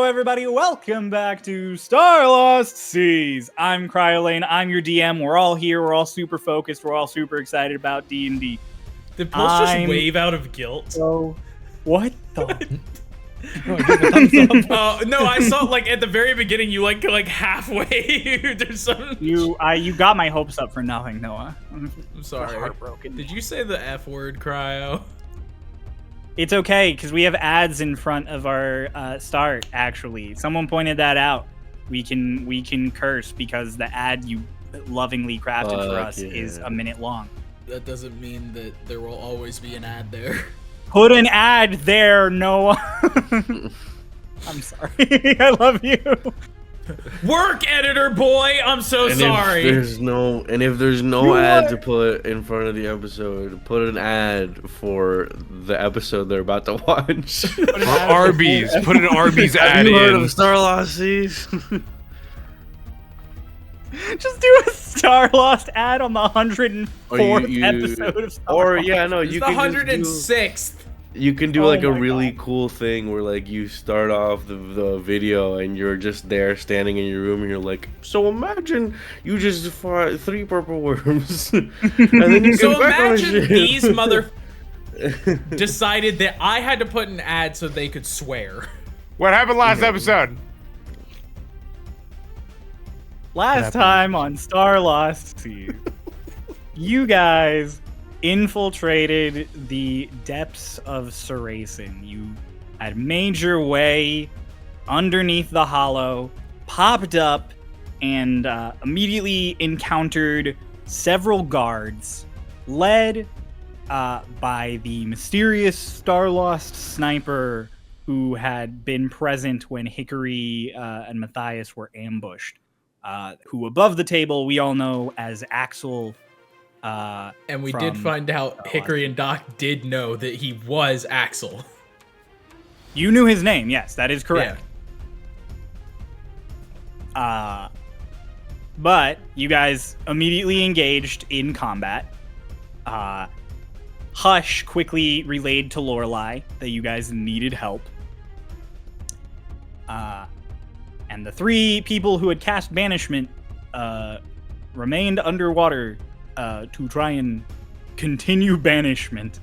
everybody. Welcome back to Starlost Seas. I'm Cryolane. I'm your DM. We're all here. We're all super focused. We're all super excited about D&D. Did Pulse just wave out of guilt? So, what the? No, I saw like at the very beginning you like halfway. There's some. You got my hopes up for nothing, Noah. I'm sorry. Heartbroken. Did you say the F word, Cryo? It's okay because we have ads in front of our start. Actually, someone pointed that out. We can curse because the ad you lovingly crafted for us is a minute long. That doesn't mean that there will always be an ad there. Put an ad there, Noah. I'm sorry. I love you. Work, editor boy. I'm so sorry. If there's no ad to put in front of the episode, put an ad for the episode they're about to watch. Arby's. Put an Arby's ad Have you heard in. of Starlost Seas? Just do a Starlost ad on the 104th episode of Starlost. Or yeah, no, It's you the can 106th. You can do Oh like a my really God. cool thing where like you start off the video and you're just there standing in your room and you're like, so imagine you just fought 3 purple worms and then you So get back on the imagine ship. these mother decided that I had to put an ad so they could swear. What happened last episode? Last time on Starlost Seas, you guys infiltrated the depths of Sarasin. You had made your way underneath the hollow, popped up, and immediately encountered several guards, led by the mysterious Starlost sniper who had been present when Hickory and Matthias were ambushed. Who above the table we all know as Axel. And we did find out Hickory and Doc did know that he was Axel. You knew his name, yes, that is correct. But you guys immediately engaged in combat. Hush quickly relayed to Lorelei that you guys needed help. And the 3 people who had cast banishment remained underwater to try and continue banishment.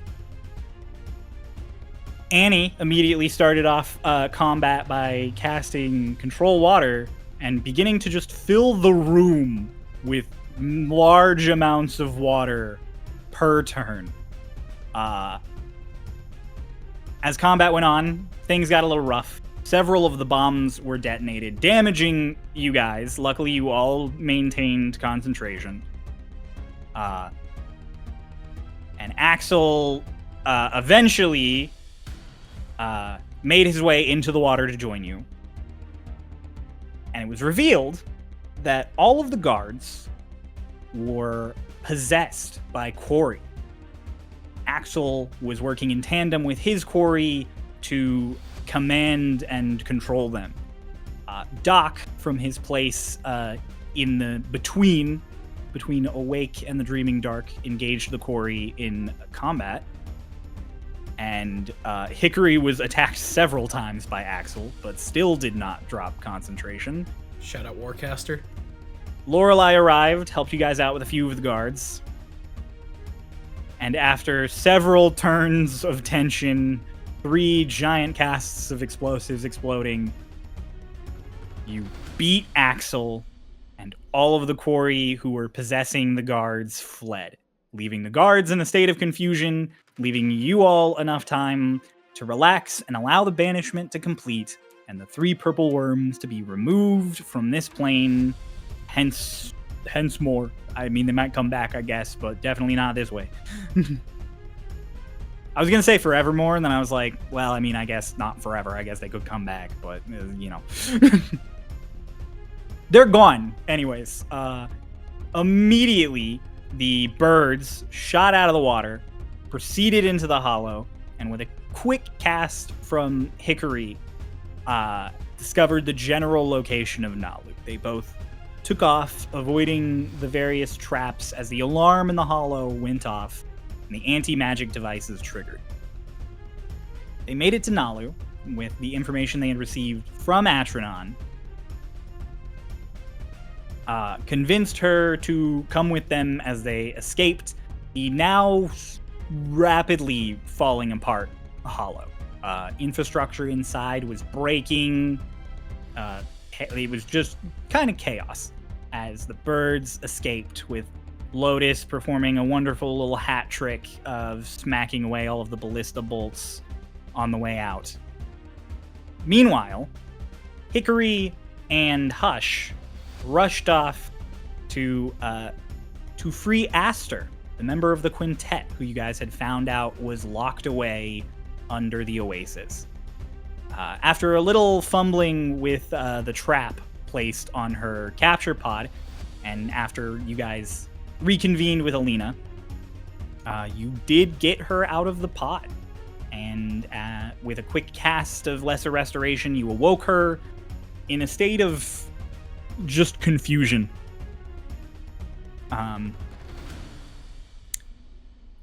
Annie immediately started off combat by casting Control Water and beginning to just fill the room with large amounts of water per turn. As combat went on, things got a little rough. Several of the bombs were detonated, damaging you guys. Luckily, you all maintained concentration. And Axel eventually made his way into the water to join you. And it was revealed that all of the guards were possessed by Quarry. Axel was working in tandem with his Quarry to command and control them. Doc, from his place in the between Awake and the Dreaming Dark, engaged the Quarry in combat. And Hickory was attacked several times by Axel, but still did not drop concentration. Shout out Warcaster. Lorelei arrived, helped you guys out with a few of the guards. And after several turns of tension, 3 giant casts of explosives exploding, you beat Axel, and all of the Quarry who were possessing the guards fled, leaving the guards in a state of confusion, leaving you all enough time to relax and allow the banishment to complete, and the 3 purple worms to be removed from this plane, hence more. I mean, they might come back, I guess, but definitely not this way. I was going to say forevermore, and then I was like, well, I mean, I guess not forever. I guess they could come back, but, you know. They're gone. Anyways, immediately, the birds shot out of the water, proceeded into the hollow, and with a quick cast from Hickory, discovered the general location of Nalo. They both took off, avoiding the various traps as the alarm in the hollow went off, and the anti-magic devices triggered. They made it to Nalo, with the information they had received from Atronon, convinced her to come with them as they escaped the now rapidly falling apart hollow. Infrastructure inside was breaking. It was just kind of chaos as the birds escaped, with Lotus performing a wonderful little hat trick of smacking away all of the ballista bolts on the way out. Meanwhile, Hickory and Hush rushed off to free Aster, the member of the quintet who you guys had found out was locked away under the oasis. After a little fumbling with the trap placed on her capture pod, and after you guys reconvened with Alina, you did get her out of the pod. And with a quick cast of Lesser Restoration, you awoke her in a state of just confusion.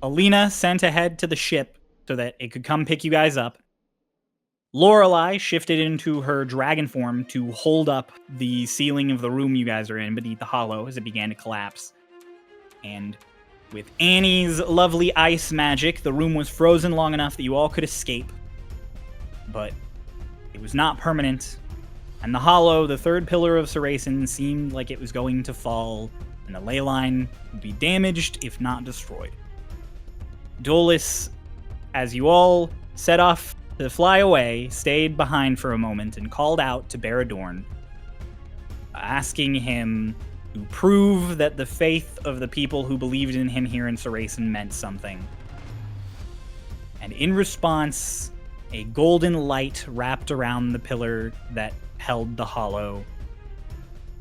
Alina sent ahead to the ship so that it could come pick you guys up. Lorelei shifted into her dragon form to hold up the ceiling of the room you guys are in beneath the hollow as it began to collapse. And with Annie's lovely ice magic, the room was frozen long enough that you all could escape. But it was not permanent, and the hollow, the third pillar of Saraisen, seemed like it was going to fall, and the ley line would be damaged, if not destroyed. Dolus, as you all set off to fly away, stayed behind for a moment and called out to Baradorn, asking him to prove that the faith of the people who believed in him here in Saraisen meant something. And in response, a golden light wrapped around the pillar that held the hollow,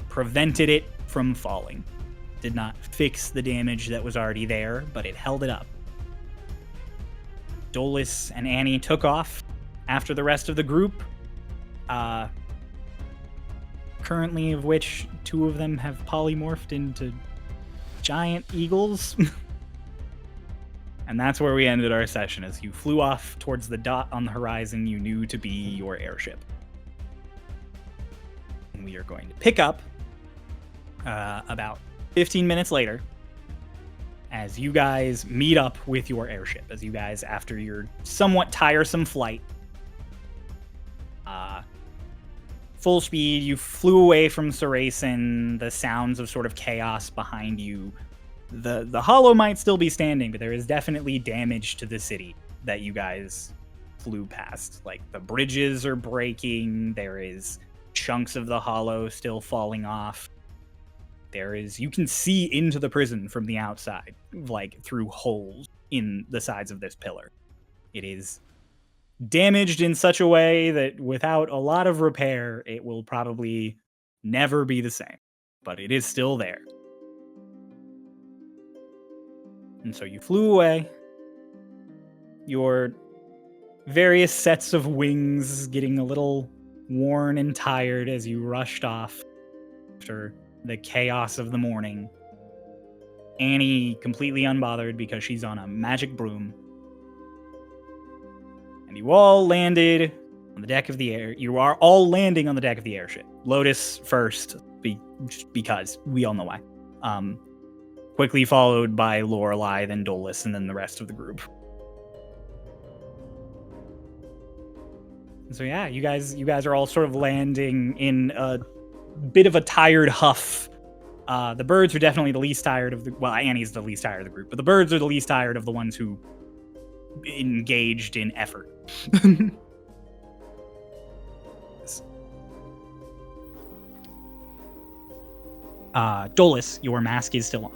prevented it from falling. Did not fix the damage that was already there, but it held it up. Dolus and Annie took off after the rest of the group, currently of which two of them have polymorphed into giant eagles. And that's where we ended our session, as you flew off towards the dot on the horizon you knew to be your airship. And we are going to pick up about 15 minutes later as you guys meet up with your airship. As you guys, after your somewhat tiresome flight, full speed, you flew away from Saraisen, the sounds of sort of chaos behind you. The hollow might still be standing, but there is definitely damage to the city that you guys flew past. Like, the bridges are breaking, there is chunks of the hollow still falling off. You can see into the prison from the outside, like through holes in the sides of this pillar. It is damaged in such a way that without a lot of repair, it will probably never be the same. But it is still there. And so you flew away. Your various sets of wings getting a little worn and tired as you rushed off after the chaos of the morning. Annie completely unbothered because she's on a magic broom. And you all landed on the deck of the air. You are all landing on the deck of the airship. Lotus first, because we all know why. Quickly followed by Lorelei, then Dolus, and then the rest of the group. So yeah, you guys are all sort of landing in a bit of a tired huff. The birds are definitely the least tired of Annie's the least tired of the group, but the birds are the least tired of the ones who engaged in effort. Dolus, your mask is still on.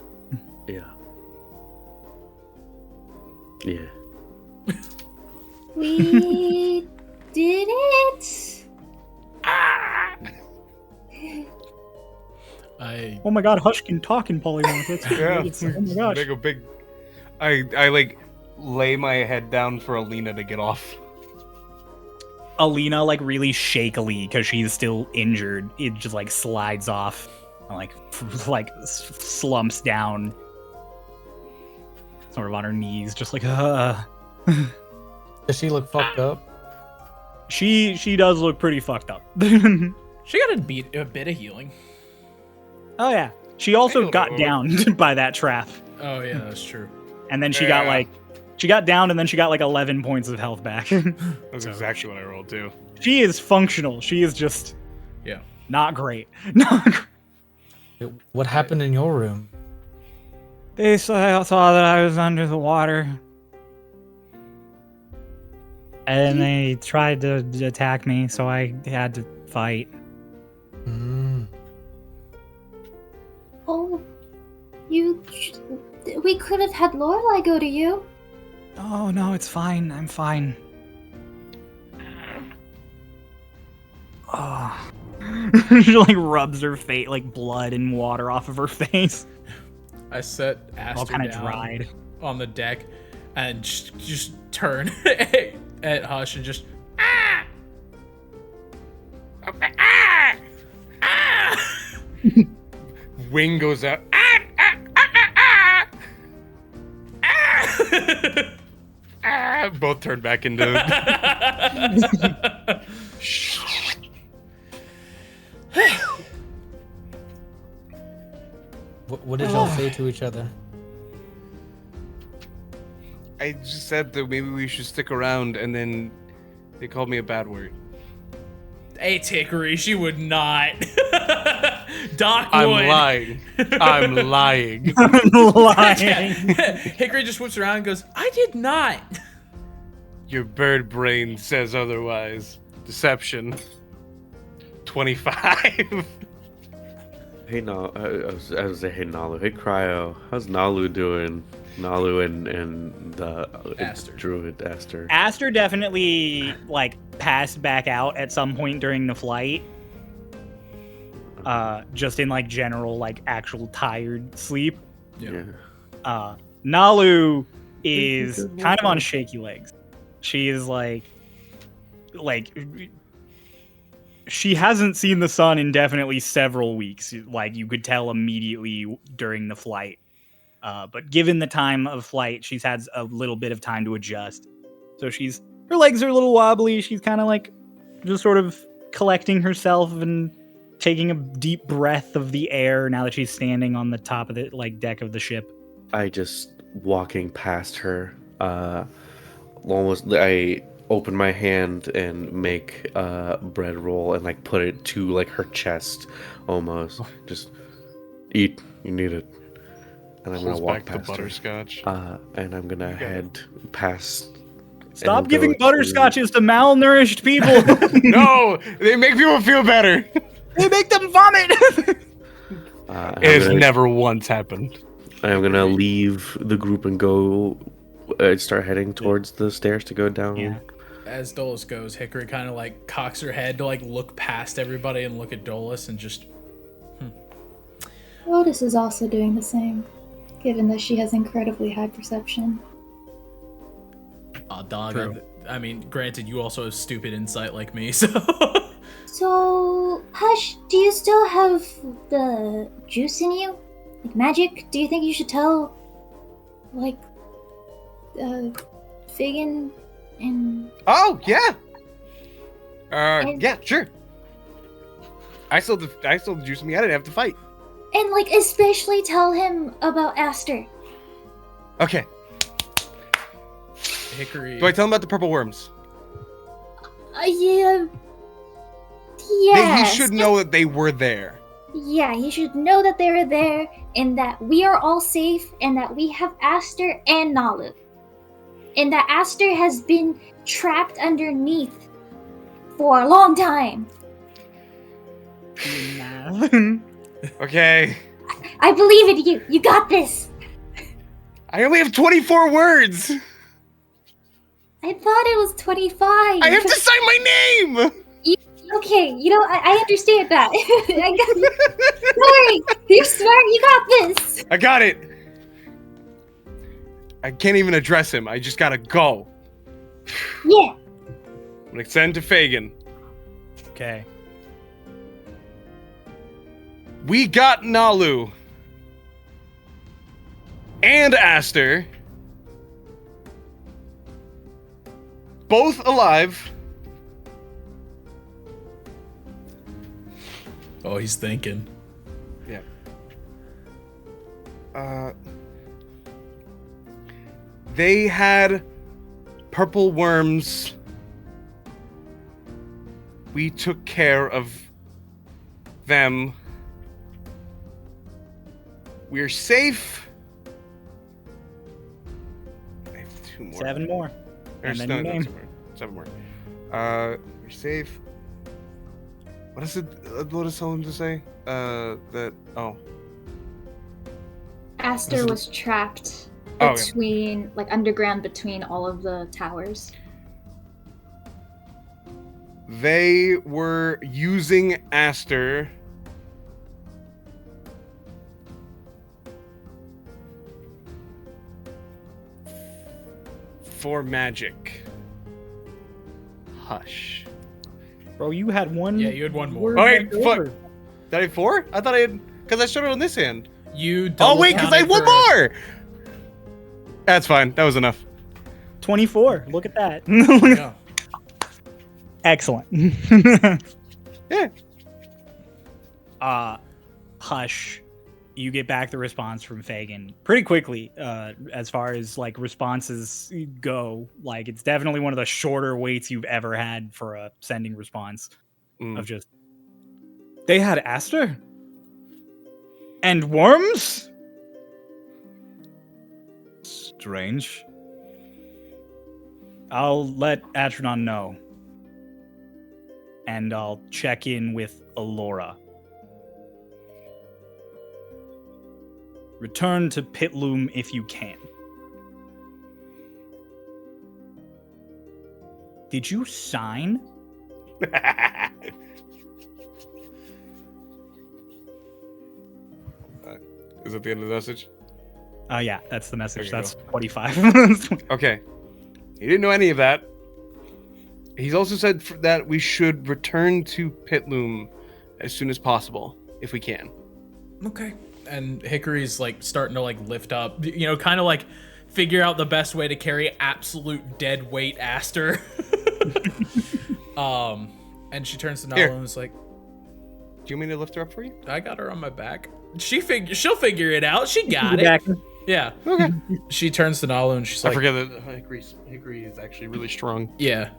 Yeah. Yeah. We did it! Oh my god, Hush can talk in polymorph. Yeah. Oh my gosh. Make a big. I like lay my head down for Alina to get off. Alina, like, really shakily, because she's still injured, it just, like, slides off and, like slumps down, sort of on her knees, just like, Does she look fucked up? She does look pretty fucked up. She got a bit of healing. Oh yeah. She also got downed by that trap. Oh yeah, that's true. And then she got downed and then she got like 11 points of health back. That's exactly what I rolled too. She is functional. She is just not great. What happened in your room? They saw that I was under the water. And they tried to attack me, so I had to fight. Oh, we could have had Lorelai go to you. Oh, no, it's fine. I'm fine. Oh. She like rubs her face, like blood and water off of her face. I set Aster kind of down dried on the deck and just turn at Hush and just Wing goes out. Both turn back into. What did y'all say to each other? I just said that maybe we should stick around, and then they called me a bad word. Hey, Hickory, she would not. Doc would. I'm lying. I'm lying. I'm lying. Hickory just whips around and goes, I did not. Your bird brain says otherwise. Deception. 25. Hey, I was saying, hey, Nalo. Hey, Cryo. How's Nalu doing? Nalu and the Aster. druid Aster. Aster definitely like passed back out at some point during the flight. Just in like general like actual tired sleep. Yeah. Nalu is kind of on shaky legs. She is like she hasn't seen the sun in definitely several weeks. Like you could tell immediately during the flight. But given the time of flight, she's had a little bit of time to adjust. So her legs are a little wobbly. She's kind of like just sort of collecting herself and taking a deep breath of the air now that she's standing on the top of the like deck of the ship. I just walking past her, I open my hand and make a bread roll and like put it to like her chest almost. Just eat, you need it. And I'm gonna walk back past the butterscotch. her. And I'm gonna head past. Stop giving butterscotches to malnourished people. No, they make people feel better. They make them vomit. It's never once happened. I'm gonna leave the group and go start heading towards the stairs to go down. Yeah. As Dolus goes, Hickory kind of like cocks her head to like look past everybody and look at Dolus and just. Lotus is also doing the same, given that she has incredibly high perception. Dog. I mean, granted, you also have stupid insight like me, so. So, Hush, do you still have the juice in you? Like magic? Do you think you should tell, like, Figin and... Oh, yeah! Yeah, sure. I sold the juice in me. I didn't have to fight. And, like, especially tell him about Aster. Okay. Hickory. Do I tell him about the purple worms? Yeah. Yes. He should know that they were there. Yeah, he should know that they were there, and that we are all safe, and that we have Aster and Nalu. And that Aster has been trapped underneath for a long time. Okay. I believe in you. You got this. I only have 24 words. I thought it was 25. I have to sign my name. Okay, I understand that. Sorry, you're smart. You got this. I got it. I can't even address him. I just gotta go. Yeah. I'm gonna send to Fagin. Okay. We got Nalu and Aster both alive Oh, he's thinking. Yeah. They had purple worms. We took care of them. We're safe. I have 2 more. 7 more. There's And then your name. 7 more. We're safe. What is it? What is someone to say? Aster was trapped Okay. between, like, underground between all of the towers. They were using Aster for magic. Hush. Bro, you had one. Yeah, you had one more. word Oh, wait, left fuck. over. Did I have 4? I thought I had, because I showed it on this hand. You Oh double wait, because I had one counted more. That's fine. That was enough. 24. Look at that. Yeah. Excellent. Yeah. Hush. You get back the response from Fagin pretty quickly. As far as like responses go, like it's definitely one of the shorter waits you've ever had for a sending response. Of just, they had Aster and worms. Strange. I'll let Atronon know. And I'll check in with Alora. Return to Pitloom if you can. Did you sign? Is that the end of the message? Yeah, that's the message. There you That's 25. Okay. He didn't know any of that. He's also said that we should return to Pitloom as soon as possible, if we can. Okay. And Hickory's like starting to like lift up, you know, kind of like figure out the best way to carry absolute dead weight Aster. And she turns to Nalo and is like, Do you want me to lift her up for you? I got her on my back. She'll figure it out. She got it. Back. Yeah. Okay. She turns to Nalo and she's I like, forget that Hickory is actually really strong. yeah.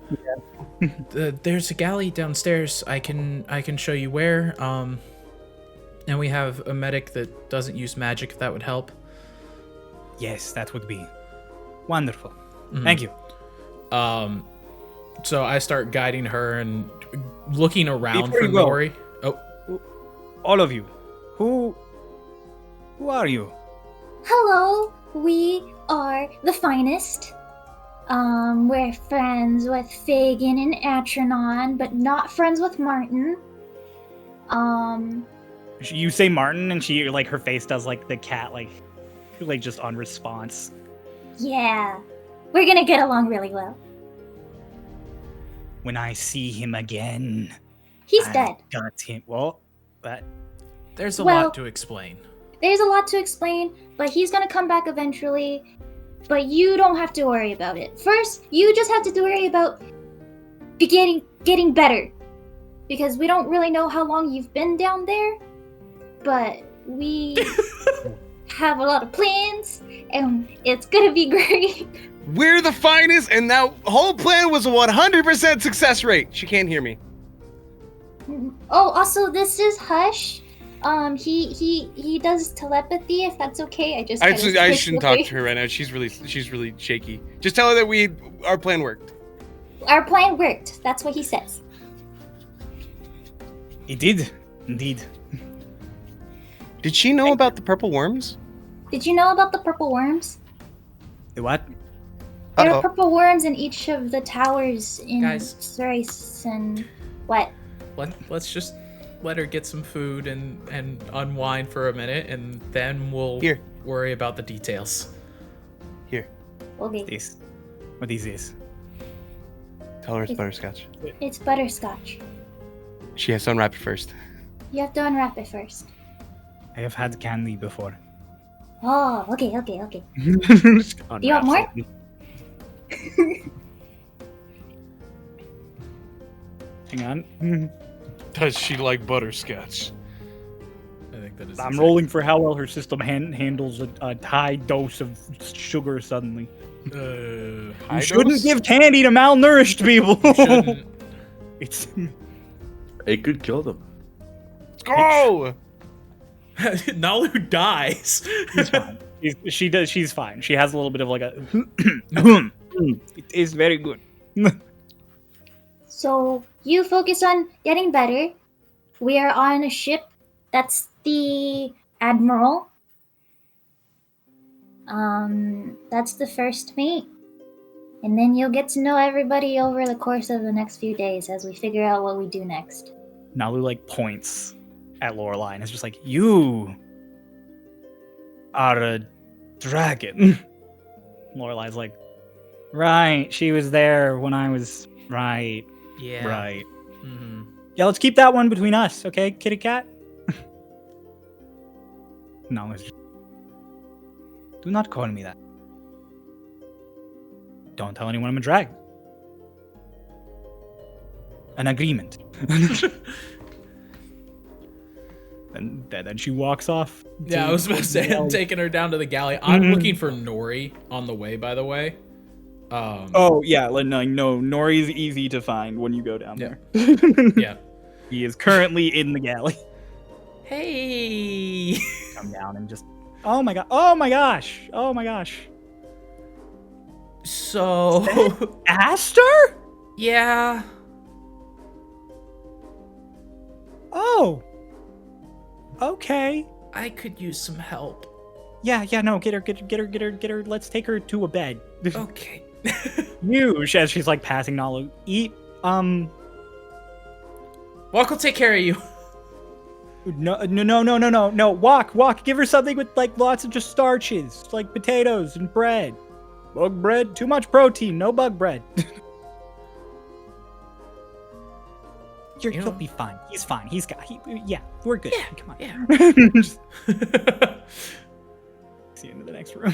There's a galley downstairs. I can show you where. And we have a medic that doesn't use magic, if that would help. Yes, that would be wonderful. Thank you. So I start guiding her and looking around Before for you go. Nori. Oh, All of you. Who are you? Hello, we are the finest. We're friends with Fagin and Atronon, but not friends with Martin. You say Martin, and she like her face does like the cat like just on response. Yeah, we're gonna get along really well. When I see him again, He's I dead. got him. Well, that there's a Well- lot to explain. There's a lot to explain, but he's gonna come back eventually. But you don't have to worry about it. First, you just have to worry about getting better, because we don't really know how long you've been down there, but we have a lot of plans, and it's gonna be great. We're the finest, and that whole plan was a 100% success rate. She can't hear me. Oh, also, this is Hush. He does telepathy, if that's okay. I shouldn't talk to her right now. She's really shaky. Just tell her that our plan worked. Our plan worked. That's what he says. he did indeed. Did she know about the purple worms? Did you know about the purple worms? The what? There Uh-oh. are purple worms in each of the towers in Guys. Thrace and what? Let's just let her get some food and unwind for a minute, and then we'll Here. worry about the details. Here, Okay, This. What is this? tell her it's butterscotch. it's butterscotch. She has to unwrap it first. You have to unwrap it first. I have had candy before. Oh, okay. Do Unwraps you want more? it. Hang on. Does she like butterscotch? I think that is. I'm exact- rolling for how well her system handles a high dose of sugar suddenly. You High shouldn't dose? give candy to malnourished people. You shouldn't. It's It could kill them. Let's go! Nalu dies. she's fine. She's fine. She has a little bit of like a. It is very good. So you focus on getting better. We are on a ship. That's the Admiral. That's the first mate. And then you'll get to know everybody over the course of the next few days as we figure out what we do next. Nalu like points at Lorelai and is just like, "You are a dragon." Lorelai's like, "Right, she was there when I was right, Yeah. right. Mm-hmm. Yeah, let's keep that one between us, okay, kitty cat?" Nalu's just, "Do not call me that. Don't tell anyone I'm a dragon. An agreement." And then she walks off. Yeah, I was about to say, I'm taking her down to the galley. I'm looking for Nori on the way, by the way. Oh yeah, no, Nori's easy to find when you go down Yeah. there. Yeah. He is currently in the galley. Hey. Come down and just, oh my god, oh my gosh, oh my gosh. So, Aster? yeah. Oh. Okay. I could use some help. Yeah, no, get her. Let's take her to a bed. Okay. You, as she's like passing Nalo, eat, Walk will take care of you. no, walk, give her something with like lots of just starches, like potatoes and bread. Bug bread, too much protein, no bug bread. He'll be fine. He's fine. Yeah, we're good. Yeah, Come on. yeah. Just see into the next room.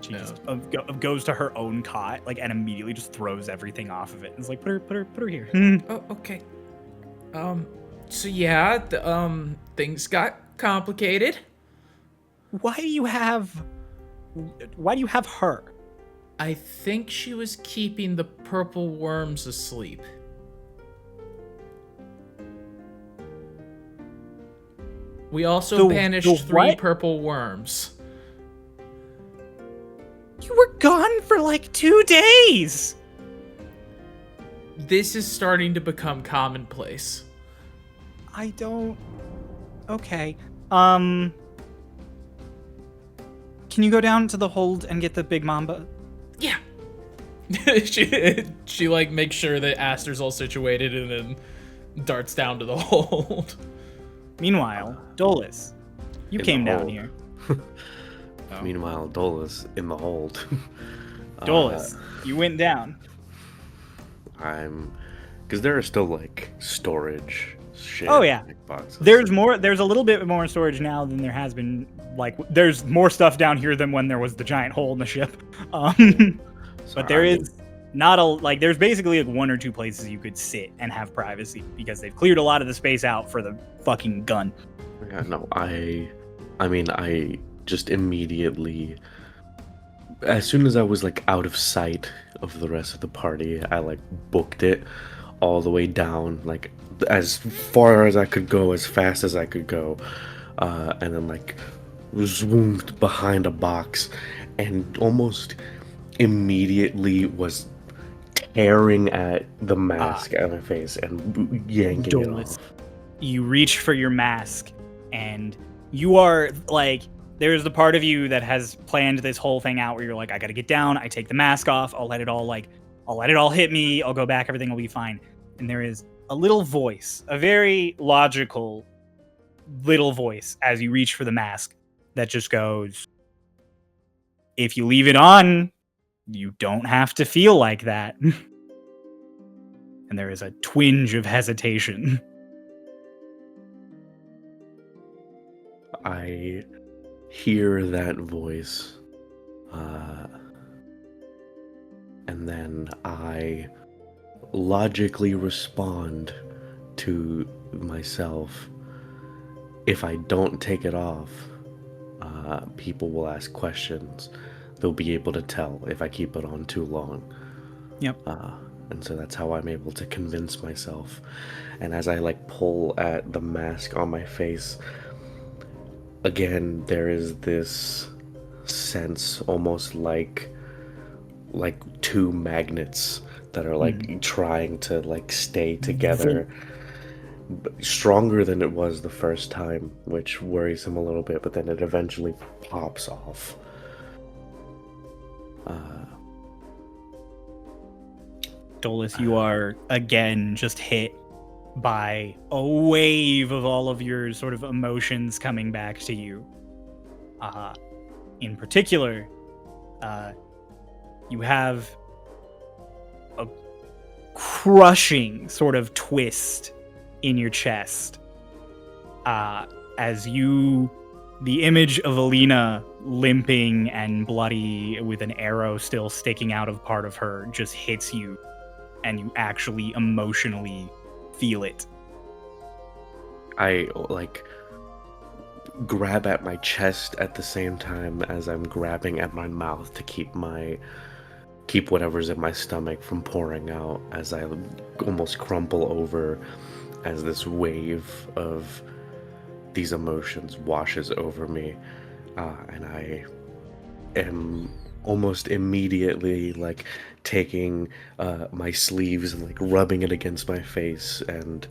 She just goes to her own cot, like, and immediately just throws everything off of it. And is like, put her here. Oh, okay. So yeah, things got complicated. Why do you have her? I think she was keeping the purple worms asleep. We also banished the 3 what? purple worms. You were gone for like 2 days. This is starting to become commonplace. I don't. Okay. Can you go down to the hold and get the big mamba? Yeah. she like makes sure that Aster's all situated and then darts down to the hold. Meanwhile, Dolus, you In came the down hold. here. Meanwhile, Dolus in the hold. Dolus, you went down. Because there are still like storage shit. Oh, yeah. like, boxes. There's a little bit more storage now than there has been. Like, there's more stuff down here than when there was the giant hole in the ship. But there is not there's basically like 1 or 2 places you could sit and have privacy because they've cleared a lot of the space out for the fucking gun. Yeah, no, I mean, I just immediately, as soon as I was like out of sight of the rest of the party, I like booked it all the way down, like as far as I could go, as fast as I could go, and then like zoomed behind a box and almost immediately was tearing at the mask at my face and yanking it off. You reach for your mask and you are like, there's the part of you that has planned this whole thing out where you're like, I gotta get down, I take the mask off, I'll let it all hit me, I'll go back, everything will be fine. And there is a little voice, a very logical little voice as you reach for the mask that just goes, if you leave it on, you don't have to feel like that. And there is a twinge of hesitation. I hear that voice, and then I logically respond to myself. If I don't take it off, people will ask questions. They'll be able to tell if I keep it on too long. Yep. And so that's how I'm able to convince myself. And as I like pull at the mask on my face, again, there is this sense almost like two magnets that are like trying to like stay together. Stronger than it was the first time, which worries him a little bit, but then it eventually pops off. Dolus, you are again just hit by a wave of all of your sort of emotions coming back to you. In particular, you have a crushing sort of twist in your chest as the image of Alina limping and bloody with an arrow still sticking out of part of her just hits you, and you actually emotionally feel it. I like grab at my chest at the same time as I'm grabbing at my mouth to keep whatever's in my stomach from pouring out, as I almost crumple over as this wave of these emotions washes over me, and I am almost immediately like taking my sleeves and like rubbing it against my face, and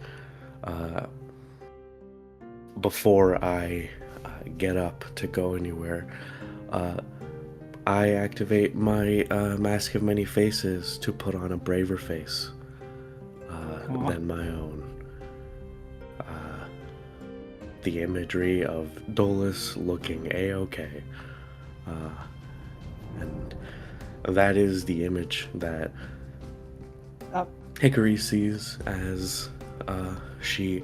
before I get up to go anywhere, I activate my Mask of Many Faces to put on a braver face than my own. The imagery of Dolus looking A-okay. And that is the image that Hickory sees as she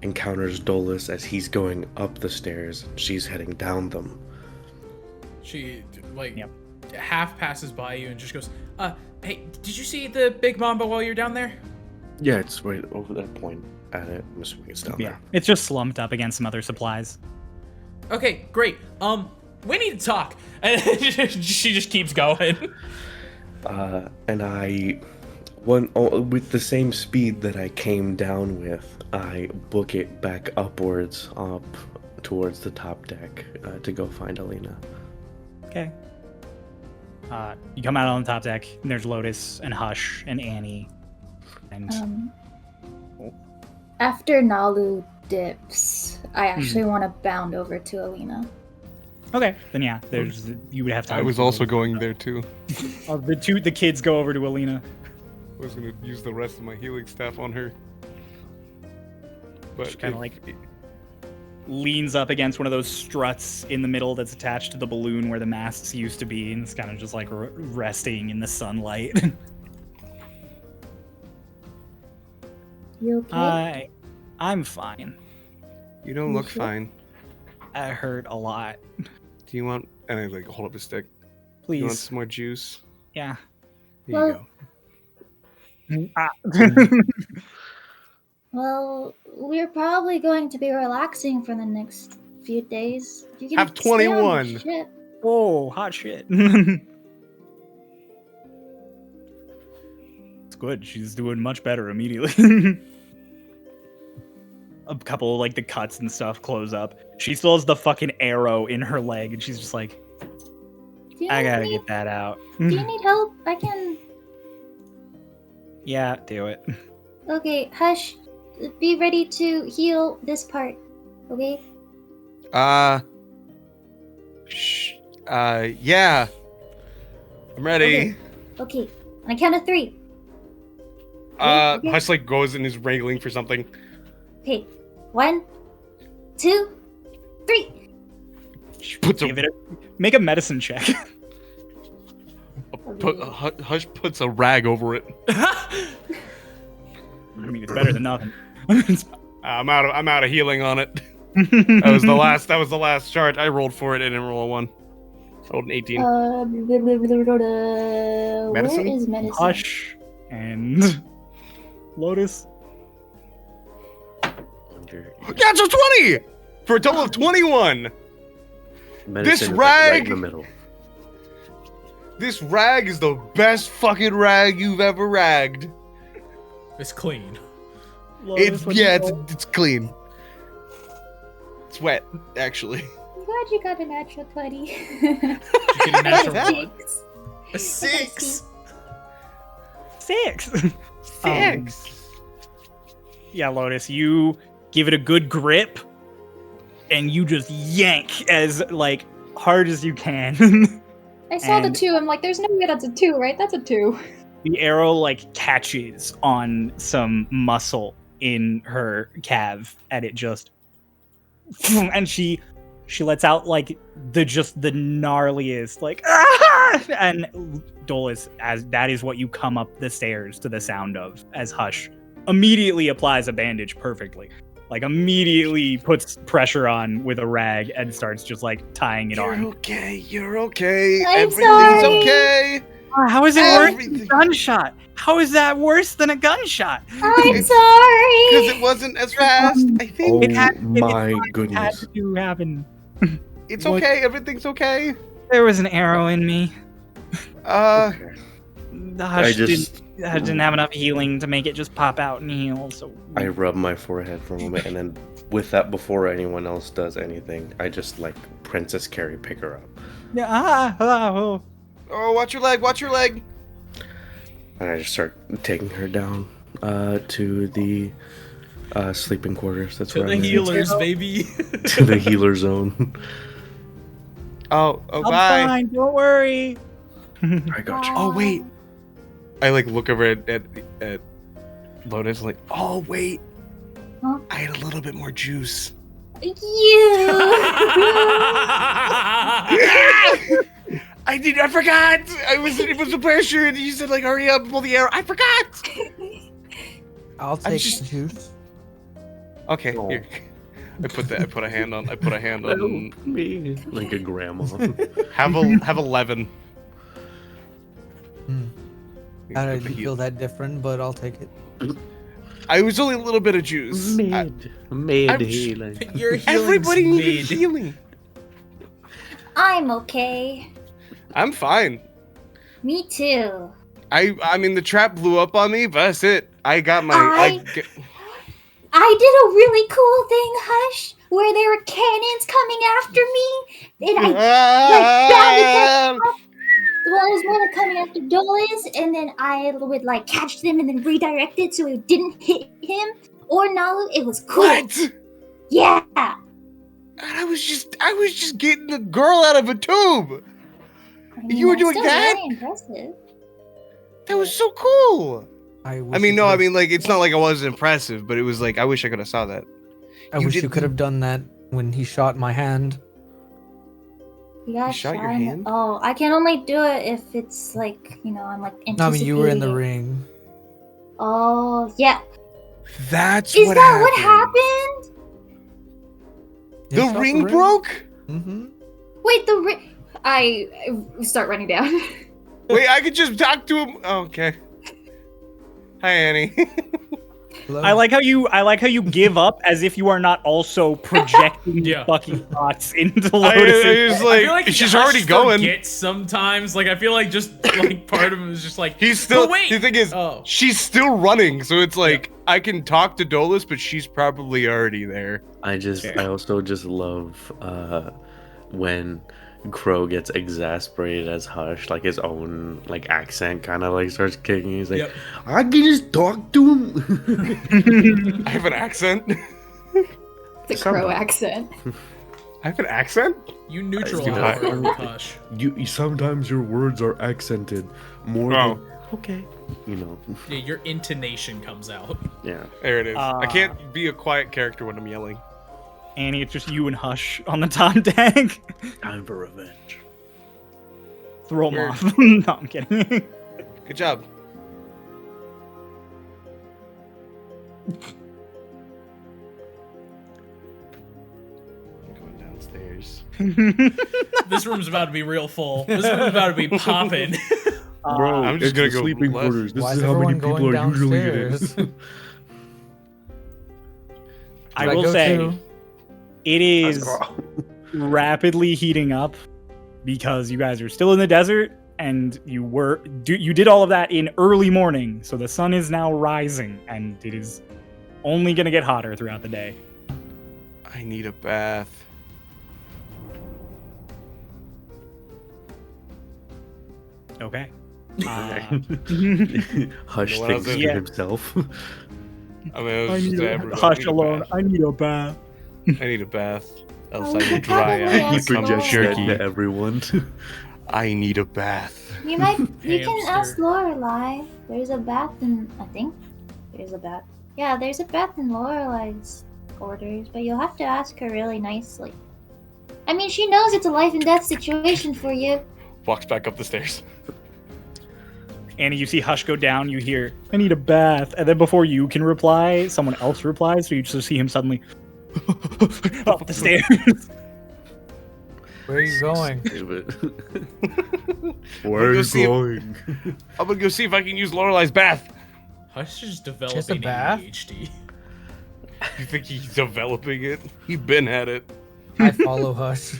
encounters Dolus as he's going up the stairs and she's heading down them. She half passes by you and just goes, hey, did you see the big mamba while you're down there? Yeah, it's right over that point at it. I'm assuming it's down there. It's just slumped up against some other supplies. Okay, great. We need to talk. And she just keeps going. And I, with the same speed that I came down with, I book it back upwards, up towards the top deck to go find Alina. Okay. You come out on the top deck, and there's Lotus and Hush and Annie. And after Nalu dips, I actually want to bound over to Alina. okay, then yeah, you would have to. I was also going there too. The kids go over to Alina. I was gonna use the rest of my healing staff on her, but She kind of like leans up against one of those struts in the middle that's attached to the balloon where the masts used to be, and it's kind of just like resting in the sunlight. You okay? I'm fine. you don't look fine. I hurt a lot. Do you want? And I like hold up a stick. You want Please. some more juice? Yeah. Here you Well- go. Well, we're probably going to be relaxing for the next few days. You can Have stay on the 21. ship. Whoa, hot shit. It's good. She's doing much better immediately. A couple of, like, the cuts and stuff close up. She still has the fucking arrow in her leg, and she's just like, Do you I gotta need, get that out. Do you need help? I can. Yeah, do it. Okay, Hush. Be ready to heal this part. Okay. Yeah. I'm ready. Okay. On a count of 3. Okay. Hush like goes and is wrangling for something. Okay. 1, 2, 3. She puts Make a medicine check. Hush puts a rag over it. I mean, it's better than nothing. I'm out of healing on it. That was the last charge. I rolled for it and didn't roll a 1. I rolled an 18. Where Medicine? is medicine? Hush and Lotus. That's a 20 for a total of 21. Medicine is, like, rag- right in the middle. This rag is the best fucking rag you've ever ragged. It's clean. Lotus, It's clean. It's wet, actually. I'm glad you got a natural 20. Did you get a natural one? Six. A 6. 6. Six. Yeah, Lotus, you give it a good grip, and you just yank as like hard as you can. I saw the And- 2. I'm like, there's no way that's a 2, right? That's a 2. The arrow like catches on some muscle in her calf, and it just, and she lets out like the gnarliest like ah! And Dolus, as that is what you come up the stairs to the sound of, as Hush immediately applies a bandage perfectly, like immediately puts pressure on with a rag and starts just like tying it You're on. okay. You're okay. I'm Everything's sorry. okay. How is it worse than Everything. a gunshot? How is that worse than a gunshot? I'm Because sorry. it wasn't as fast. I think Oh It had- my It had goodness. to happen. it's what- okay. Everything's okay. There was an arrow in me. Okay. The Hush just- didn't have enough healing to make it just pop out and heal. So I rub my forehead for a moment, and then with that, before anyone else does anything, I just like Princess Carrie pick her up, oh. Oh, watch your leg. Watch your leg. and I just start taking her down to the sleeping quarters. That's To where the I'm at. healers, baby. To the healer zone. Oh, I'm bye. fine. Don't worry. I got you. Oh, wait. I like look over at Lotus like, oh wait. Huh? I had a little bit more juice. You. I forgot. It was a pressure, and you said like, hurry up, pull the arrow. I forgot. I'll take just- the juice. Okay, Oh. here. I put a hand on. Me like a grandma. Have 11. I don't feel that different, but I'll take it. I was only a little bit of juice. Mid I'm- healing. Your healing's Everybody needed mid. healing. I'm okay. I'm fine. Me too. I mean the trap blew up on me, but that's it. I got my. I did a really cool thing, Hush, where there were cannons coming after me, and I well, it was more like coming after Dolus, and then I would like catch them and then redirect it so it didn't hit him or Nalo. It was cool. What? Yeah. And I was just getting a girl out of a tube. I mean, You were that's doing still that? Very impressive. That was so cool. I Like it's not like I wasn't impressive, but it was like I wish I could have saw that. I you wish you didn't- could have done that when he shot my hand. You got shot your shot in the- hand? Oh, I can only do it if it's like, I'm like anticipating. I mean, you were in the it. ring. Oh, yeah. That's Is that what happened? The ring broke? Mm-hmm. Wait, the ring. I start running down. Wait, I could just talk to him. Oh, okay. Hi, Annie. I like how you give up as if you are not also projecting Yeah. fucking thoughts into I Lotus. was I like, feel like she's Hush already going. forgets sometimes. Like I feel like just like part of him is just like He's still. But wait. The thing is, Oh. she's still running, so it's like I can talk to Dolus, but she's probably already there. I also just love when Crow gets exasperated as Hush, like his own like accent kind of like starts kicking. He's like, Yep. I can just talk to him. I have an accent. The crow accent. I have an accent. You neutral do hour not. with Hush. you sometimes your words are accented more Oh. than okay. You know, Yeah, your intonation comes out. yeah. There it is. I Uh, can't be a quiet character when I'm yelling. Annie, it's just you and Hush on the top deck. Time for revenge. Throw him You're- off. No, I'm kidding. Good job. I'm going downstairs. This room's about to be real full. This room's about to be popping. Bro, I'm just it's gonna the go sleeping left. quarters. This Why is is how many everyone people going are usually in. downstairs? I Should will go say too? it is rapidly heating up because you guys are still in the desert and you did all of that in early morning, so the sun is now rising and it is only going to get hotter throughout the day. I need a bath. Okay. Hush No one else thinks to is- himself. I mean, I was just saying, everybody, hush I need a alone. bath. I need a bath. I need a bath. Else Oh, I you will could dry probably out. He ask Become projects that jerky. to everyone. I need a bath. You can ask Hamster. Lorelai. There's a bath in, I think there's a bath. Yeah, there's a bath in Lorelai's quarters, but you'll have to ask her really nicely. I mean, she knows it's a life and death situation for you. Walks back up the stairs. Annie, you see Hush go down, you hear, I need a bath. And then before you can reply, someone else replies, so you just see him suddenly up the stairs. Where are you going? Where are go you see if- going? I'm gonna go see if I can use Lorelai's bath. Hush is Just a developing bath? ADHD. You think he's developing it? He been at it. I follow Hush.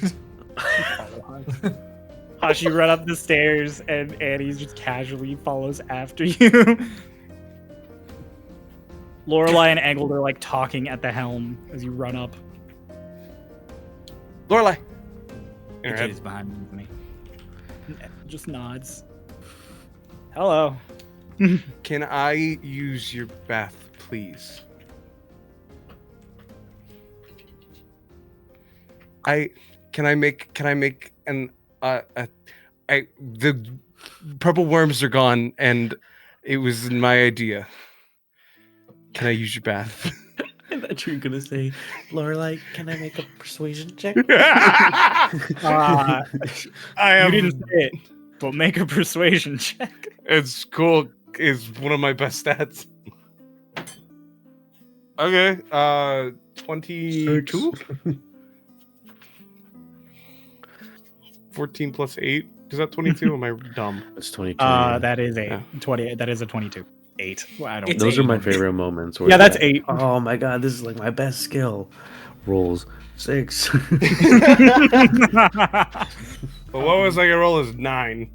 Hush, you run up the stairs, and Annie just casually follows after you. Lorelai and Eggled are like talking at the helm as you run up. Lorelai. In The her kid head. is behind me. Just nods. Hello. Can I use your bath, please? Can I make an the purple worms are gone and it was my idea. Can I use your bath? I thought you were gonna say, Lorelai, can I make a persuasion check? I am. You didn't say it, but make a persuasion check. It's cool. It's one of my best stats. Okay, 22? 14 plus 8? Is that 22? Am I dumb? It's 22. yeah. That is a Yeah. 20. That is a 22. 8. Well, I don't. It's Those are my 8. favorite moments. Where Yeah, that's it's like, 8. Oh my god, this is like my best skill. Rolls 6. But what was I gonna roll is 9.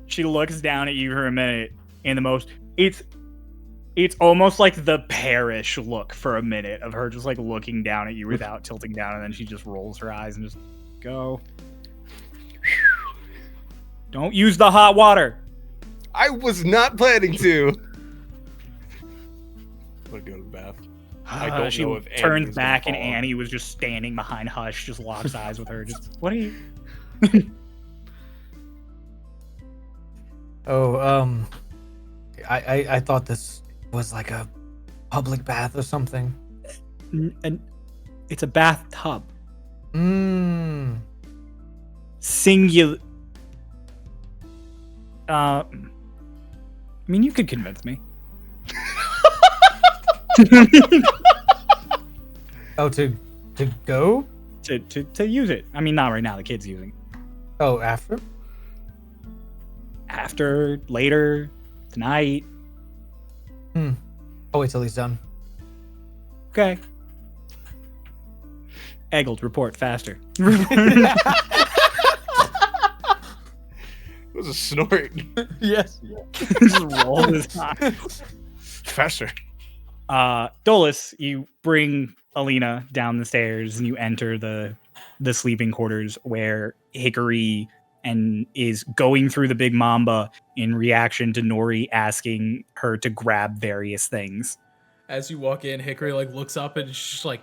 She looks down at you for a minute in the most. It's almost like the pearish look for a minute of her just like looking down at you without tilting down, and then she just rolls her eyes and just go. Don't use the hot water. I was not planning to. I'm gonna go to the bath. I don't she know if Annie turns is gonna back and follow. Annie was just standing behind Hush, just locks eyes with her. Just what are you? Oh, I thought this was like a public bath or something. And it's a bathtub. Mmm. Singular. I mean, you could convince me. Oh, to go? to use it. I mean, not right now. The kid's using it. Oh, after? After, later, tonight. I'll wait till he's done. Okay. Eggled, report faster. It was a snort. Yes. Just roll his eyes. Faster. Dolus, you bring Alina down the stairs and you enter the sleeping quarters where Hickory and is going through the big mamba in reaction to Nori asking her to grab various things. As you walk in, Hickory like looks up and she's just like,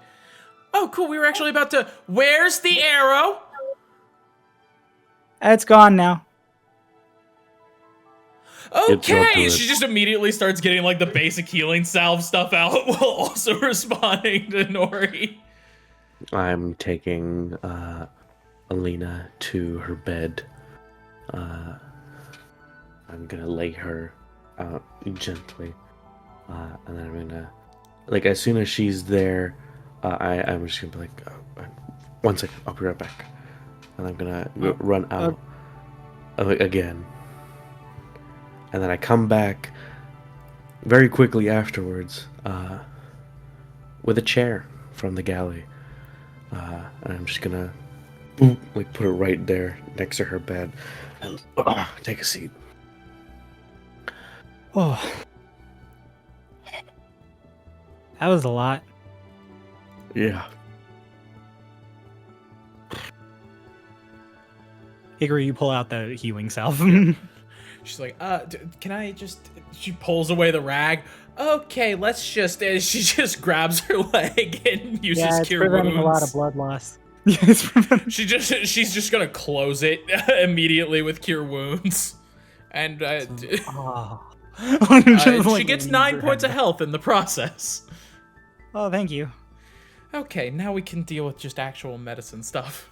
"Oh, cool. We were actually about to. Where's the arrow?" It's gone now. It's up to Okay. it. She just immediately starts getting like the basic healing salve stuff out while also responding to Nori. I'm taking Alina to her bed. I'm gonna lay her gently, and then I'm gonna, like, as soon as she's there, I'm just gonna be like, 1 second, I'll be right back, and I'm gonna run out again. and then I come back very quickly afterwards with a chair from the galley. And I'm just gonna like put it right there next to her bed and take a seat. Oh, that was a lot. Yeah. Hickory, you pull out the healing salve. She's like, can I just... She pulls away the rag. Okay, let's just... And she just grabs her leg and uses yeah, it's cure preventing wounds. a lot of blood loss. Yeah, it's preventing. She's just gonna close it immediately with cure wounds. And Oh. she gets 9 points of health in the process. Oh, thank you. Okay, now we can deal with just actual medicine stuff.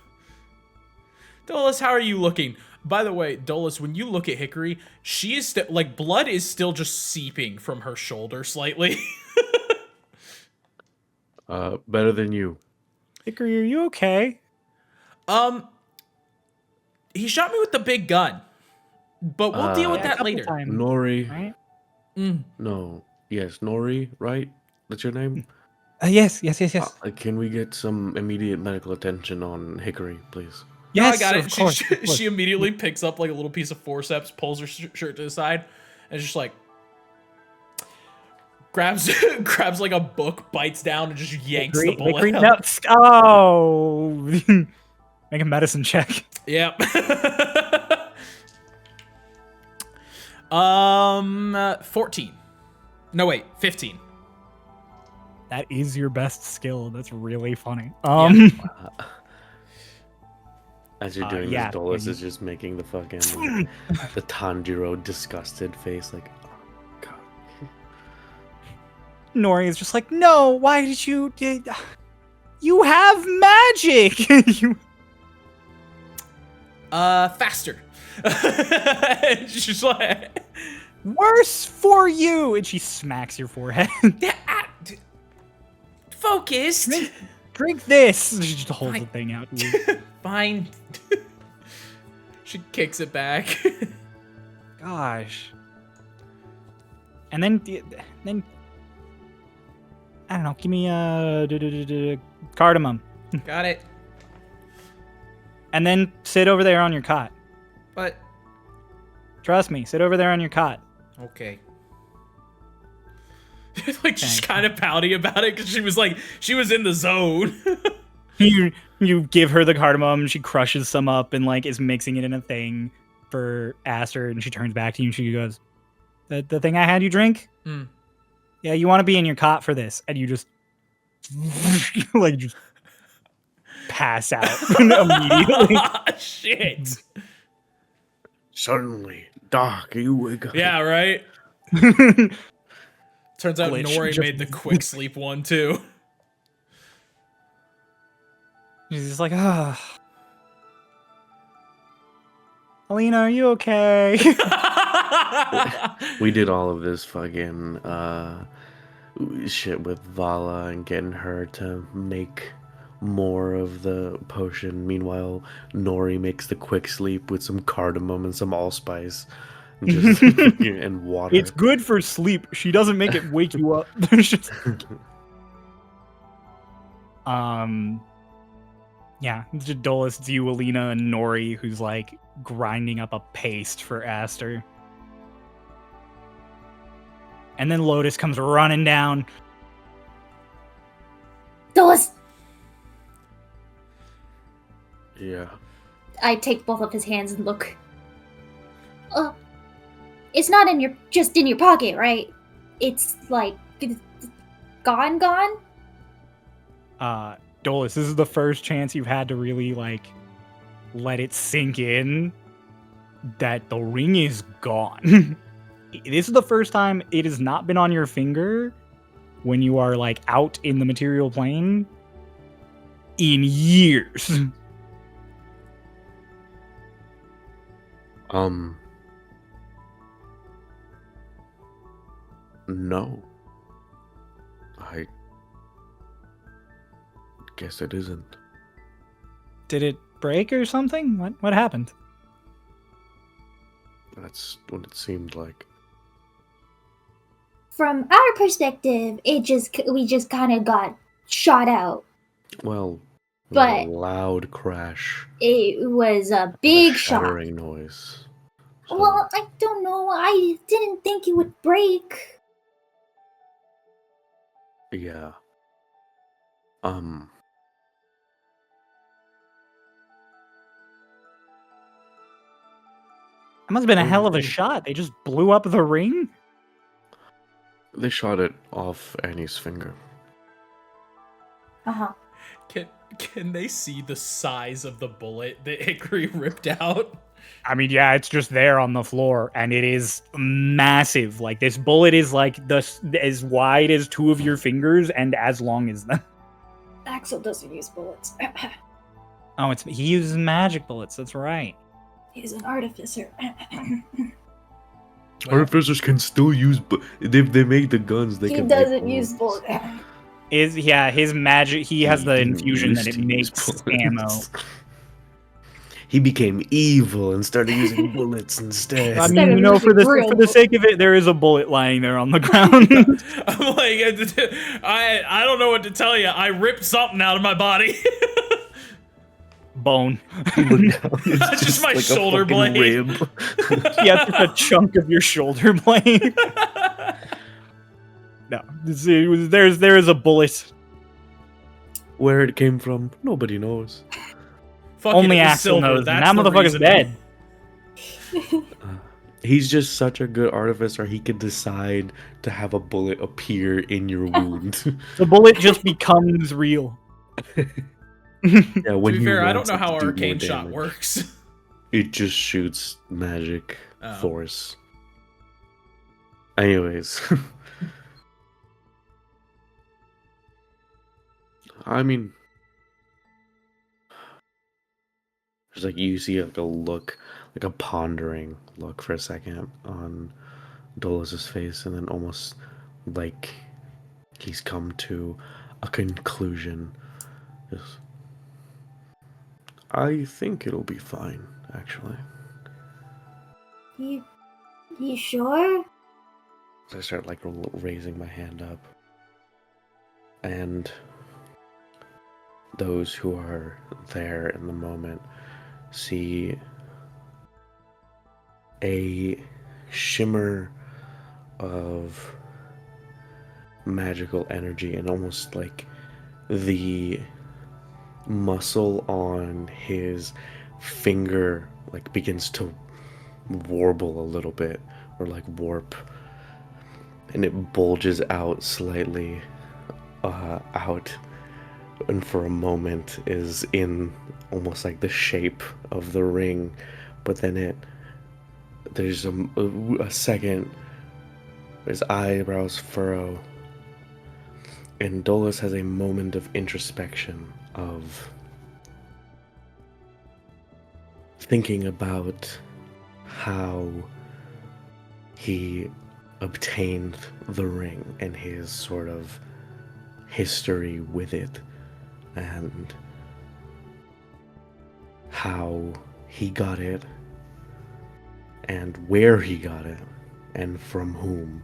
Dolus, how are you looking? By the way, Dolus, when you look at Hickory, she is like blood is still just seeping from her shoulder slightly. Better than you. Hickory, are you okay? He shot me with the big gun, but we'll deal with Yeah, a that couple later. times, Nori. right? No. Yes, Nori, right? That's your name? Yes. Can we get some immediate medical attention on Hickory, please? No, Yes, I got of it. course, She immediately picks up like a little piece of forceps, pulls her shirt to the side, and is just like grabs like a book, bites down, and just yanks the bullet Hickory, out. no. Oh. Make a medicine check. Yep. 14. No, wait, 15. That is your best skill. That's really funny. As you're doing yeah, this, Dolus yeah, is just making the fucking the Tanjiro disgusted face, like, oh god. Nori is just like, no. Why did you? You have magic. Faster. She's like, Worse for you. And she smacks your forehead. focused. Drink this. She just holds Fine. the thing out to you. Fine. She kicks it back. Gosh. And then I don't know. Give me cardamom, Got it. and then sit over there on your cot. But Trust me. Sit over there on your cot. okay. Like she's kind of pouty about it because she was in the zone. You give her the cardamom. She crushes some up and like is mixing it in a thing for Aster, and she turns back to you and she goes, "The thing I had you drink? Mm. Yeah, you want to be in your cot for this?" And you just like just pass out immediately. Shit. Suddenly, Doc, you wake up. Yeah, right? Turns out Glitch. Nori Just- made the quick sleep one too. She's just like, ah. Alina, are you okay? We did all of this fucking shit with Vala and getting her to make more of the potion. Meanwhile, Nori makes the quick sleep with some cardamom and some allspice. Just and water. It's good for sleep. She doesn't make it wake you up. There's just yeah, it's just Dolus, it's you, Alina, and Nori, who's like grinding up a paste for Aster. And then Lotus comes running down. Dolus! Yeah. I take both of his hands and look. It's not just in your pocket, right? It's like gone. Dolus, this is the first chance you've had to really like let it sink in that the ring is gone. This is the first time it has not been on your finger when you are like out in the material plane in years. No. I guess it isn't. Did it break or something? What happened? That's what it seemed like. from our perspective, we just kind of got shot out. Well, it was But- a loud crash, It was a and a big shock. shattering noise. So, Well, I don't know. I didn't think it would break. yeah. It must have been a hell of a shot. They just blew up the ring. They shot it off Annie's finger. Uh-huh. Can they see the size of the bullet that Hickory ripped out? I mean, yeah, it's just there on the floor, and it is massive. Like, this bullet is like as wide as two of your fingers and as long as them. Axel doesn't use bullets. Oh, he uses magic bullets. That's right. He's an artificer. Artificers can still use, they make the guns. They He can. doesn't make use bullets. His magic. He has the didn't infusion used that it to use makes bullets. ammo. He became evil and started using bullets instead. I Instead mean, of for using real the sake of it, there is a bullet lying there on the ground. I'm like, I don't know what to tell you. I ripped something out of my body. Bone. Look down, it's Just my like a shoulder fucking blade. rib. Yeah, just a chunk of your shoulder blade. No, there is a bullet. Where it came from, nobody knows. Fuck Only it was Axel silver. knows. And That's that the motherfucker's reasoning. dead. He's just such a good artificer. He could decide to have a bullet appear in your wound. The bullet just becomes real. Yeah, To when be he fair, I wants don't know it to how do more arcane shot damage. works. It just shoots magic Oh. force. Anyways. I mean, there's like you see like a look, like a pondering look for a second on Dolus's face, and then almost like he's come to a conclusion. Just, I think it'll be fine, actually. You sure? So I start like raising my hand up, and those who are there in the moment see a shimmer of magical energy, and almost like the muscle on his finger like begins to warble a little bit, or like warp, and it bulges out slightly out, and for a moment is in almost like the shape of the ring, but then there's a second, his eyebrows furrow, and Dolus has a moment of introspection, of thinking about how he obtained the ring and his sort of history with it, and how he got it, and where he got it, and from whom,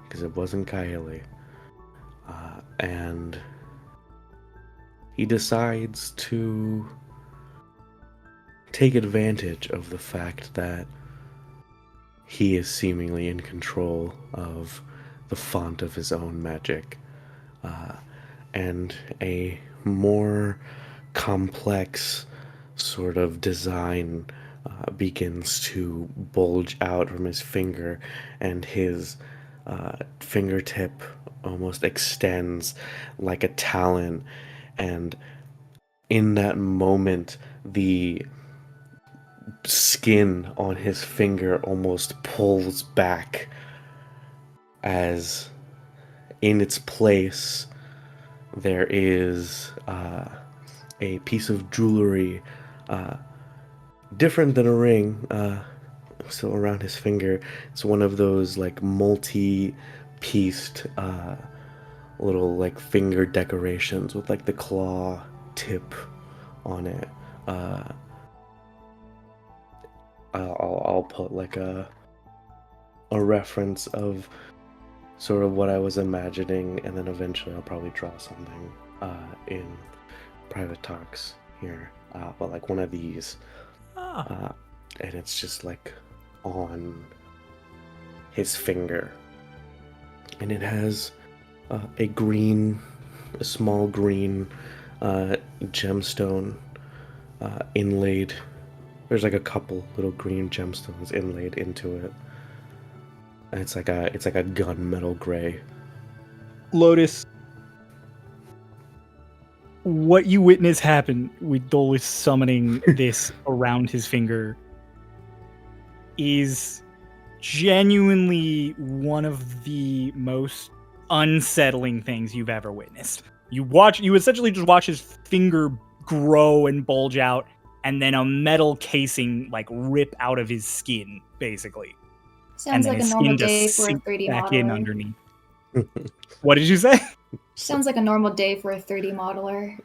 because it wasn't Kylie. And he decides to take advantage of the fact that he is seemingly in control of the font of his own magic, and a more complex sort of design begins to bulge out from his finger, and his fingertip almost extends like a talon, and in that moment the skin on his finger almost pulls back, as in its place there is a piece of jewelry, different than a ring, still around his finger. It's one of those like multi-pieced little like finger decorations with like the claw tip on it. I'll put like a a reference of sort of what I was imagining, and then eventually I'll probably draw something in private talks here. But like one of these, and it's just like on his finger, and it has a small green gemstone inlaid. There's like a couple little green gemstones inlaid into it, and it's like a gunmetal gray. Lotus, what you witness happen with Dolus summoning this around his finger is genuinely one of the most unsettling things you've ever witnessed. You essentially just watch his finger grow and bulge out, and then a metal casing like rip out of his skin, basically. Sounds like a normal day for a sink 3D back in modeler. underneath. What did you say? Sounds like a normal day for a 3D modeler.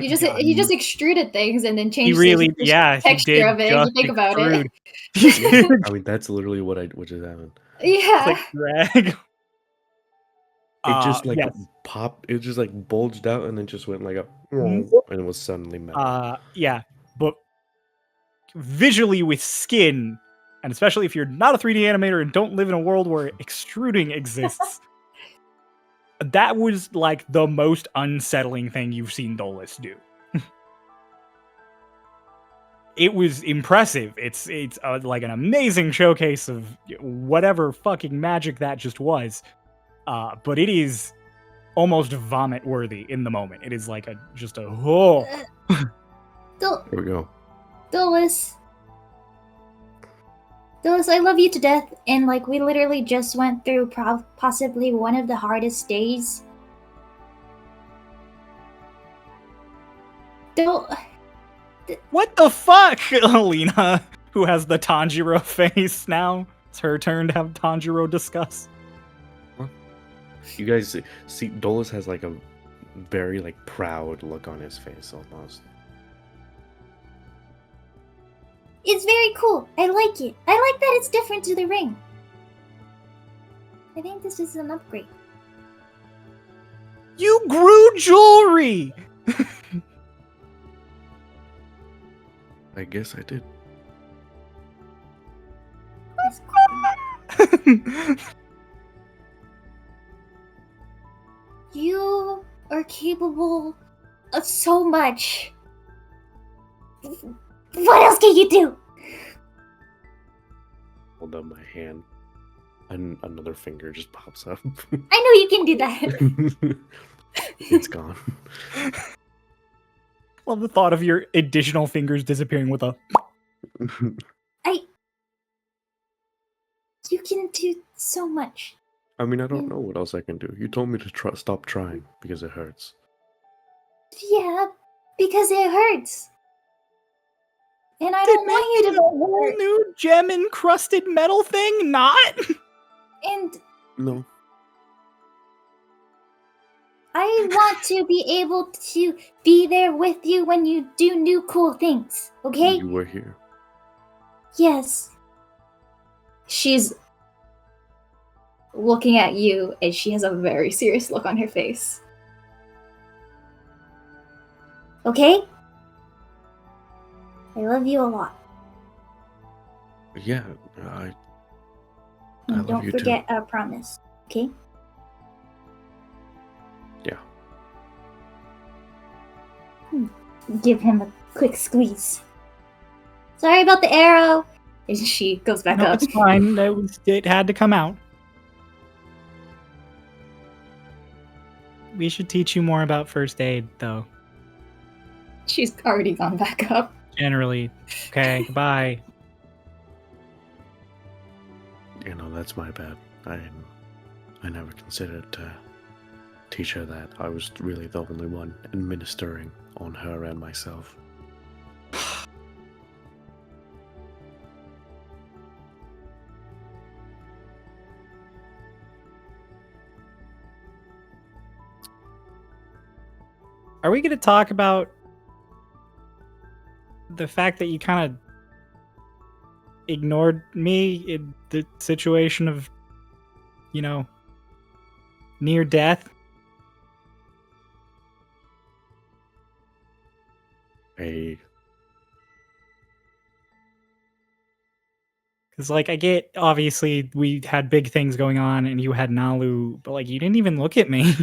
He He just extruded things and then changed really, the he texture did of it. If you just think about it. extrude. I mean, that's literally what just happened. Yeah. It's like drag. It just like yes. popped. It just like bulged out and then just went like a, Mhm. and it was suddenly metal. Yeah, but visually with skin, and especially if you're not a 3D animator and don't live in a world where extruding exists, that was like the most unsettling thing you've seen Dolus do. It was impressive. It's like an amazing showcase of whatever fucking magic that just was. But it is almost vomit worthy in the moment. It is like just a oh. Dol- Here we go. Dolus, I love you to death, and like we literally just went through possibly one of the hardest days. What the fuck, Alina, who has the Tanjiro face now? It's her turn to have Tanjiro discuss. You guys see, Dolus has like a very like proud look on his face almost. It's very cool. I like it. I like that it's different to the ring. I think this is an upgrade. You grew jewelry! I guess I did. That's cool. You are capable of so much. What else can you do? Hold up my hand, and another finger just pops up. I know you can do that. It's gone. Love the thought of your additional fingers disappearing with a... You can do so much. I mean, I don't know what else I can do. You told me to stop trying because it hurts. Yeah, because it hurts. And I don't want you to a whole new gem encrusted metal thing? Not? And No. I want to be able to be there with you when you do new cool things, okay? You were here. Yes. She's looking at you and she has a very serious look on her face. Okay? I love you a lot. Yeah, I And love don't you forget our promise, okay? Yeah. Give him a quick squeeze. Sorry about the arrow. And she goes back No, up. it's fine. It had to come out. We should teach you more about first aid, though. She's already gone back up. Generally. Okay, goodbye. You know, that's my bad. I never considered to teach her that. I was really the only one administering on her and myself. Are we going to talk about the fact that you kind of ignored me in the situation of, near death. I Because, I get, obviously, we had big things going on and you had Nalu, but, you didn't even look at me.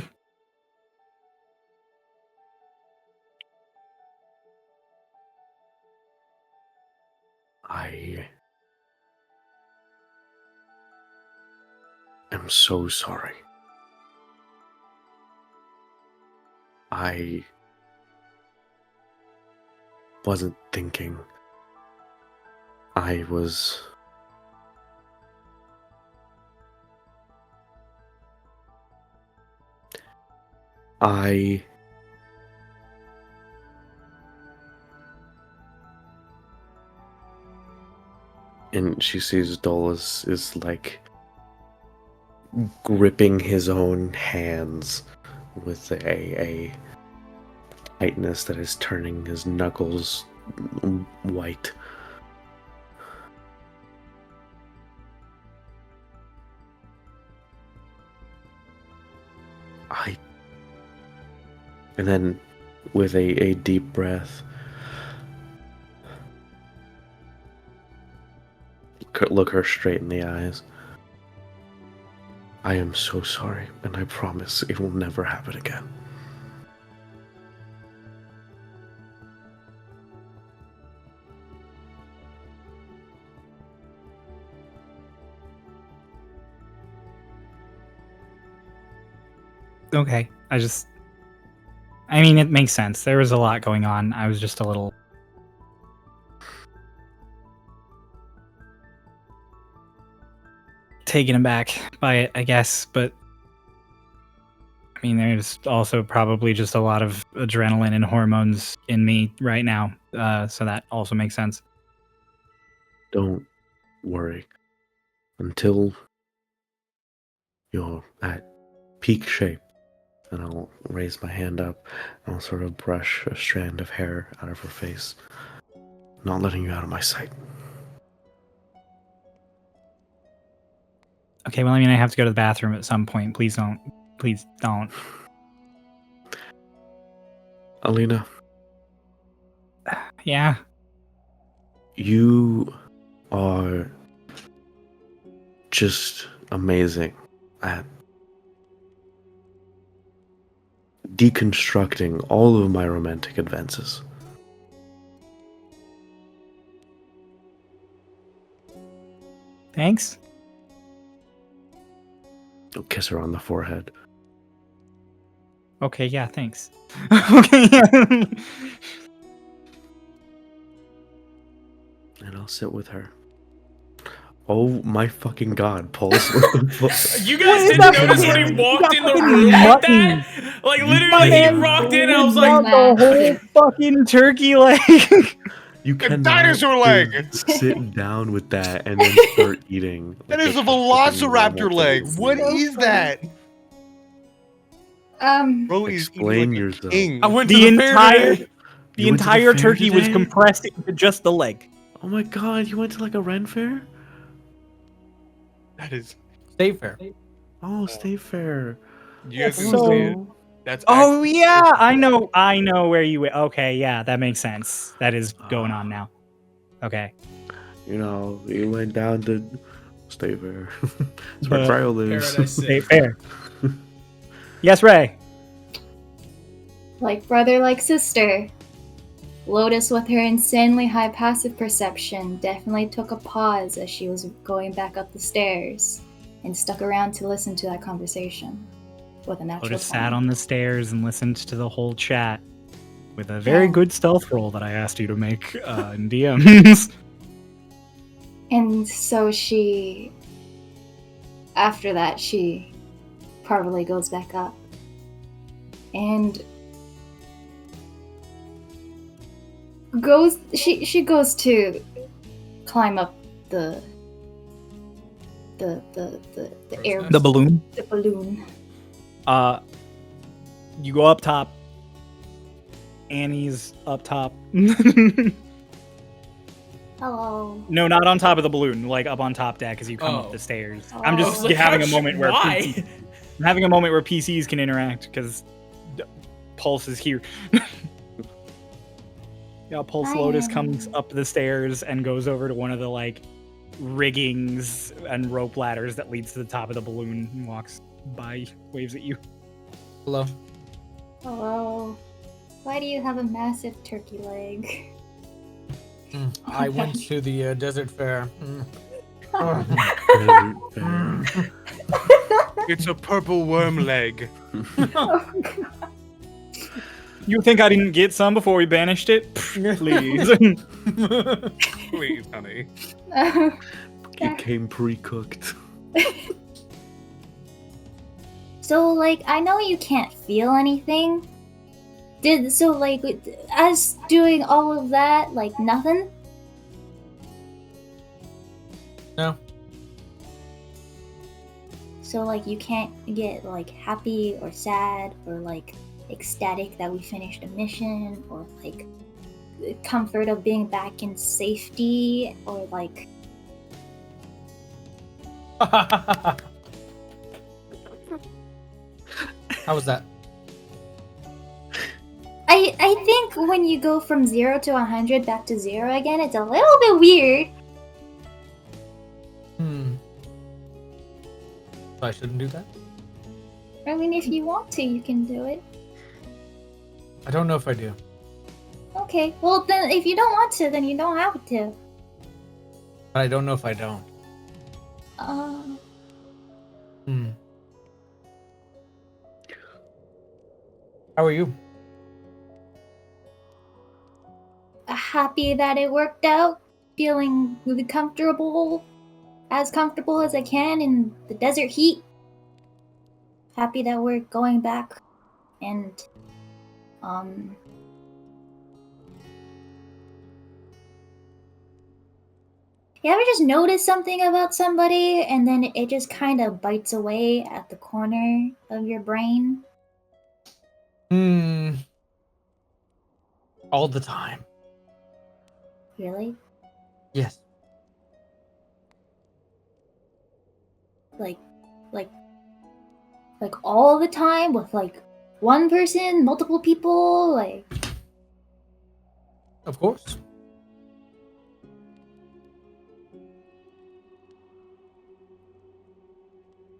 I am so sorry. I wasn't thinking. I was. And she sees Dolus is gripping his own hands with a tightness that is turning his knuckles white. And then with a deep breath, look her straight in the eyes. I am so sorry, and I promise it will never happen again. Okay. It makes sense. There was a lot going on. I was just a little taken aback by it, I guess. But there's also probably just a lot of adrenaline and hormones in me right now. So that also makes sense. Don't worry. Until you're at peak shape, and I'll raise my hand up and I'll sort of brush a strand of hair out of her face. Not letting you out of my sight. Okay, well, I have to go to the bathroom at some point. Please don't. Please don't. Alina, Yeah? you are just amazing at deconstructing all of my romantic advances. Thanks? I'll kiss her on the forehead. Okay, yeah, thanks. Okay, yeah. And I'll sit with her. Oh my fucking god, Pulse. You What guys is didn't that notice when fucking- he walked got in the fucking room like mutton. that? Like, My literally, he man walked in and I would was like, want the whole fucking turkey leg. You A cannot dinosaur leg! just sit down with that and then start eating. That like is a it's fucking velociraptor normal leg. thing. What So is funny. that? Bro is Explain eating like yourself. a king. I went to The the fair entire today. the You went to the entire fair turkey was today? compressed into just the leg. Oh my god, you went to like a Ren fair? That is. State fair. Oh, State Fair. You guys can So- see it. That's Oh actually- yeah, I know where you went. Okay, yeah, that makes sense. That is going on now. Okay. You know, you went down to State Fair. That's But- where Cryo lives. Paradise City. Fair. Yes, Ray. Like brother, like sister. Lotus, with her insanely high passive perception, definitely took a pause as she was going back up the stairs and stuck around to listen to that conversation with a natural Lotus 20. sat on the stairs and listened to the whole chat with a very Yeah. good stealth roll that I asked you to make in DMs. And so she, after that, she probably goes back up. And she goes to climb up the air The balloon. the balloon. You go up top. Annie's up top. Hello. No, not on top of the balloon, like up on top deck as you come up Oh. the stairs. Oh. I'm I just was like, having a moment where why? I'm having a moment where PCs can interact because Pulse is here. Yeah, Pulse I Lotus am- comes up the stairs and goes over to one of the like riggings and rope ladders that leads to the top of the balloon and walks by, waves at you. Hello. Hello. Why do you have a massive turkey leg? I went to the desert fair. It's a purple worm leg. You think I didn't get some before we banished it? Please. Please, honey. It came pre-cooked. So, like, I know you can't feel anything. As doing all of that, like, nothing? No. So, like, you can't get, like, happy or sad or, like, ecstatic that we finished a mission or, like, the comfort of being back in safety or, like, How was that? I think when you go from 0 to 100 back to 0 again, it's a little bit weird. So I shouldn't do that? I mean, if you want to, you can do it. I don't know if I do. Okay, well then, if you don't want to, then you don't have to. But I don't know if I don't. How are you? Happy that it worked out. Feeling really comfortable. As comfortable as I can in the desert heat. Happy that we're going back. And, You ever just notice something about somebody and then it just kind of bites away at the corner of your brain? All the time. Really? Yes. Like all the time with like one person, multiple people, like Of course.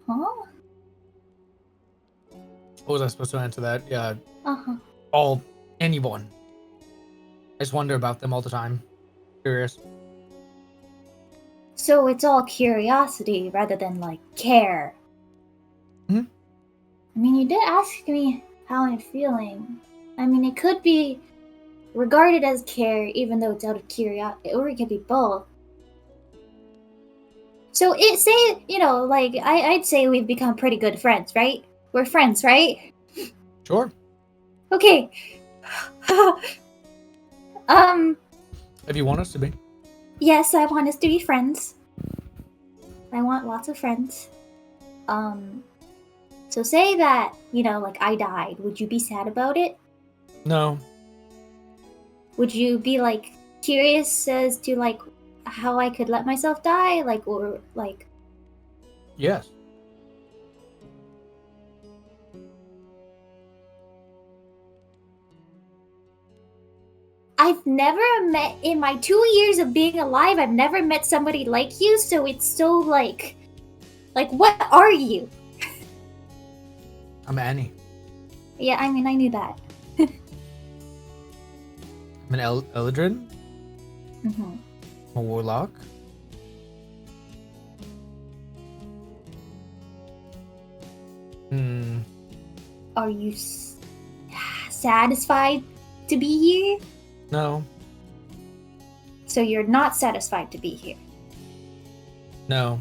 huh? What was I supposed to answer that? Yeah. Uh-huh. Anyone. I just wonder about them all the time. Curious. So it's all curiosity rather than like care. Mhm. I mean, you did ask me how I'm feeling. I mean, it could be regarded as care even though it's out of curiosity, or it could be both. So it say, like I'd say we've become pretty good friends, right? We're friends, right? Sure. Okay. If you want us to be. Yes, I want us to be friends. I want lots of friends. So say that, like I died. Would you be sad about it? No. Would you be like curious as to like how I could let myself die? Or Yes. I've never met, in my 2 years of being alive, I've never met somebody like you, so it's so like what are you? I'm Annie. Yeah, I mean, I knew that. I'm an Eldrin. Mm-hmm. A warlock. Are you satisfied to be here? No. So you're not satisfied to be here. No.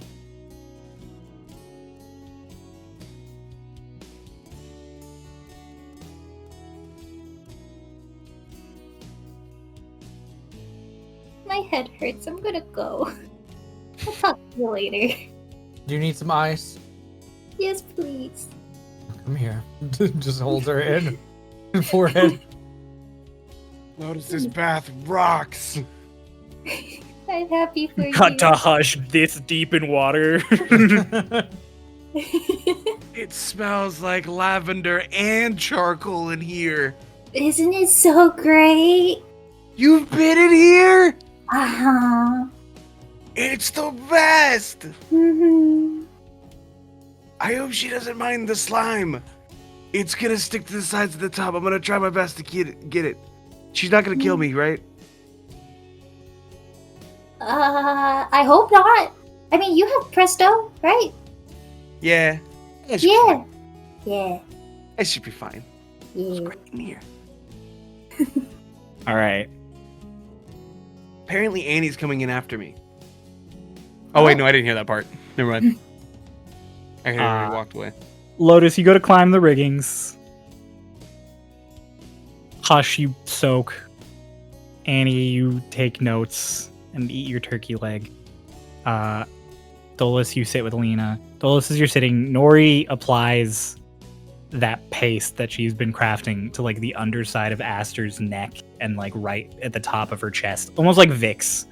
My head hurts. I'm gonna go. I'll talk to you later. Do you need some ice? Yes, please. Come here. Just hold her head and forehead. Notice this bath rocks. I I'm happy for Cut to hush this deep in water. It smells like lavender and charcoal in here. Isn't it so great? You've been in here? Uh-huh. It's the best. Mm-hmm. I hope she doesn't mind the slime. It's gonna stick to the sides of the tub. I'm gonna try my best to get it. She's not gonna kill me, right? I hope not. I mean, you have Presto, right? Yeah. Yeah. Yeah. It should be fine. It's Yeah. great in here. All right. Apparently Annie's coming in after me. Oh wait, no, I didn't hear that part. Never mind. I heard her walked away. Lotus, you go to climb the riggings. Hush, you soak. Annie, you take notes and eat your turkey leg. Dolus, you sit with Lena. Dolus, as you're sitting, Nori applies that paste that she's been crafting to like the underside of Aster's neck and like right at the top of her chest, almost like Vicks.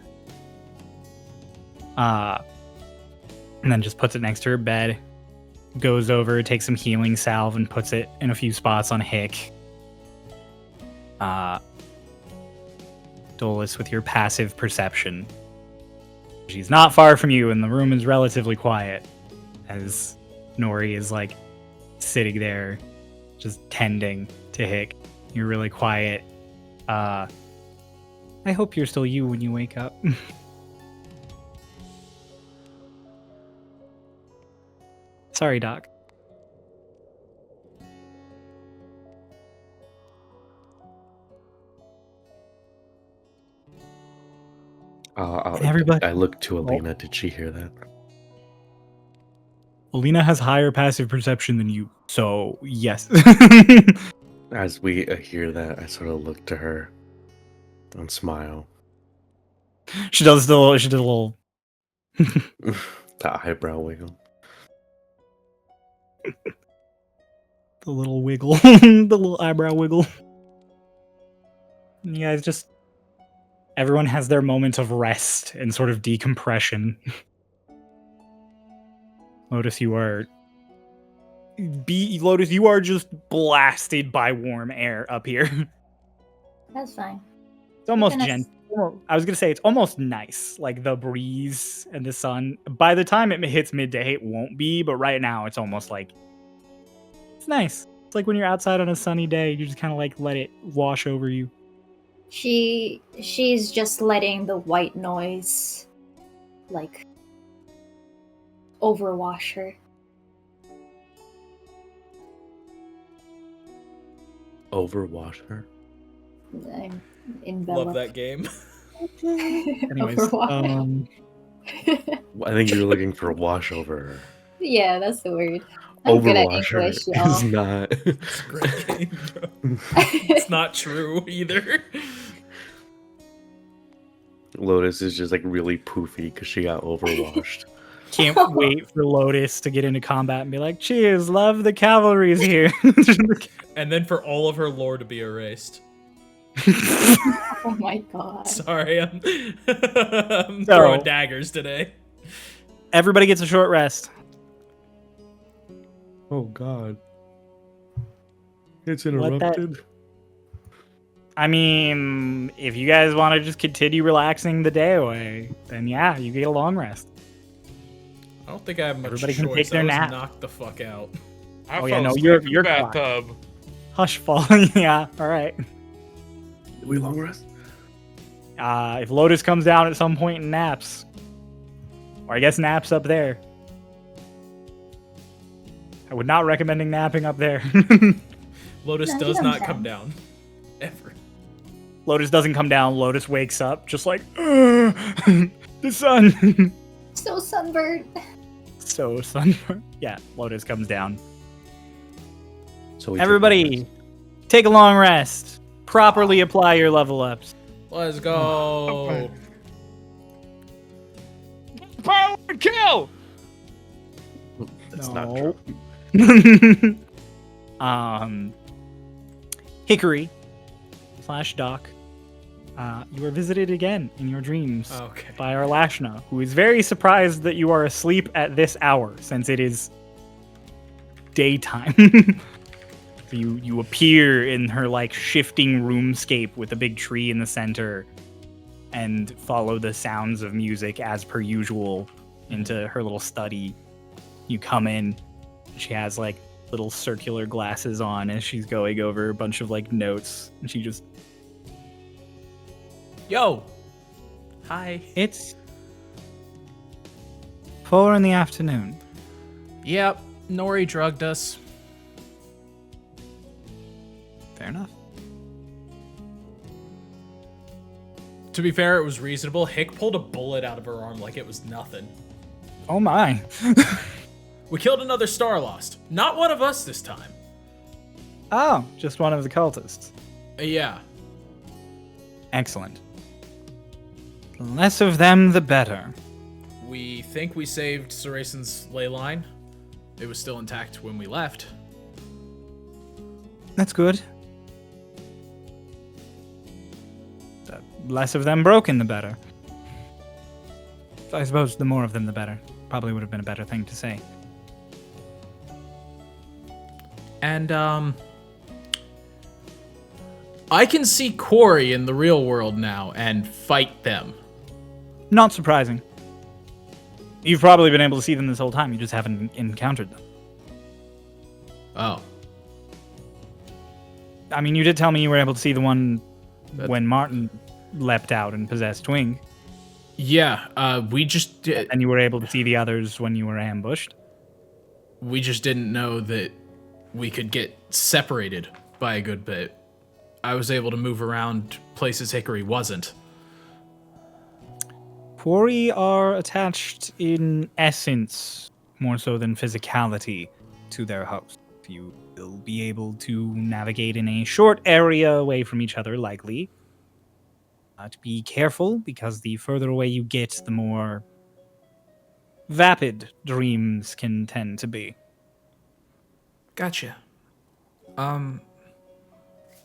And then just puts it next to her bed. Goes over, takes some healing salve, and puts it in a few spots on Hick. Dolus, with your passive perception, she's not far from you, and the room is relatively quiet. As Nori is like sitting there, just tending to Hick. You're really quiet. I hope you're still you when you wake up. Sorry, Doc. Everybody. I looked to Alina. Did she hear that? Alina has higher passive perception than you, so yes. As we hear that, I sort of look to her and smile. She did a little. The eyebrow wiggle. The little wiggle. The little eyebrow wiggle. You guys just. Everyone has their moment of rest and sort of decompression. Lotus, you are just blasted by warm air up here. That's fine. It's almost Goodness. gentle. I was gonna say it's almost nice, like the breeze and the sun. By the time it hits midday, it won't be, but right now it's almost like it's nice. It's like when you're outside on a sunny day, you just kind of like let it wash over you. She's just letting the white noise like overwash her. Overwash her? I'm enveloped. Love that game. Anyways, Overwash. I think you're looking for a washover. Yeah, that's the word. I'm good at Overwash her English, is y'all. not. It's a great game, bro. It's not true either. Lotus is just like really poofy because she got overwashed. can't wait for Lotus to get into combat and be like, "Cheers, love, the cavalry's here." And then for all of her lore to be erased. Oh my god. Sorry, I'm throwing daggers today. Everybody gets a short rest. Oh God. It's Let that- interrupted. I mean, if you guys want to just continue relaxing the day away, then yeah, you get a long rest. I don't think I have much Everybody choice. can take their I was nap. knocked the fuck out. I Oh, yeah, fell no, asleep you're- in the you're fine. bathtub. Hush fall. Yeah, all right. We long rest? If Lotus comes down at some point and naps, or I guess naps up there, I would not recommending napping up there. Lotus No, he does comes not down. come down. Ever. Lotus doesn't come down. Lotus wakes up just like, the sun. So sunburned. So sunburned. Yeah, Lotus comes down. So we take Everybody, take a long rest. Properly apply your level ups. Let's go. Power kill! That's not true. Hickory / Doc, You are visited again in your dreams Okay. by our Lashna, who is very surprised that you are asleep at this hour, since it is daytime. So you appear in her like shifting roomscape with a big tree in the center, and follow the sounds of music as per usual into her little study. You come in, she has like little circular glasses on as she's going over a bunch of like notes, and she just, Yo. Hi. it's 4 in the afternoon. Yep. Nori drugged us. Fair enough. To be fair, it was reasonable. Hick pulled a bullet out of her arm like it was nothing. Oh my. We killed another Starlost. Not one of us this time. Oh, just one of the cultists. Yeah. Excellent. The less of them, the better. We think we saved Saracen's ley line. It was still intact when we left. That's good. The less of them broken, the better. So I suppose the more of them, the better. Probably would have been a better thing to say. And, I can see Quarry in the real world now and fight them. Not surprising. You've probably been able to see them this whole time. You just haven't encountered them. Oh. I mean, you did tell me you were able to see the one when Martin leapt out and possessed Twing. Yeah, we just And you were able to see the others when you were ambushed. we just didn't know that we could get separated by a good bit. I was able to move around places Hickory wasn't. Quarry are attached in essence, more so than physicality, to their host. You will be able to navigate in a short area away from each other, likely. To be careful, because the further away you get, the more vapid dreams can tend to be. Gotcha.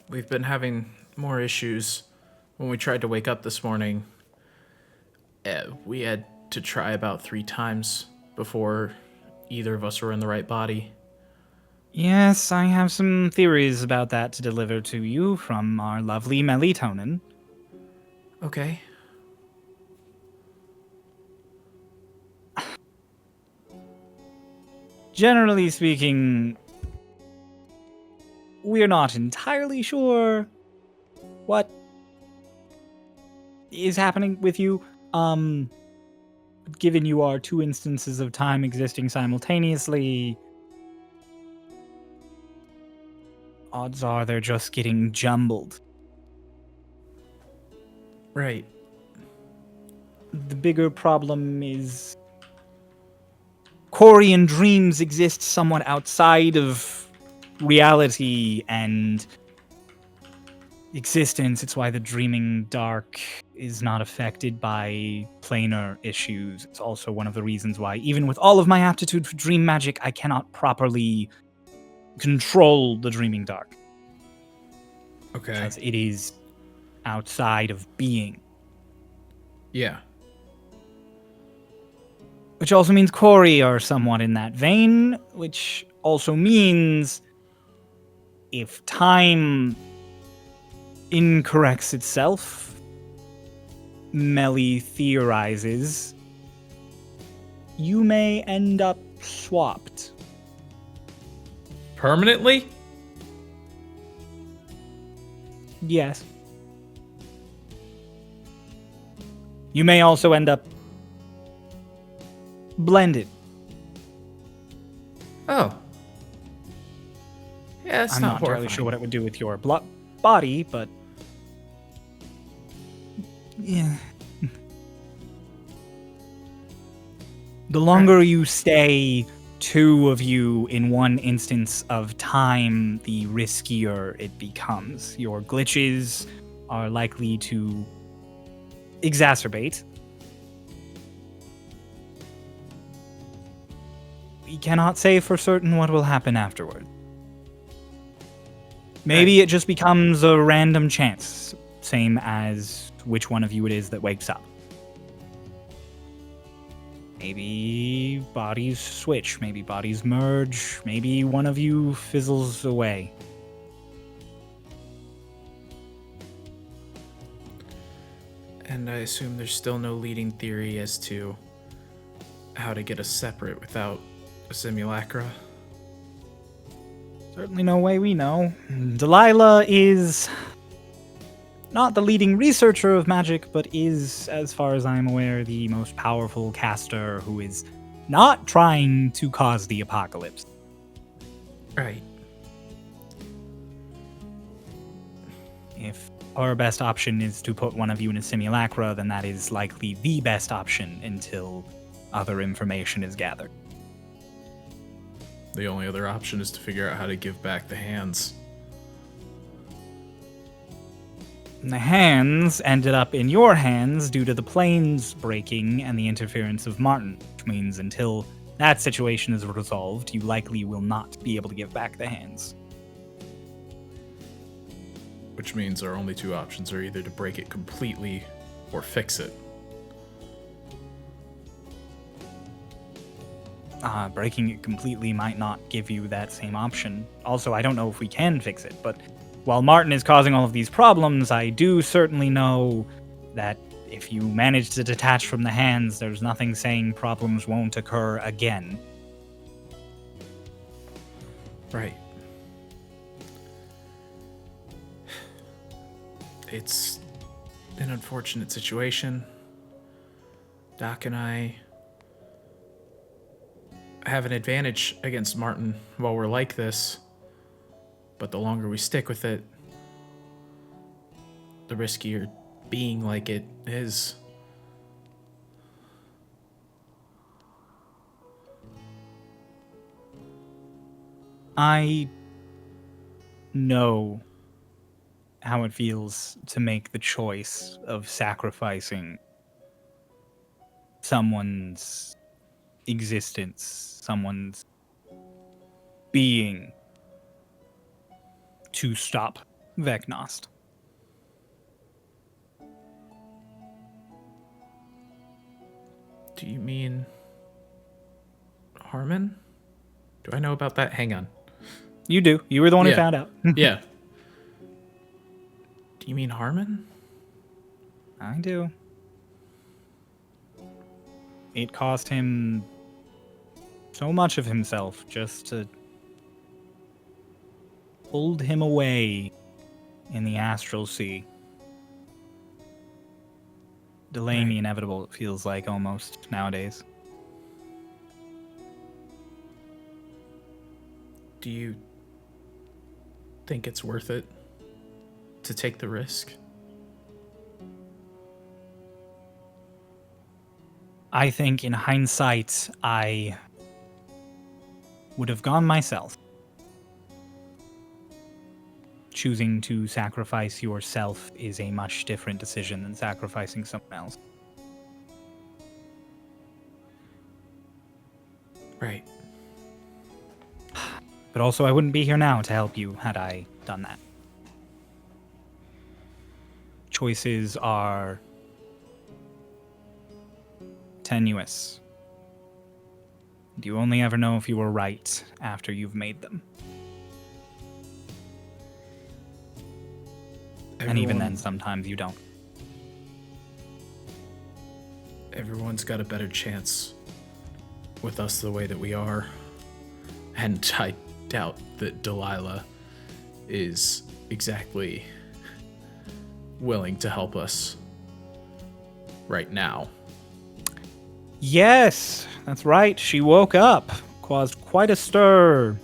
We've been having more issues. When we tried to wake up this morning, we had to try about 3 times before either of us were in the right body. Yes, I have some theories about that to deliver to you from our lovely melatonin. Okay. Generally speaking, we're not entirely sure what is happening with you. Given you are 2 instances of time existing simultaneously, odds are they're just getting jumbled. Right. The bigger problem is Quarian dreams exist somewhat outside of reality and existence. It's why the dreaming dark is not affected by planar issues. It's also one of the reasons why, even with all of my aptitude for dream magic, I cannot properly control the dreaming dark. Okay. Because it is outside of being. Yeah. Which also means Corey are somewhat in that vein, which also means if time incorrects itself, Melly theorizes, you may end up swapped. Permanently? Yes. You may also end up blended. Oh. Yeah, that's I'm not not entirely horrifying. sure what it would do with your body, but yeah. The longer you stay, 2 of you in one instance of time, the riskier it becomes. Your glitches are likely to exacerbate. We cannot say for certain what will happen afterward. Maybe it just becomes a random chance. same as which one of you it is that wakes up. Maybe bodies switch, maybe bodies merge, maybe one of you fizzles away. And I assume there's still no leading theory as to how to get us separate without a simulacra. Certainly no way we know. Delilah is not the leading researcher of magic, but is, as far as I'm aware, the most powerful caster who is not trying to cause the apocalypse. Right. If our best option is to put one of you in a simulacra, then that is likely the best option until other information is gathered. The only other option is to figure out how to give back the hands. And the hands ended up in your hands due to the planes breaking and the interference of Martin, which means until that situation is resolved, you likely will not be able to give back the hands. Which means our only two options are either to break it completely or fix it. Breaking it completely might not give you that same option. Also, I don't know if we can fix it, but while Martin is causing all of these problems, I do certainly know that if you manage to detach from the hands, there's nothing saying problems won't occur again. Right. It's an unfortunate situation. Doc and I have an advantage against Martin while we're like this, but the longer we stick with it, the riskier being like it is. I know how it feels to make the choice of sacrificing someone's existence, someone's being to stop Veknost. Do you mean Harmon? Do I know about that? Hang on. You do. You were the one who Yeah. found out. Yeah. Do you mean Harmon? I do. It cost him so much of himself just to hold him away in the astral sea. Delaying the inevitable, it feels like almost nowadays. Do you think it's worth it to take the risk? I think in hindsight, I would have gone myself. Choosing to sacrifice yourself is a much different decision than sacrificing someone else. Right. But also, I wouldn't be here now to help you had I done that. Choices are tenuous. You only ever know if you were right after you've made them. And even then, sometimes you don't. Everyone's got a better chance with us the way that we are. And I doubt that Delilah is exactly willing to help us right now. Yes, that's right. She woke up, caused quite a stir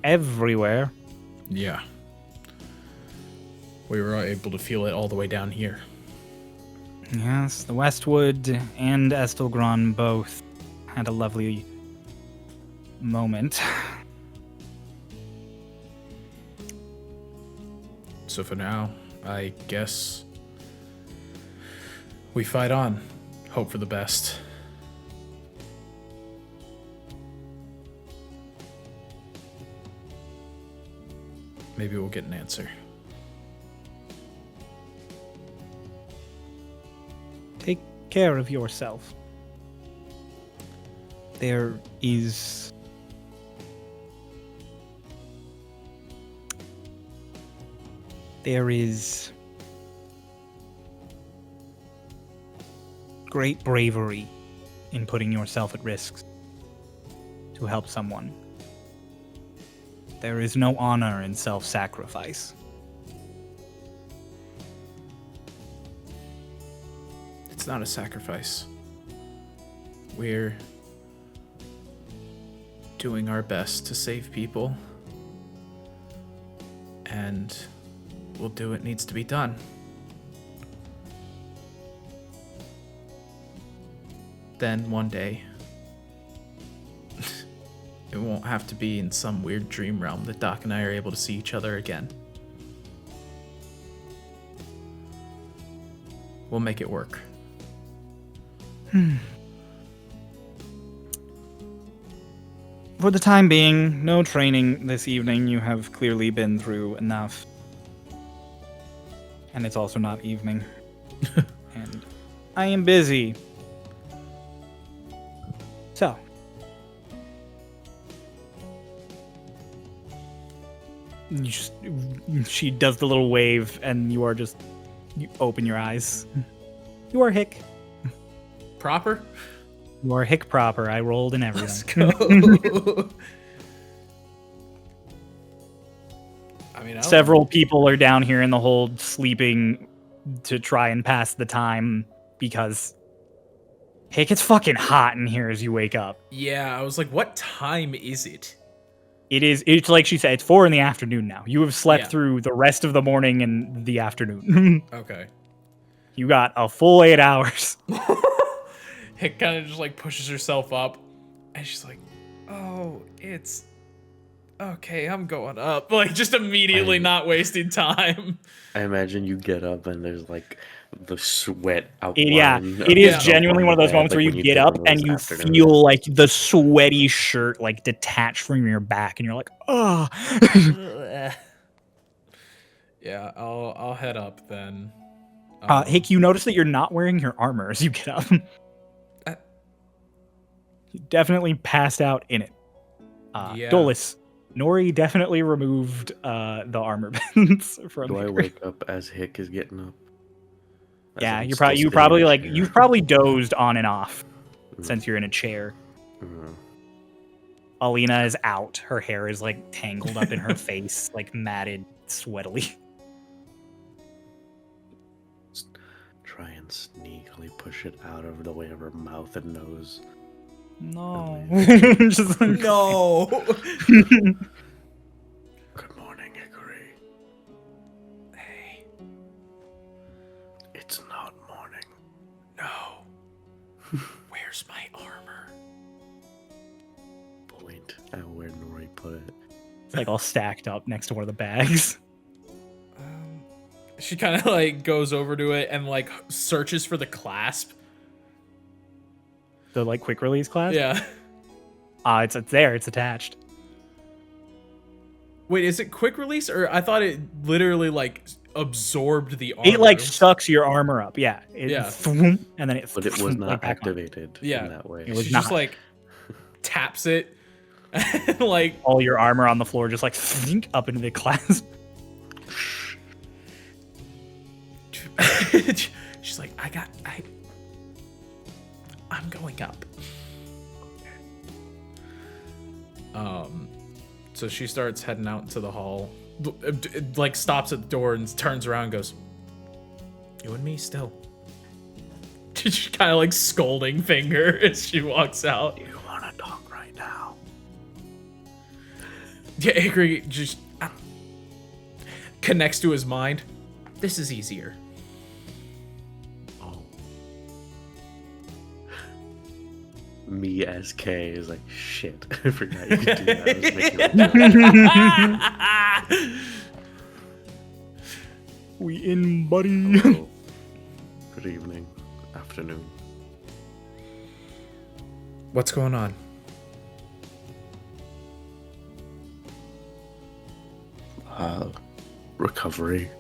everywhere. Yeah. We were able to feel it all the way down here. Yes, the Westwood and Estelgron both had a lovely moment. So for now, I guess we fight on. Hope for the best. Maybe we'll get an answer. take care of yourself. There is great bravery in putting yourself at risk to help someone. There is no honor in self-sacrifice. It's not a sacrifice. We're doing our best to save people. And we'll do what needs to be done. Then one day, it won't have to be in some weird dream realm that Doc and I are able to see each other again. We'll make it work. For the time being, no training this evening. You have clearly been through enough. And it's also not evening. And I am busy. So. She does the little wave, and you open your eyes. You are Hick. Proper? You are Hick proper. I rolled and everything. Let's go. I mean, Several people are down here in the hold sleeping to try and pass the time because Hick, it's fucking hot in here as you wake up. Yeah, I was like, what time is it? It's like she said, it's 4 p.m. now. You have slept Yeah. through the rest of the morning and the afternoon. Okay. You got a full 8 hours. Hick kind of just like pushes herself up, and she's like, "Oh, it's okay. I'm going up." Like just immediately not wasting time. I imagine you get up and there's like the sweat outline. It is Yeah. genuinely one of those moments where you get up and you feel like the sweaty shirt like detach from your back, and you're like, oh. Yeah, I'll head up then. Hick, you notice that you're not wearing your armor as you get up. You definitely passed out in it. Yeah. Dolus, Nori definitely removed the armor bins from Do I Hickory. wake up as Hick is getting up? As Yeah, I'm you still probably sitting in a chair? you've probably dozed on and off Mhm. since you're in a chair. Mhm. Alina is out. Her hair is like tangled up in her face, like matted sweatily. Try and sneakily push it out of the way of her mouth and nose. No. Just like, No. Good morning, Hickory. Hey, It's not morning. no. Where's my armor? Point at where Nori put it. it's like all stacked up next to one of the bags. She kind of like goes over to it and like searches for the clasp. The like quick release class. Yeah. It's there. It's attached. Wait, is it quick release or I thought it literally like absorbed the armor? It like sucks your armor up. Yeah. Yeah. And then it. But it was not back on. activated Yeah. in that way. It was She not. just like taps it and like All your armor on the floor just like up into the clasp. she's like, I'm going up. So she starts heading out into the hall, like stops at the door and turns around and goes, "You and me still." She's kind of like scolding finger as she walks out. You want to talk right now? Yeah, Hickory just connects to his mind. This is easier. Oh. Me as K is like, shit. I forgot you could do that. I was making We in, buddy. Hello. Good evening. Afternoon. What's going on? Recovery.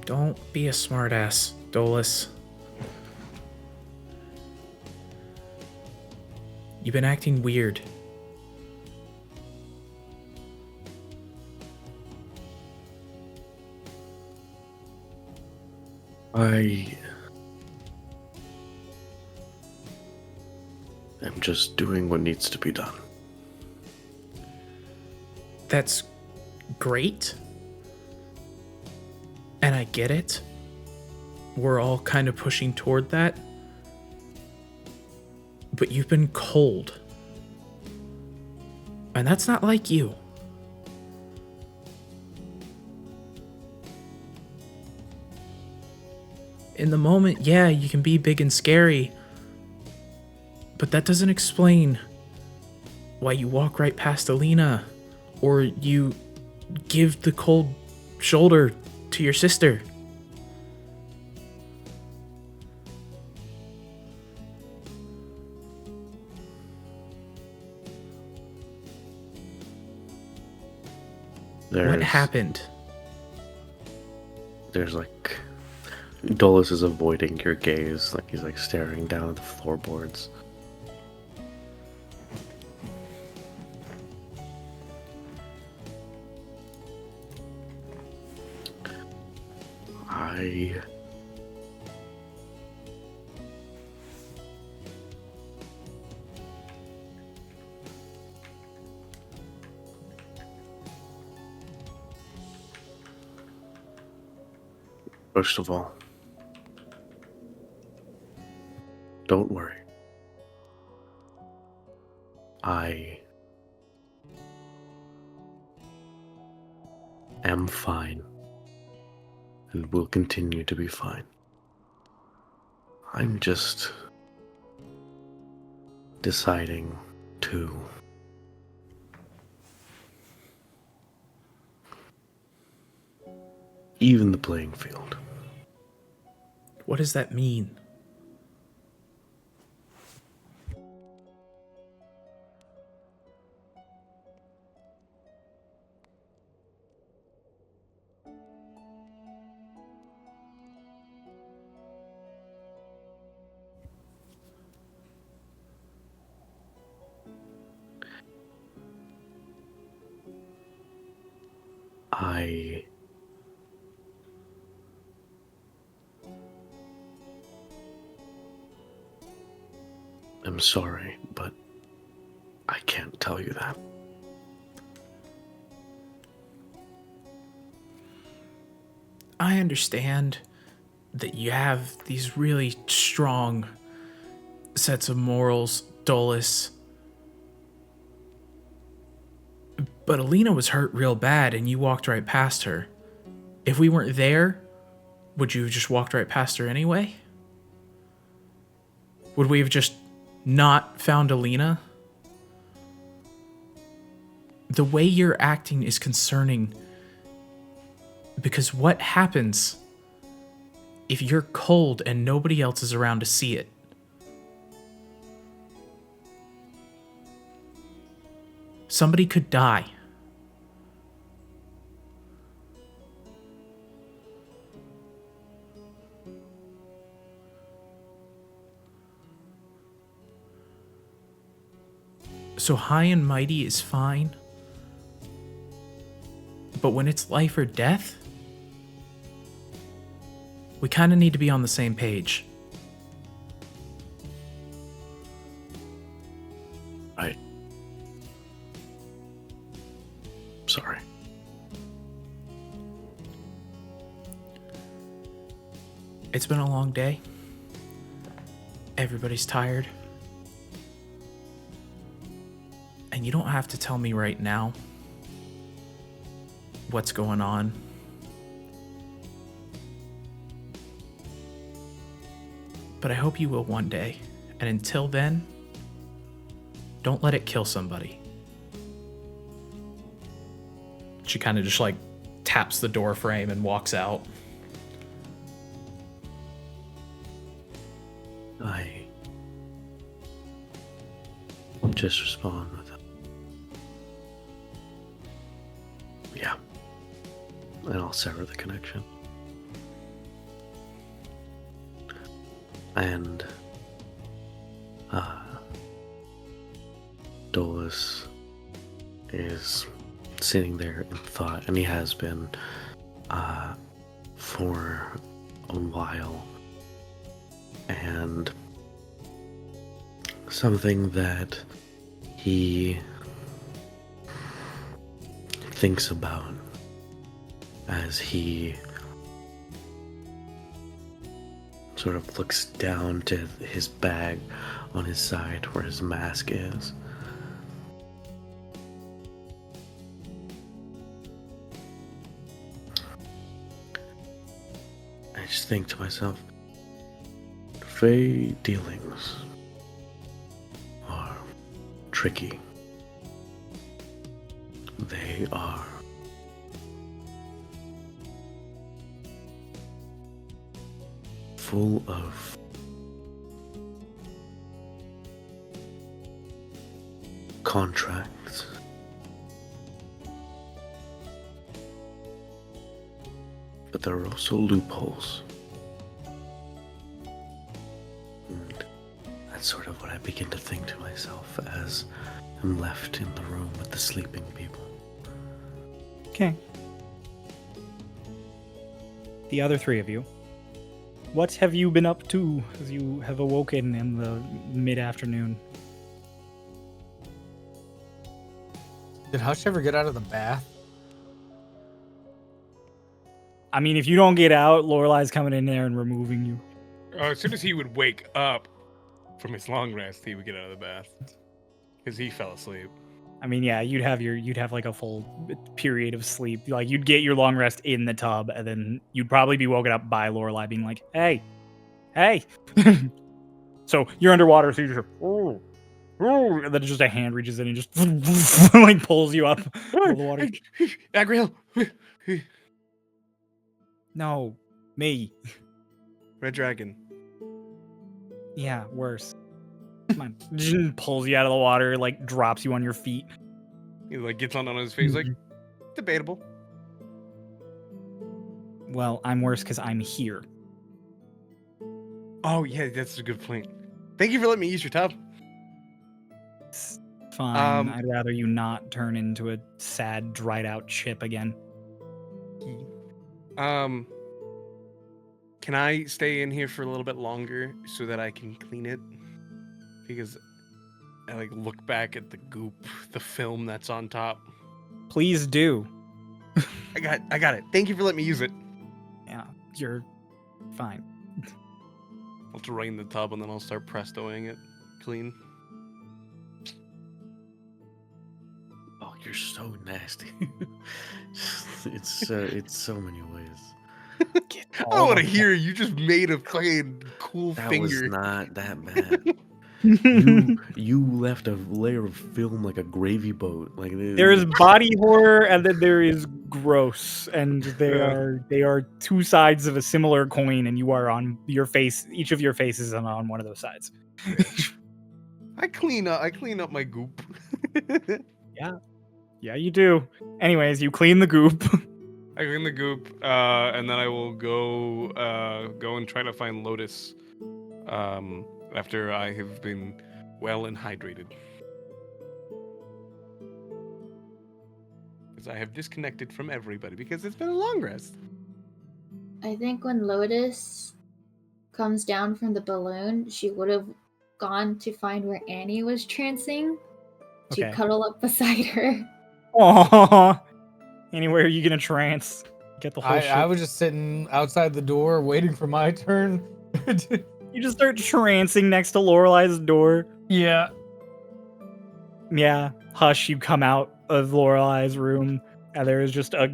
Don't be a smartass, Dolus. You've been acting weird. I am just doing what needs to be done. That's great. And I get it. We're all kind of pushing toward that. But you've been cold. And that's not like you. In the moment, yeah, you can be big and scary. But that doesn't explain why you walk right past Alina, or you give the cold shoulder to your sister. What happened? There's like... Dolus is avoiding your gaze, like he's like staring down at the floorboards. First of all, don't worry. I am fine and will continue to be fine. I'm just deciding to even the playing field. What does that mean? I'm sorry, but I can't tell you that. I understand that you have these really strong sets of morals, Dolus. But Alina was hurt real bad and you walked right past her. If we weren't there, would you have just walked right past her anyway? Would we have just not found Alina? The way you're acting is concerning, because what happens if you're cold and nobody else is around to see it? Somebody could die. So high and mighty is fine. But when it's life or death, we kind of need to be on the same page. Right. Sorry. It's been a long day. Everybody's tired. And you don't have to tell me right now what's going on. But I hope you will one day. And until then, don't let it kill somebody. She kind of just like taps the door frame and walks out. I just respond with it. Yeah. And I'll sever the connection. Dolus is sitting there in thought, and he has been for a while. And something that he thinks about as he sort of looks down to his bag on his side where his mask is. I just think to myself, Fey dealings are tricky. They are full of contracts, but there are also loopholes. And that's sort of what I begin to think to myself as I'm left in the room with the sleeping people. Okay. The other three of you, what have you been up to as you have awoken in the mid-afternoon? Did Hush ever get out of the bath? I mean, if you don't get out, Lorelai's coming in there and removing you. As soon as he would wake up from his long rest, he would get out of the bath because he fell asleep. I mean, yeah, you'd have like a full period of sleep. Like you'd get your long rest in the tub, and then you'd probably be woken up by Lorelai being like, "Hey, hey." So you're underwater, so you just oh, and then just a hand reaches in and just like pulls you up out of the water. Agriel. No, me. Red Dragon. Yeah, worse. Come on. Just pulls you out of the water, like drops you on your feet. He like gets on his face like, debatable. Well, I'm worse because I'm here. Oh yeah, that's a good point. Thank you for letting me use your tub. It's fine. I'd rather you not turn into a sad, dried out chip again. Can I stay in here for a little bit longer so that I can clean it? Because I like look back at the goop, the film that's on top. Please do. I got it. Thank you for letting me use it. Yeah, you're fine. I'll drain the tub and then I'll start prestoing it clean. Oh, you're so nasty. it's so many ways. I don't want to hear you just made a fucking cool That finger. was not that bad. you left a layer of film like a gravy boat. Like There is body horror, and then there is gross, and they are two sides of a similar coin, and you are on your face. Each of your faces is on one of those sides. I clean up my goop. Yeah, you do. Anyways, you clean the goop. I clean the goop, and then I will go and try to find Lotus. After I have been well and hydrated. Because I have disconnected from everybody because it's been a long rest. I think when Lotus comes down from the balloon, she would have gone to find where Annie was trancing to Okay. cuddle up beside her. Aww. Anywhere are you gonna trance? Get the whole shit. I was just sitting outside the door waiting for my turn. You just start trancing next to Lorelai's door. Yeah. Yeah. Hush, you come out of Lorelai's room, and there is just a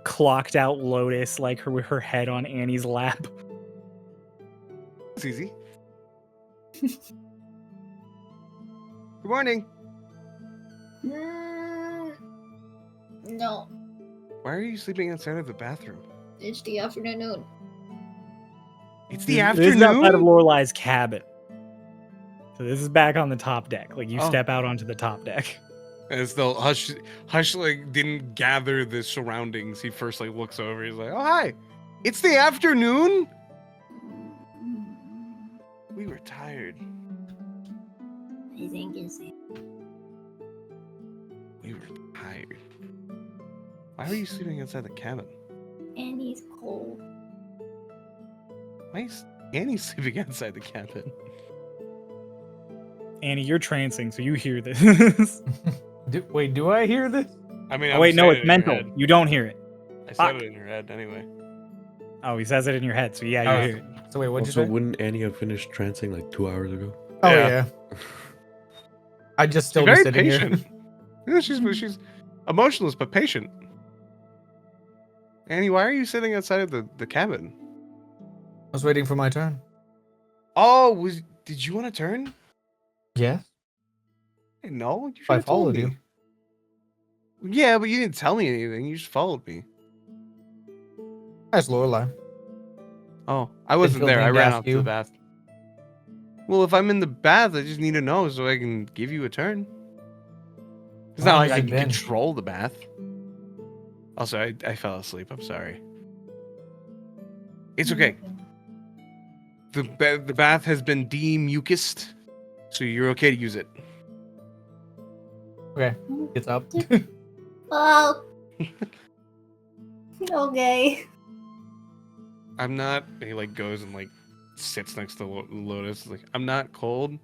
clocked out Lotus, like her with her head on Annie's lap. It's easy. Good morning. No, Why are you sleeping outside of the bathroom? it's the afternoon. It's the This is outside of afternoon? Lorelai's cabin. So this is back on the top deck. Like you Oh. step out onto the top deck. And still, Hush like didn't gather the surroundings. He first like looks over. He's like, "Oh hi, it's the afternoon." We were tired. I think it's We were tired. Why were you sleeping inside the cabin? And he's cold. Why is Annie sleeping outside the cabin? Annie, you're trancing, so you hear this. Wait, do I hear this? I mean, Oh I'm wait, no, saying it's it in your mental. head. You don't hear it. I said Fuck. it in your head anyway. Oh, he says it in your head, so yeah, you Oh, hear it. So wait, what'd you Also, say? wouldn't Annie have finished trancing like 2 hours ago? Oh Yeah. yeah. I just She's still be very sitting patient. here. Yeah, she's emotionless but patient. Annie, why are you sitting outside of the cabin? I was waiting for my turn. Oh, did you want to turn? Yes. No, you should I have told followed me. you. Yeah, but you didn't tell me anything. You just followed me. That's Lorelai. Oh, I wasn't feel there. I named ran after out to you. the bath. Well, if I'm in the bath, I just need to know so I can give you a turn. It's How not long like has I it can been? control the bath. Also, I fell asleep. I'm sorry. It's okay. The bath has been demucused, so you're okay to use it. Okay. Gets up. Oh. Okay. I'm not. He like goes and like sits next to Lotus. Like, I'm not cold,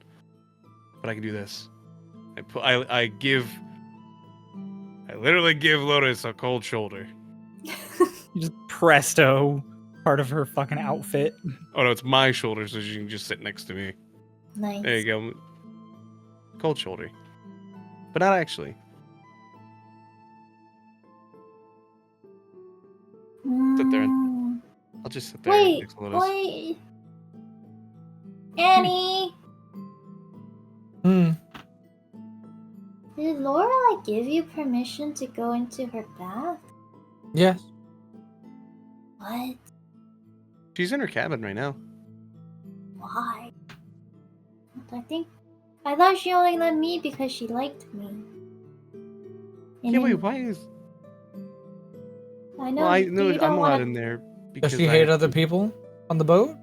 but I can do this. I literally give Lotus a cold shoulder. You just presto, part of her fucking outfit. Oh no, it's my shoulder, so she can just sit next to me. Nice. There you go. Cold shoulder, but not actually. Sit there I'll just sit there Wait, next to Lotus. wait. Annie, Hmm. did Lorelai give you permission to go into her bath? Yes. What? She's in her cabin right now. Why? I thought she only let me because she liked me. And Yeah, wait, then- why is? I know. Well, I you know don't I'm allowed wanna- in there Does because she hate other people on the boat?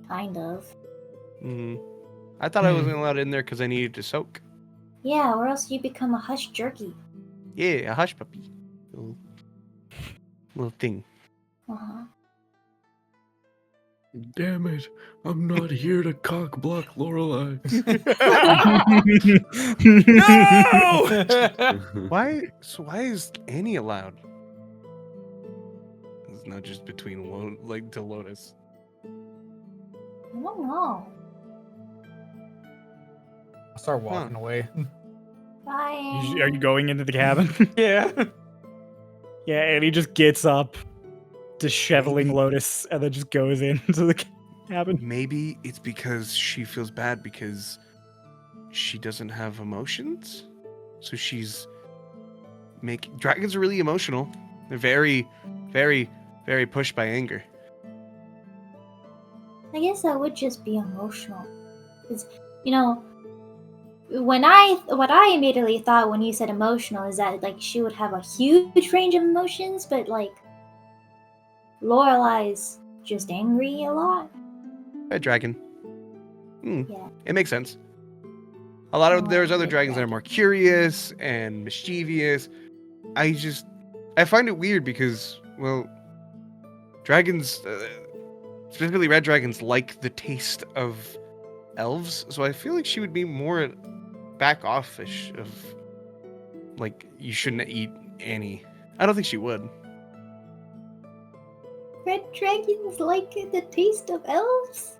Kind of. Hmm. I thought I Hmm. wasn't allowed in there because I needed to soak. Yeah, or else you become a hush jerky. Yeah, a hush puppy. Little thing. Uh-huh. Damn it! I'm not here to cock block Lorelai. No! Why? So why is Annie allowed? It's not just between to Lotus. I don't know. I'll start walking away. Bye. Are you going into the cabin? Yeah. Yeah, and he just gets up, disheveling Lotus, and then just goes into the cabin. Maybe it's because she feels bad because she doesn't have emotions. So she's dragons are really emotional. They're very, very, very pushed by anger. I guess that would just be emotional. Because, you know, what I immediately thought when you said emotional is that, like, she would have a huge range of emotions, but, like, Lorelai's just angry a lot. Red dragon. Yeah. It makes sense. A lot of Oh, there's other red dragons that are dragon. more curious and mischievous. I find it weird because, well, dragons, specifically red dragons, like the taste of elves. So I feel like she would be more back offish of, like, you shouldn't eat Annie. I don't think she would. Red dragons like the taste of elves?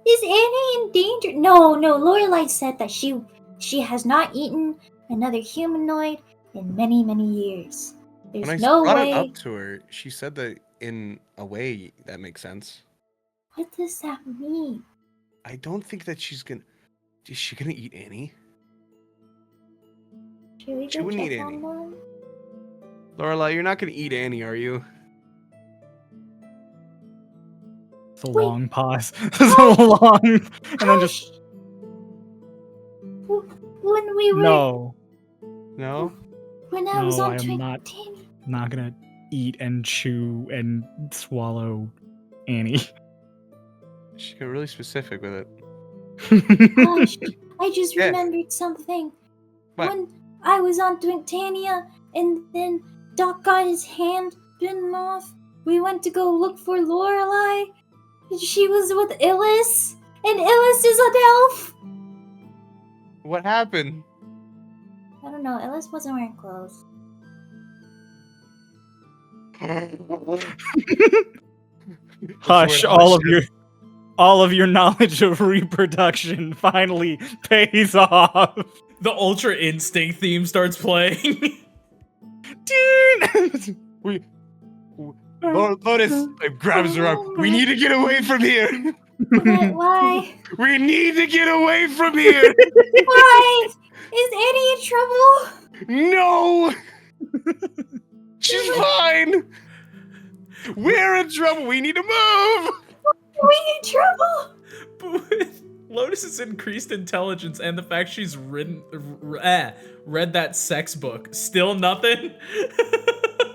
Is Annie in danger? No, Lorelai said that she has not eaten another humanoid in many, many years. There's When I no brought way. it up to her, she said that in a way that makes sense. What does that mean? I don't think that she's gonna. Is she gonna eat Annie? Should we She go wouldn't check eat on Annie. them? Lorelai, you're not gonna eat Annie, are you? It's a Wait. long pause. It's a long, and then just When we were no, No. when I was No, on I am not. Titania. I'm not gonna eat and chew and swallow Annie. She got really specific with it. Gosh, I just Yeah. remembered something. What? I was on Twintania, and then Doc got his hand bitten off. We went to go look for Lorelei. She was with Illis, and Illis is an elf. What happened? I don't know. Illis wasn't wearing clothes. Hush, all of your knowledge of reproduction finally pays off. The Ultra Instinct theme starts playing. Lotus grabs her up. We need to get away from here. Why? We need to get away from here. Why? Is Annie in trouble? No. She's fine. We're in trouble. We need to move. We in trouble? But with Lotus's increased intelligence and the fact she's read that sex book, still nothing.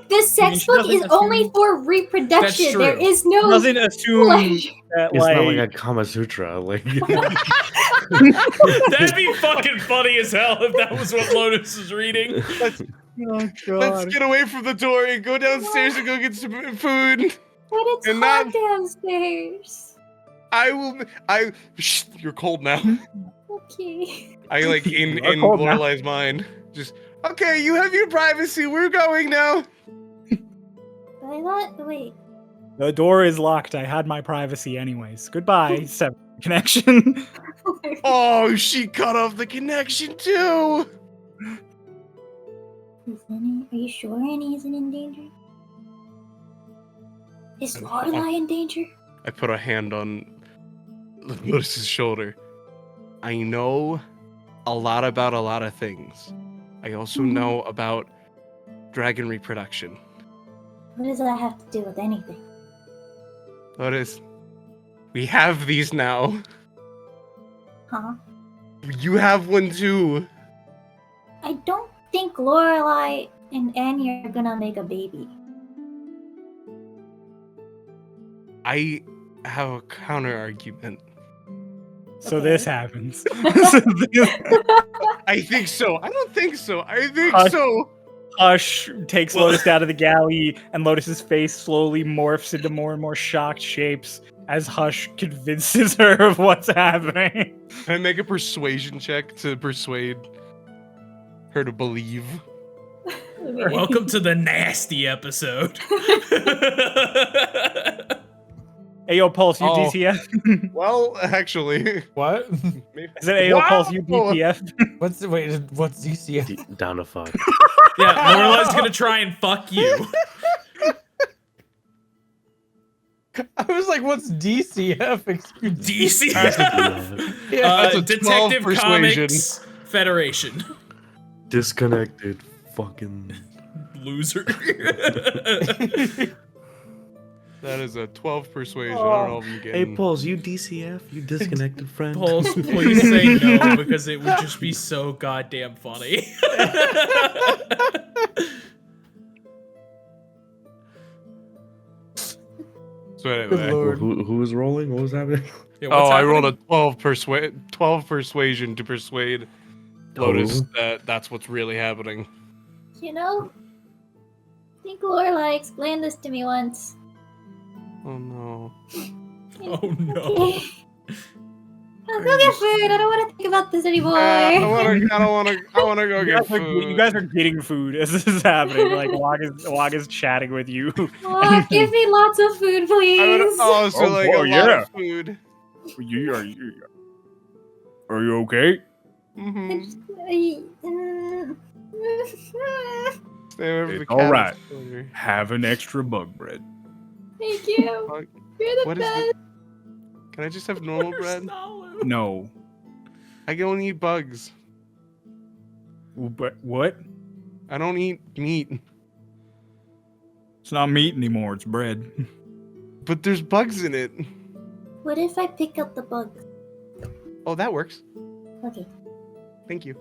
The sex she book doesn't is only for reproduction. That's true. There is no. Doesn't assume that It's not like like a Kama Sutra. Like, That'd be fucking funny as hell if that was what Lotus was reading. Let's get away from the door and go downstairs and go get some food. But it's And hot that- downstairs. Shh, you're cold now. Okay. I like in You're cold now. Lorelei's mind. Just okay, you have your privacy. We're going now. But I thought. Wait. the door is locked. I had my privacy anyways. Goodbye, seven connection. Oh, she cut off the connection too. Is Annie? Are you sure Annie isn't in danger? Is Lorelei in danger? I put a hand on Lotus's shoulder. I know a lot about a lot of things. I also know about dragon reproduction. What does that have to do with anything? Lotus, we have these now. Huh? You have one too. I don't think Lorelei and Annie are gonna make a baby. I have a counter argument. So Okay. this happens. I think so. I don't think so. I think Hush. so. Hush takes Lotus out of the galley, and Lotus's face slowly morphs into more and more shocked shapes as Hush convinces her of what's happening. Can I make a persuasion check to persuade her to believe? Welcome to the nasty episode. Hey, yo, Pulse, you Oh. DTF? Well, actually, What? maybe. Is it AO Pulse, you Wow! DTF? What's DCF? down to fuck. Yeah, Lorelai's gonna try and fuck you. I was like, what's DCF? Excuse me. DC. Yeah. That's a 12 Detective persuasion. Comics Federation. Disconnected. Fucking. Loser. That is a 12 persuasion. I don't know if I'm Hey, getting. Pauls, you DCF? You disconnected friend? Pulse, please say no because it would just be so goddamn funny. So Good anyway. lord. Who was rolling? What was happening? Yeah, Oh, what's I rolled happening? a 12 persuasion to persuade Lotus Oh. that that's what's really happening. You know, I think Lorelei explained this to me once. Oh no. Oh no. Okay. I'll go get food. I don't want to think about this anymore. I don't want to go You get guys, are, food. you guys are getting food as this is happening. Like, Wag is chatting with you. Oh, give me lots of food, please. I would also Oh, like boy, a lot yeah. of food. Are you okay? Mm-hmm. It's all right. Have an extra bug bread. Thank you. Fuck. You're the What is best. it? Can I just have normal bread? No. I don't eat bugs. But what? I don't eat meat. It's not meat anymore. It's bread. But there's bugs in it. What if I pick up the bugs? Oh, that works. Okay. Thank you.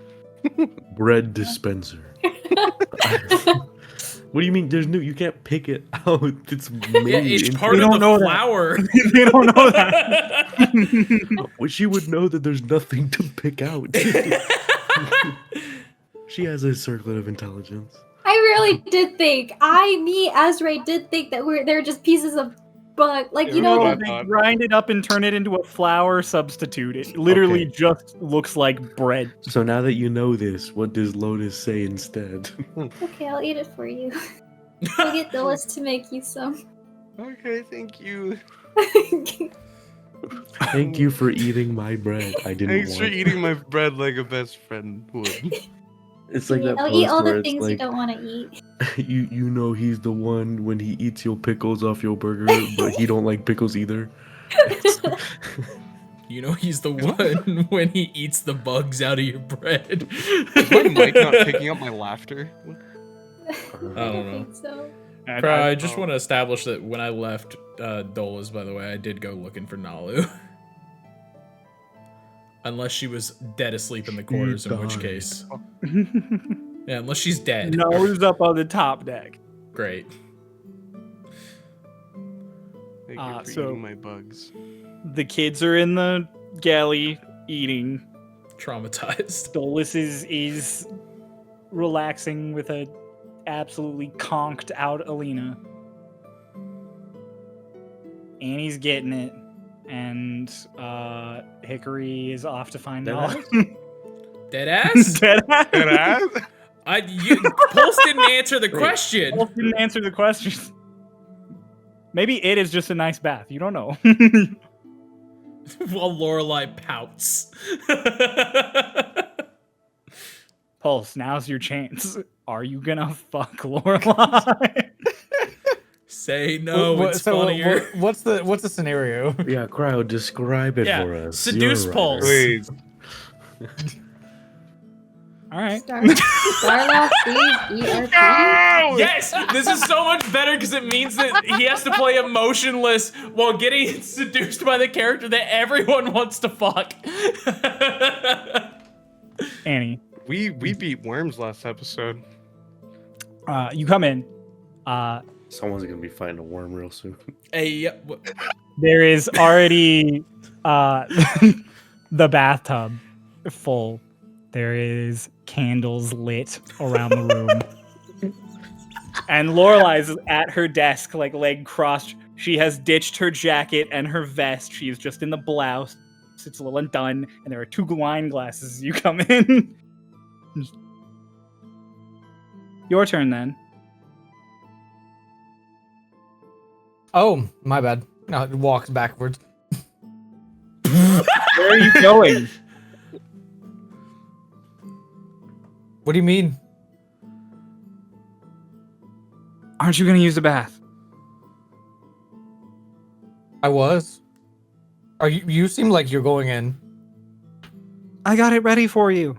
Bread dispenser. What do you mean? There's no. You can't pick it out. It's made. Yeah, it's into- part We of don't the know that. flour. They don't know that. Well, she would know that there's nothing to pick out. She has a circlet of intelligence. I really did think, Azray did think that they're just pieces of bug. Like, you Yeah, know, what I No, they thought. grind it up and turn it into a flour substitute. It literally Okay. just looks like bread. So now that you know this, what does Lotus say instead? okay, I'll eat it for you. I'll get Dulles to make you some. Okay, thank you. Thank you for eating my bread. I didn't Thanks for want. eating my bread like a best friend would. It's like that I'll post eat all where the it's things you like, don't want to eat. you know he's the one when he eats your pickles off your burger, but he don't like pickles either. You know he's the one when he eats the bugs out of your bread. Is my mic not picking up my laughter? I don't know. think so. I just want to establish that when I left Dola's, by the way, I did go looking for Nalu. Unless she was dead asleep in the quarters, in which died. case. Yeah, unless she's dead. Nose up on the top deck. Great. Thank you for so- eating my bugs. The kids are in the galley eating. Traumatized. Dolus is relaxing with a absolutely conked out Alina. Annie's getting it. And Hickory is off to find Dead Nalo. Deadass? Deadass? Pulse didn't answer the question. Wolf didn't answer the question. Maybe it is just a nice bath. You don't know. While Lorelai pouts. Pulse, now's your chance. Are you gonna fuck Lorelai? Say no, it's so funnier. what's the scenario? Yeah, crowd, describe it Yeah, for us. seduce You're a Pulse. writer. Wait. All right. Starlost Seas ERP. Yes, this is so much better because it means that he has to play emotionless while getting seduced by the character that everyone wants to fuck. Annie, We beat worms last episode. you come in. Someone's gonna be fighting a worm real soon. Hey, There is already the bathtub full. There is candles lit around the room. And Lorelai's at her desk, like leg crossed. She has ditched her jacket and her vest. She is just in the blouse. It's a little undone, and there are 2 wine glasses as you come in. Your turn then. Oh, my bad. No, it walks backwards. Where are you going? What do you mean? Aren't you going to use the bath? I was. Are you? You seem like you're going in. I got it ready for you.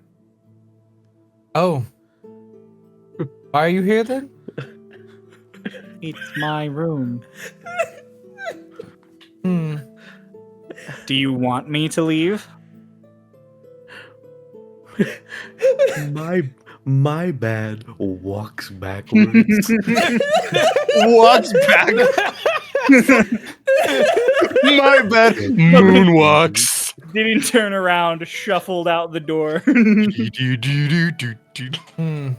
Oh. Why are you here then? It's my room. Hmm. Do you want me to leave? My bad. Walks backwards. Walks back. My bad. Moonwalks. Didn't turn around, shuffled out the door. Hmm.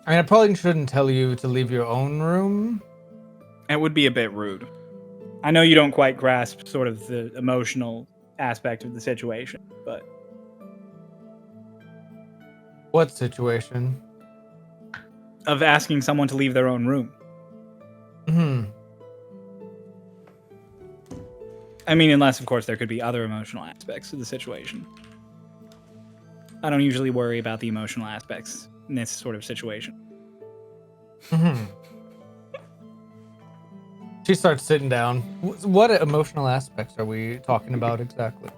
I mean, I probably shouldn't tell you to leave your own room. It would be a bit rude. I know you don't quite grasp sort of the emotional aspect of the situation, but What situation? of asking someone to leave their own room. Hmm. I mean, unless, of course, there could be other emotional aspects of the situation. I don't usually worry about the emotional aspects in this sort of situation. Hmm. She starts sitting down. What emotional aspects are we talking about exactly?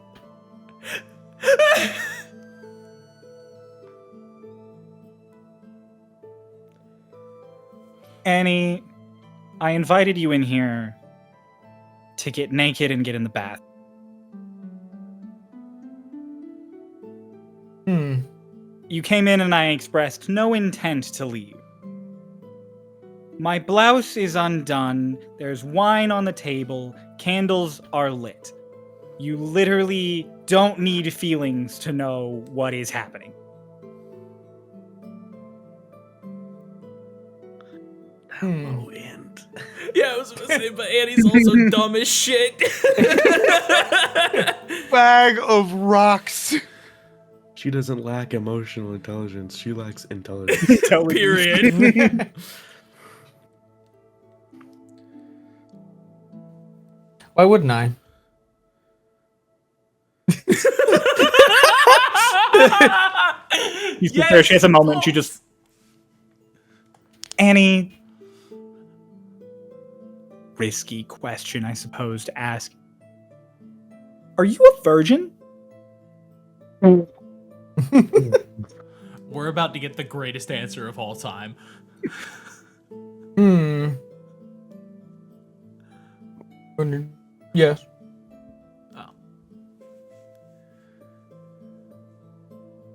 Annie, I invited you in here to get naked and get in the bath. Hmm. You came in and I expressed no intent to leave. My blouse is undone, there's wine on the table, candles are lit. You literally don't need feelings to know what is happening. Oh, and Yeah, I was gonna say, but Annie's also dumb as shit. Bag of rocks. she doesn't lack emotional intelligence. She lacks intelligence. Period. Why wouldn't I? You sit there, she has a moment, she just... Annie... Risky question, I suppose, to ask. Are you a virgin? We're about to get the greatest answer of all time. Yes. Oh.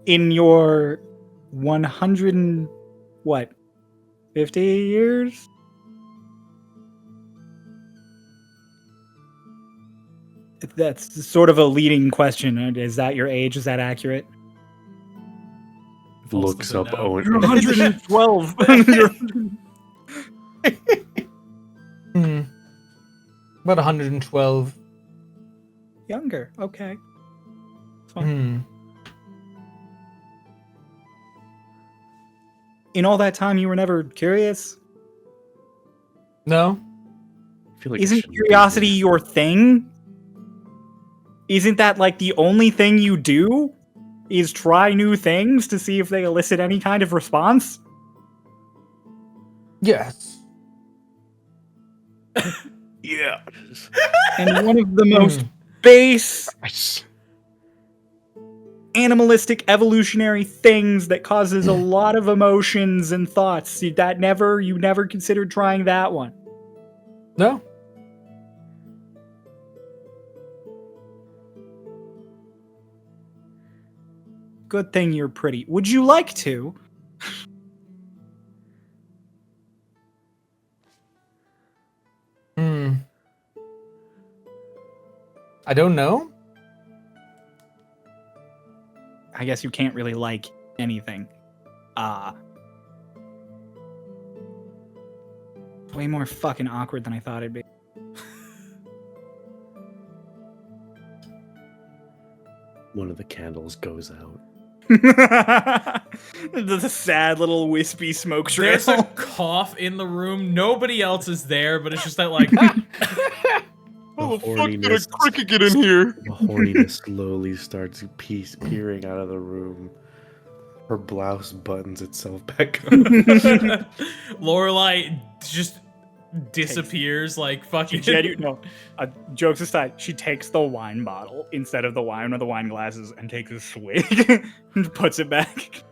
In your 100 and... what? 50 years? That's sort of a leading question. Is that your age? Is that accurate? Looks up doesn't know. Owen. You're 112. About 112. Younger. Okay. Fine. In all that time, you were never curious? No? I feel like it Isn't shouldn't be curiosity here. your thing? Isn't that like the only thing you do? Is try new things to see if they elicit any kind of response? Yes. Yeah. And one of the most base Nice. animalistic evolutionary things that causes a lot of emotions and thoughts. You never considered trying that one. No? Good thing you're pretty. Would you like to? I don't know. I guess you can't really like anything. Way more fucking awkward than I thought it'd be. One of the candles goes out. The sad little wispy smoke trail. There's a cough in the room. Nobody else is there, but it's just that like. Oh, The the fuck did a horniness- cricket get in here? The horniness slowly starts peering out of the room. Her blouse buttons itself back up. Lorelai just disappears like fucking. Jokes aside, she takes the wine bottle instead of the wine or the wine glasses and takes a swig and puts it back.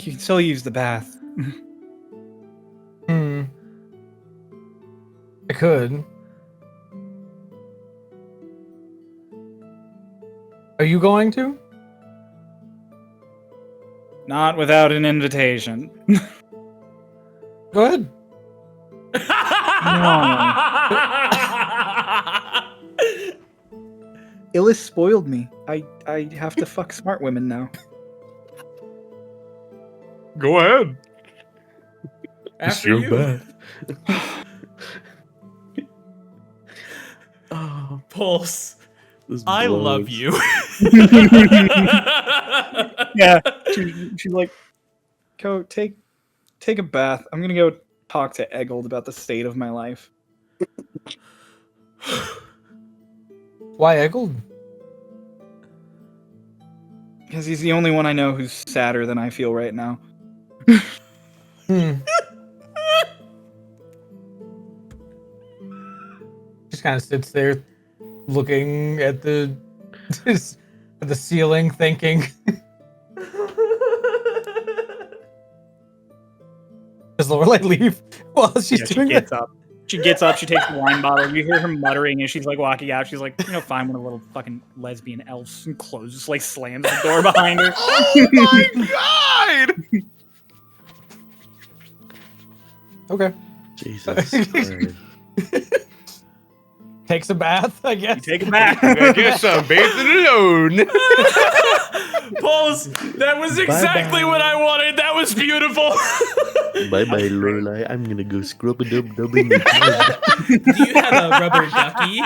You can still use the bath. I could. Are you going to? Not without an invitation. Go ahead. Illis spoiled me. I have to fuck smart women now. Go ahead. After you. bath. Oh, Pulse. this I love blows. you. Yeah, she's like, go take a bath. I'm gonna go talk to Eggold about the state of my life. Why Eggold? Because he's the only one I know who's sadder than I feel right now. Just kind of sits there, looking at the at the ceiling, thinking. Does Lorelai leave while she's She doing gets that? up. She gets up, she takes the wine bottle. You hear her muttering as she's like walking out. She's like, find one of the little fucking lesbian elves and closes, like slams the door behind her. Oh my god! Okay. Jesus Christ. Takes a bath, I guess. You take it back. I guess I'm bathing alone. Pulse, that was exactly what I wanted. That was beautiful. Bye-bye, Lorelai. I'm gonna go scrub-a-dub-dub in your head. Do you have a rubber ducky?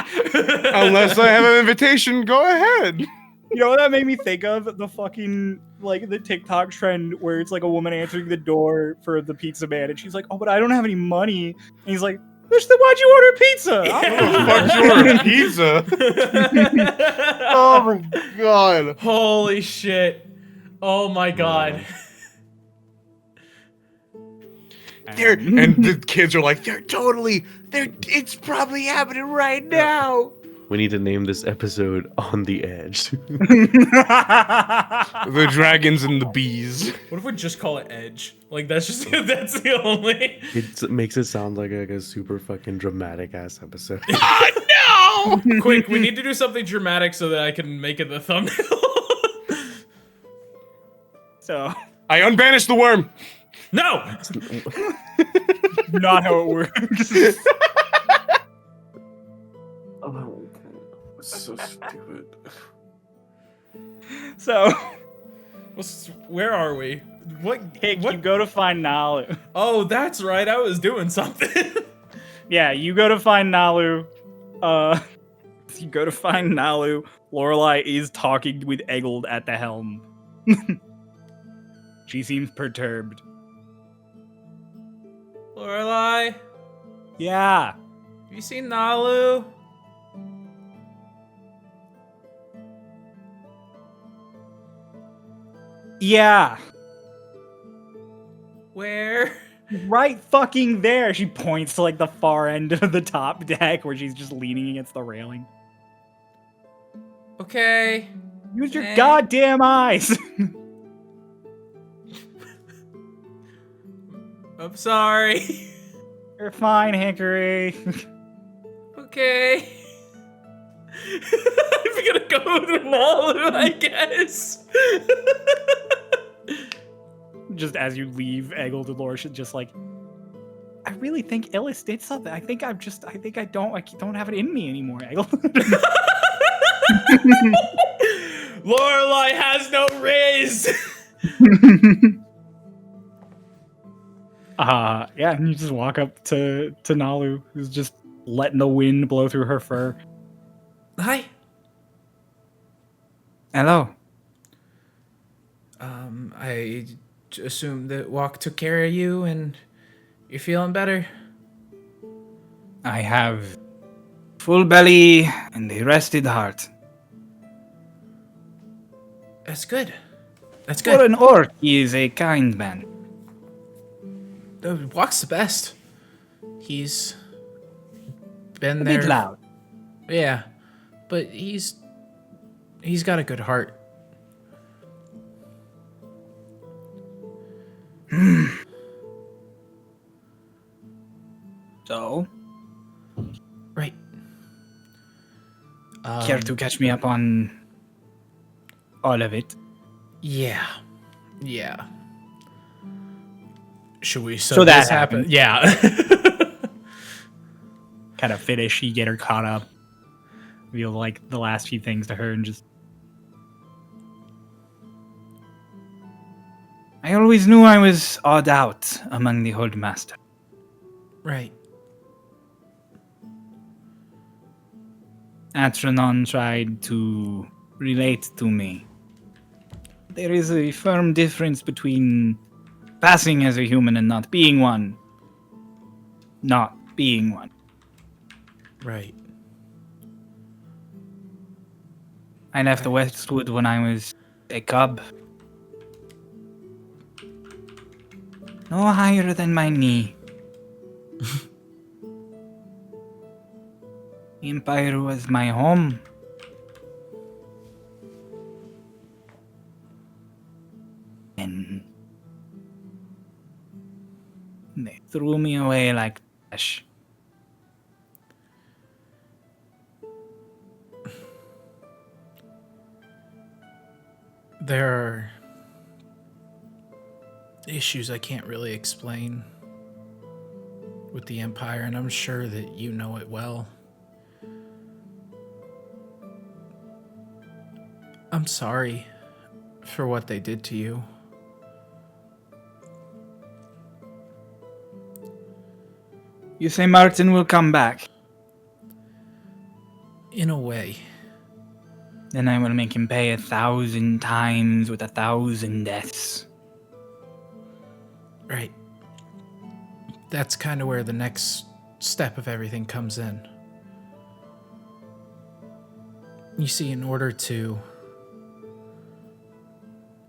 Unless I have an invitation, go ahead. You know what that made me think of? The fucking, like, the TikTok trend where it's like a woman answering the door for the pizza man, and she's like, "Oh, but I don't have any money." And he's like, "Bitch, then why'd you order pizza?" Fuck you order pizza. Oh my god. Holy shit. Oh my god. And the kids are like, it's probably happening right now. We need to name this episode On the Edge. The dragons and the bees. What if we just call it Edge? Like, that's the only. It makes it sound like a super fucking dramatic ass episode. Oh no! Quick, we need to do something dramatic so that I can make it the thumbnail. So, I unbanished the worm. No! not how it works. Oh, so stupid. So, Where are we? What? Hick, What? you go to find Nalu. Oh, that's right. I was doing something. Yeah, you go to find Nalu. You go to find Nalu. Lorelai is talking with Eggled at the helm. She seems perturbed. Lorelai, Yeah. have you seen Nalo? Yeah. Where? Right fucking there. She points to like the far end of the top deck where she's just leaning against the railing. Okay. Use your Eh. goddamn eyes. I'm sorry. You're fine, Hickory. Okay. I'm gonna go to Nalo, I guess. Just as you leave, Eggled and Laura should just like, I really think Illis did something. I think I don't have it in me anymore, Eggled. Lorelai has no riz. Yeah, and you just walk up to Nalu, who's just letting the wind blow through her fur. Hi. Hello. I assume that Walk took care of you and you're feeling better. I have full belly and a rested heart. That's good. That's For good. an orc, he is a kind man. Walk's the best. He's been A there. bit loud. Yeah, but he's got a good heart. So, Right. care to catch me up on all of it? Yeah. Yeah. Should we So that this happen? happened. Yeah. Kind of finish, you get her caught up. Reveal like the last few things to her and just. I always knew I was odd out among the Old Master. Right. Atronon tried to relate to me. There is a firm difference between passing as a human and not being one. Not being one. Right. I left the Westwood when I was a cub. No higher than my knee. Empire was my home. And they threw me away like trash. There are issues I can't really explain with the Empire, and I'm sure that you know it well. I'm sorry. for what they did to you. You say Martin will come back? In a way. Then I will make him pay 1,000 times with 1,000 deaths. Right. That's kind of where the next step of everything comes in. You see, in order to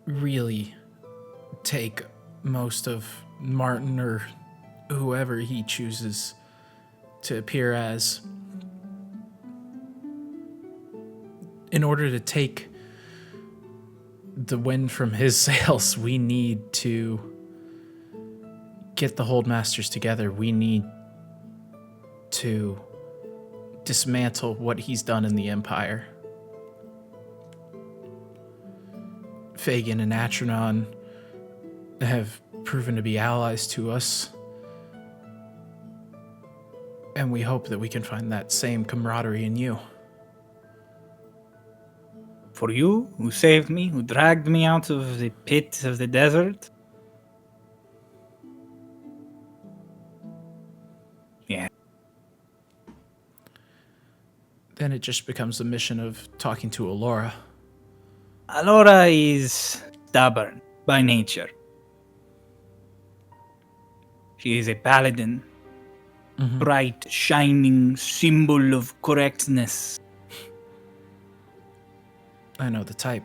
really take most of Martin or whoever he chooses to appear as, in order to take the wind from his sails, we need to get the Holdmasters together. We need to dismantle what he's done in the Empire. Fagin and Atronon have proven to be allies to us, and we hope that we can find that same camaraderie in you. For you, who saved me, who dragged me out of the pit of the desert? Yeah. Then it just becomes a mission of talking to Alora. Alora is stubborn by nature. She is a paladin, bright, shining symbol of correctness. I know the type.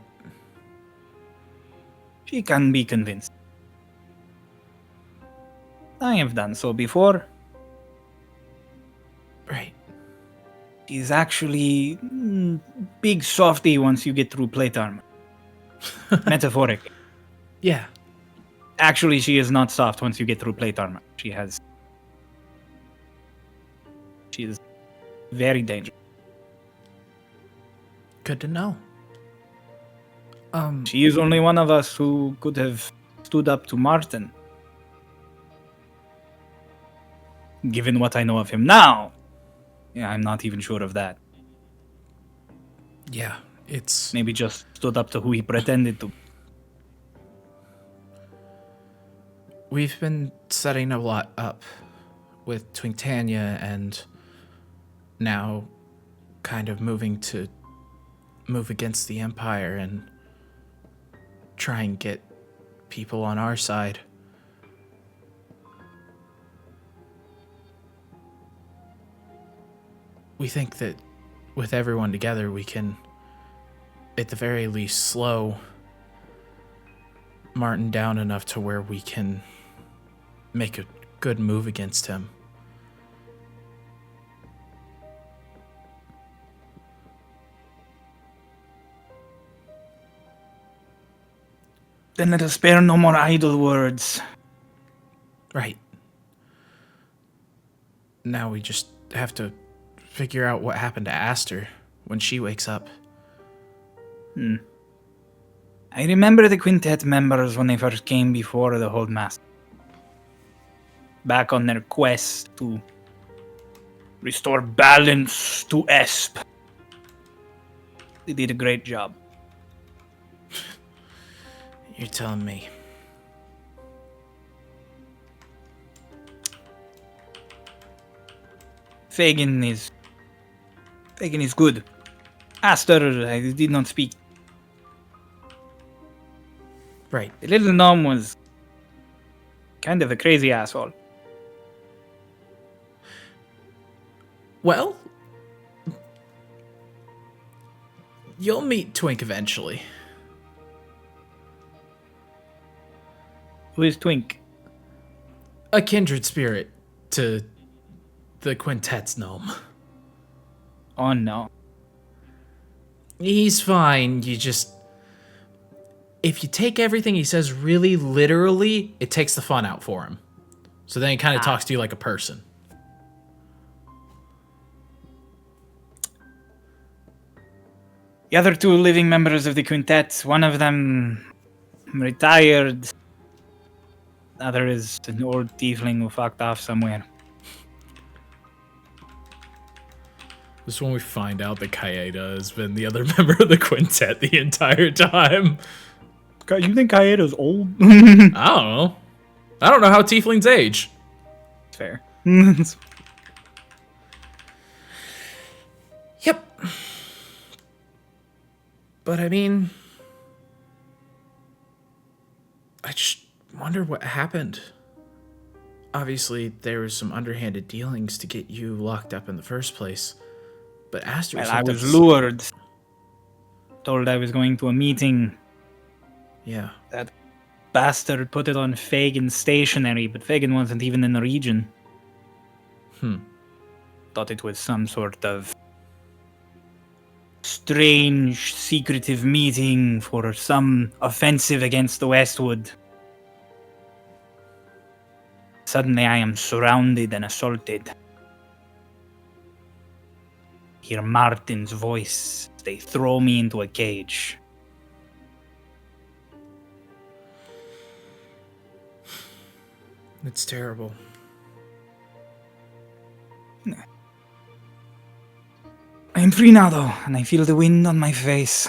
She can be convinced. I have done so before. Right. She's actually big softy once you get through plate armor. Metaphorically. Yeah. Actually, she is not soft once you get through plate armor. She is very dangerous. Good to know. She is only one of us who could have stood up to Martin. Given what I know of him now, yeah, I'm not even sure of that. Yeah, it's... Maybe just stood up to who he pretended to. We've been setting a lot up with Twinktania and now kind of moving to move against the Empire and try and get people on our side. We think that with everyone together, we can, at the very least, slow Martin down enough to where we can make a good move against him. Then let us spare no more idle words. Right. Now we just have to figure out what happened to Aster when she wakes up. I remember the quintet members when they first came before the Holdmaster. Back on their quest to restore balance to Esp. They did a great job. You're telling me. Fagin is good. Aster, I did not speak. Right. The little gnome was kind of a crazy asshole. Well, you'll meet Twink eventually. Who is Twink? A kindred spirit to the quintet's gnome. Oh no. He's fine. You just... If you take everything he says really literally, it takes the fun out for him. So then he kind of talks to you like a person. The other two living members of the quintet, one of them retired. The other is an old tiefling who fucked off somewhere. This is when we find out that Kaeda has been the other member of the quintet the entire time. You think Kaedo's old? I don't know. I don't know how tieflings age. Fair. Yep. But I mean, I just wonder what happened. Obviously, there was some underhanded dealings to get you locked up in the first place. But Aster was Well, I hooked up was to- lured. Told I was going to a meeting. Yeah. That bastard put it on Fagin's stationery, but Fagin wasn't even in the region. Thought it was some sort of strange, secretive meeting for some offensive against the Westwood. Suddenly I am surrounded and assaulted. Hear Martin's voice. They throw me into a cage. It's terrible. I am free now, though, and I feel the wind on my face.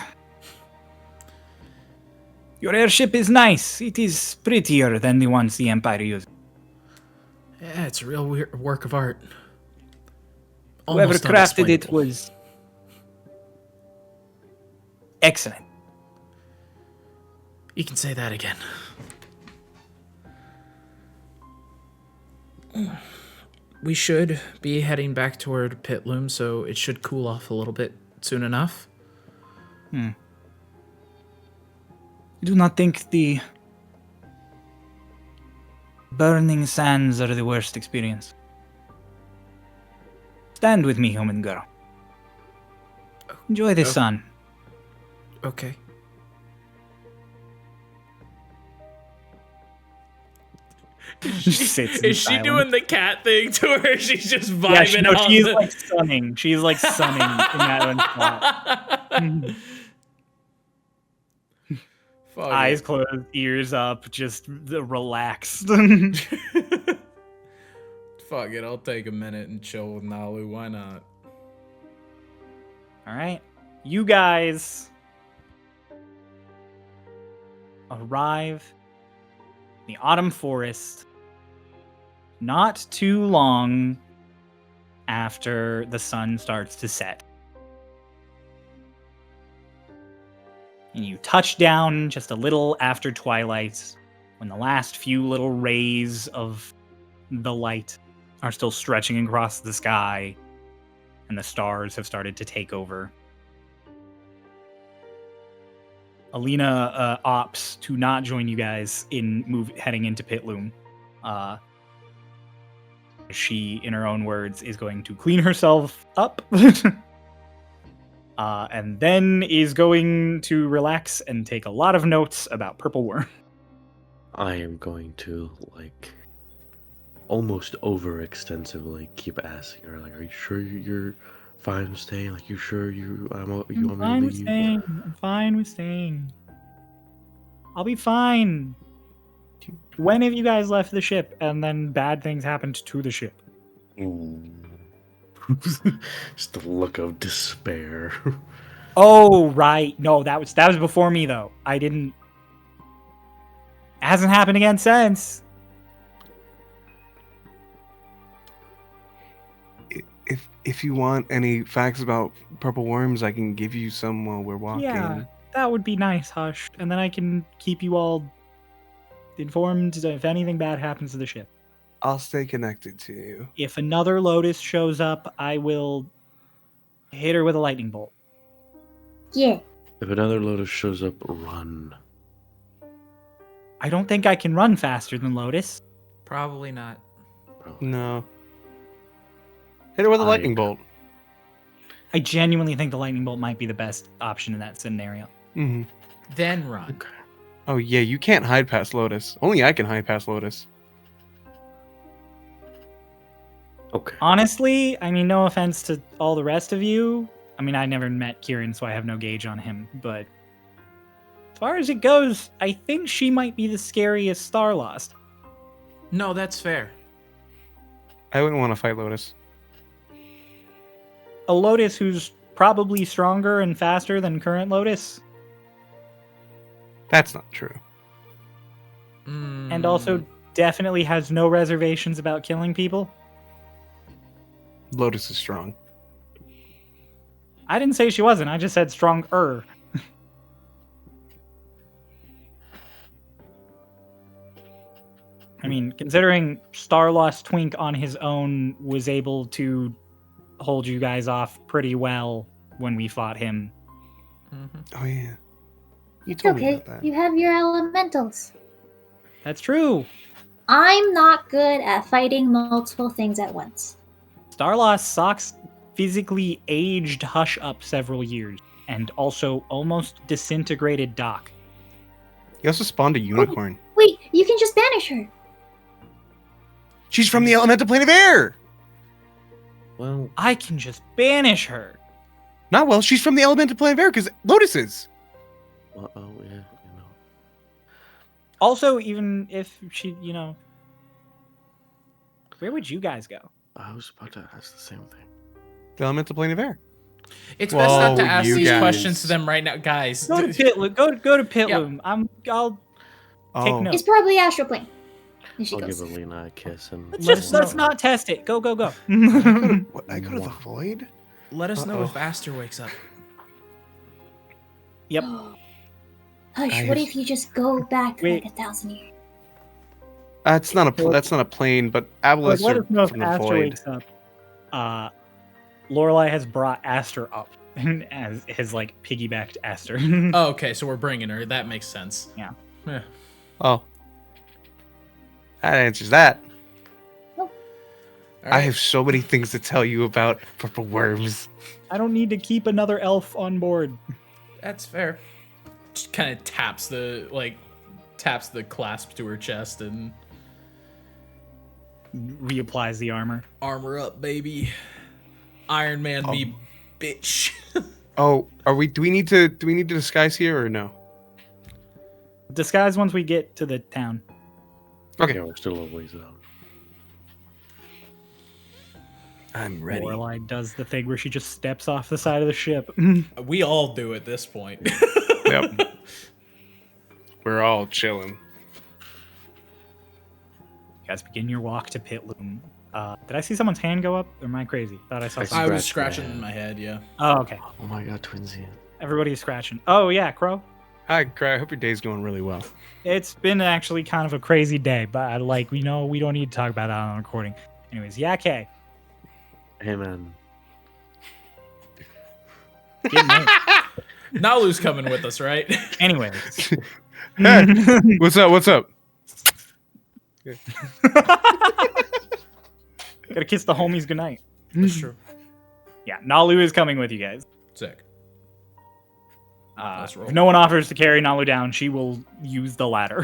Your airship is nice. It is prettier than the ones the Empire used. Yeah, it's a real work of art. Whoever Almost crafted it unexplainable. was excellent. You can say that again. We should be heading back toward Pitloom, so it should cool off a little bit soon enough. I do not think the burning sands are the worst experience. Stand with me, human girl. Enjoy the sun. Okay. Just sits in Is she silence. doing the cat thing to her? She's just vibing Yeah, she, no, out. she's like sunning. She's like sunning in that one spot. Fuck Eyes it. closed, ears up, just relaxed. Fuck it, I'll take a minute and chill with Nalu. Why not? All right, you guys arrive in the autumn forest not too long after the sun starts to set. And you touch down just a little after twilight, when the last few little rays of the light are still stretching across the sky, and the stars have started to take over. Alina opts to not join you guys in heading into Pitloom. She, in her own words, is going to clean herself up, and then is going to relax and take a lot of notes about Purple Worm. I am going to, like, almost overextensively keep asking her, like, are you sure you're fine with staying? Like, you sure you want me to leave? I'm fine with staying. I'll be fine. When have you guys left the ship and then bad things happened to the ship? Ooh. Just the look of despair. Oh, right. No, that was before me, though. I didn't... It hasn't happened again since. If you want any facts about purple worms, I can give you some while we're walking. Yeah, that would be nice, Hush. And then I can keep you all informed if anything bad happens to the ship. I'll stay connected to you. If another Lotus shows up, I will hit her with a lightning bolt. Yeah. If another Lotus shows up, run. I don't think I can run faster than Lotus. Probably not. No. Hit her with a lightning bolt. I genuinely think the lightning bolt might be the best option in that scenario. Mm-hmm. Then run. Okay. Oh yeah, you can't hide past Lotus. Only I can hide past Lotus. Okay. Honestly, I mean, no offense to all the rest of you. I mean, I never met Kieran, so I have no gauge on him. But as far as it goes, I think she might be the scariest Starlost. No, that's fair. I wouldn't want to fight Lotus. A Lotus who's probably stronger and faster than current Lotus. That's not true. And also definitely has no reservations about killing people. Lotus is strong. I didn't say she wasn't. I just said stronger. I mean, considering Starlost Twink on his own was able to hold you guys off pretty well when we fought him. Oh yeah. You It's told me okay. about that. You have your elementals. That's true. I'm not good at fighting multiple things at once. Starlost Socks physically aged Hush up several years and also almost disintegrated Doc. He also spawned a unicorn. Wait, you can just banish her. She's from the elemental plane of air. Well, I can just banish her. Not well. She's from the elemental plane of air because Lotus is. oh yeah, you know. Also, even if she, where would you guys go? I was about to ask the same thing. The elemental plane of air. It's best not to Whoa, ask you these guys. questions to them right now, guys. Go to Pitloom. Go to Pitloom. Yeah. I'll Oh, take notes. It's probably astral plane. And she I'll goes. give Alina a kiss and Let's not test it. Go. What, I go to the void. Let us know Uh-oh. if Aster wakes up. Yep. Hush, what if you just go back Wait. like 1,000 years? That's not a plane, but Aboleths Let are us know if from the Aster void. wakes up. Lorelai has brought Aster up as his piggybacked Aster. Oh, okay, so we're bringing her. That makes sense. Yeah. Yeah. Oh, that answers that. All I right. have so many things to tell you about purple worms. I don't need to keep another elf on board. That's fair. Just kind of taps the clasp to her chest and Reapplies the armor. armor up, baby. Iron Man me, bitch. Oh, do we need to disguise here or no? Disguise once we get to the town. Okay. Yeah, we're still a ways out. I'm Lorelai does the thing where she just steps off the side of the ship. We all do at this point. Yep. We're all chilling. You guys begin your walk to Pitloom. Did I see someone's hand go up? Or am I crazy? Thought I saw I something. I was Scratch my scratching in my head, yeah. Oh, okay. Oh my god, Twinsy. Everybody's scratching. Oh, yeah, Crow. Hi, Cry. I hope your day's going really well. It's been actually kind of a crazy day, but we don't need to talk about that on recording. Anyways, yeah, okay. Hey man. Nalu's coming with us, right? Anyways. Hey, what's up? What's up? Gotta kiss the homies goodnight. That's true. Yeah, Nalu is coming with you guys. Sick. Let's roll. If no one offers to carry Nalu down, she will use the ladder.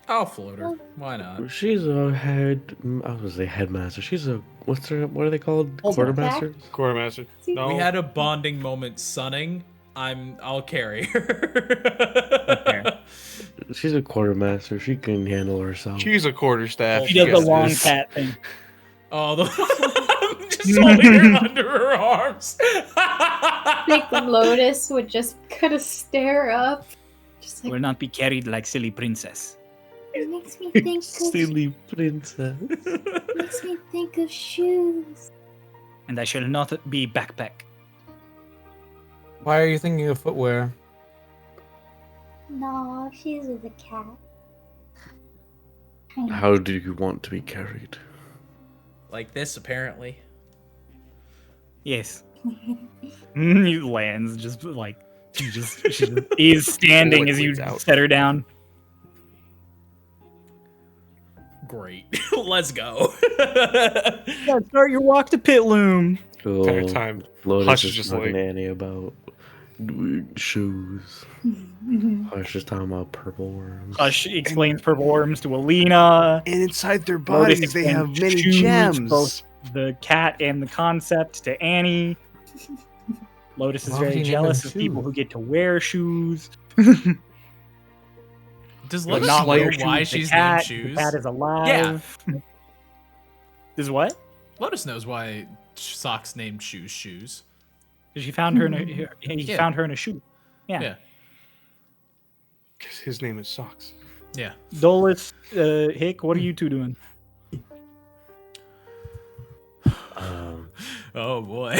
I'll float her. Why not? She's a I was gonna say headmaster. She's a what are they called? Quartermaster? Quartermaster. No. We had a bonding moment sunning. I'll carry her. Fair. She's a quartermaster. She can handle herself. She's a quarterstaff. She does the Yes, long this. cat thing. Oh, I'm just holding her under her arms. Like Lotus would just kind of stare up. Just like, Will not be carried like silly princess. it makes me think of, Silly princess. makes me think of shoes. And I shall not be backpack. Why are you thinking of footwear? No, she's with a cat. Kind of. How do you want to be carried? Like this, apparently. Yes. He lands just he's standing as you Leans out. set her down. Great. Let's go. Yeah, start your walk to Pitloom. Entire Oh, time. Lotus Hush is is just talking like- to Annie about shoes. Hush is talking about purple worms. Hush explains purple worms to Alina. And inside their Lotus bodies, they have explains many shoes, gems. both the cat and the concept to Annie. Lotus is Why would very you name jealous them of people shoes? who get to wear shoes. Does But Lotus not know wear shoes why with the she's cat. named shoes? The cat is alive. Is what? Lotus knows why Socks named shoes. Because he found her in a he Yeah. found her in a shoe. Yeah. Yeah. 'Cause his name is Socks. Yeah. Dolus, Hick, what are you two doing? Oh boy.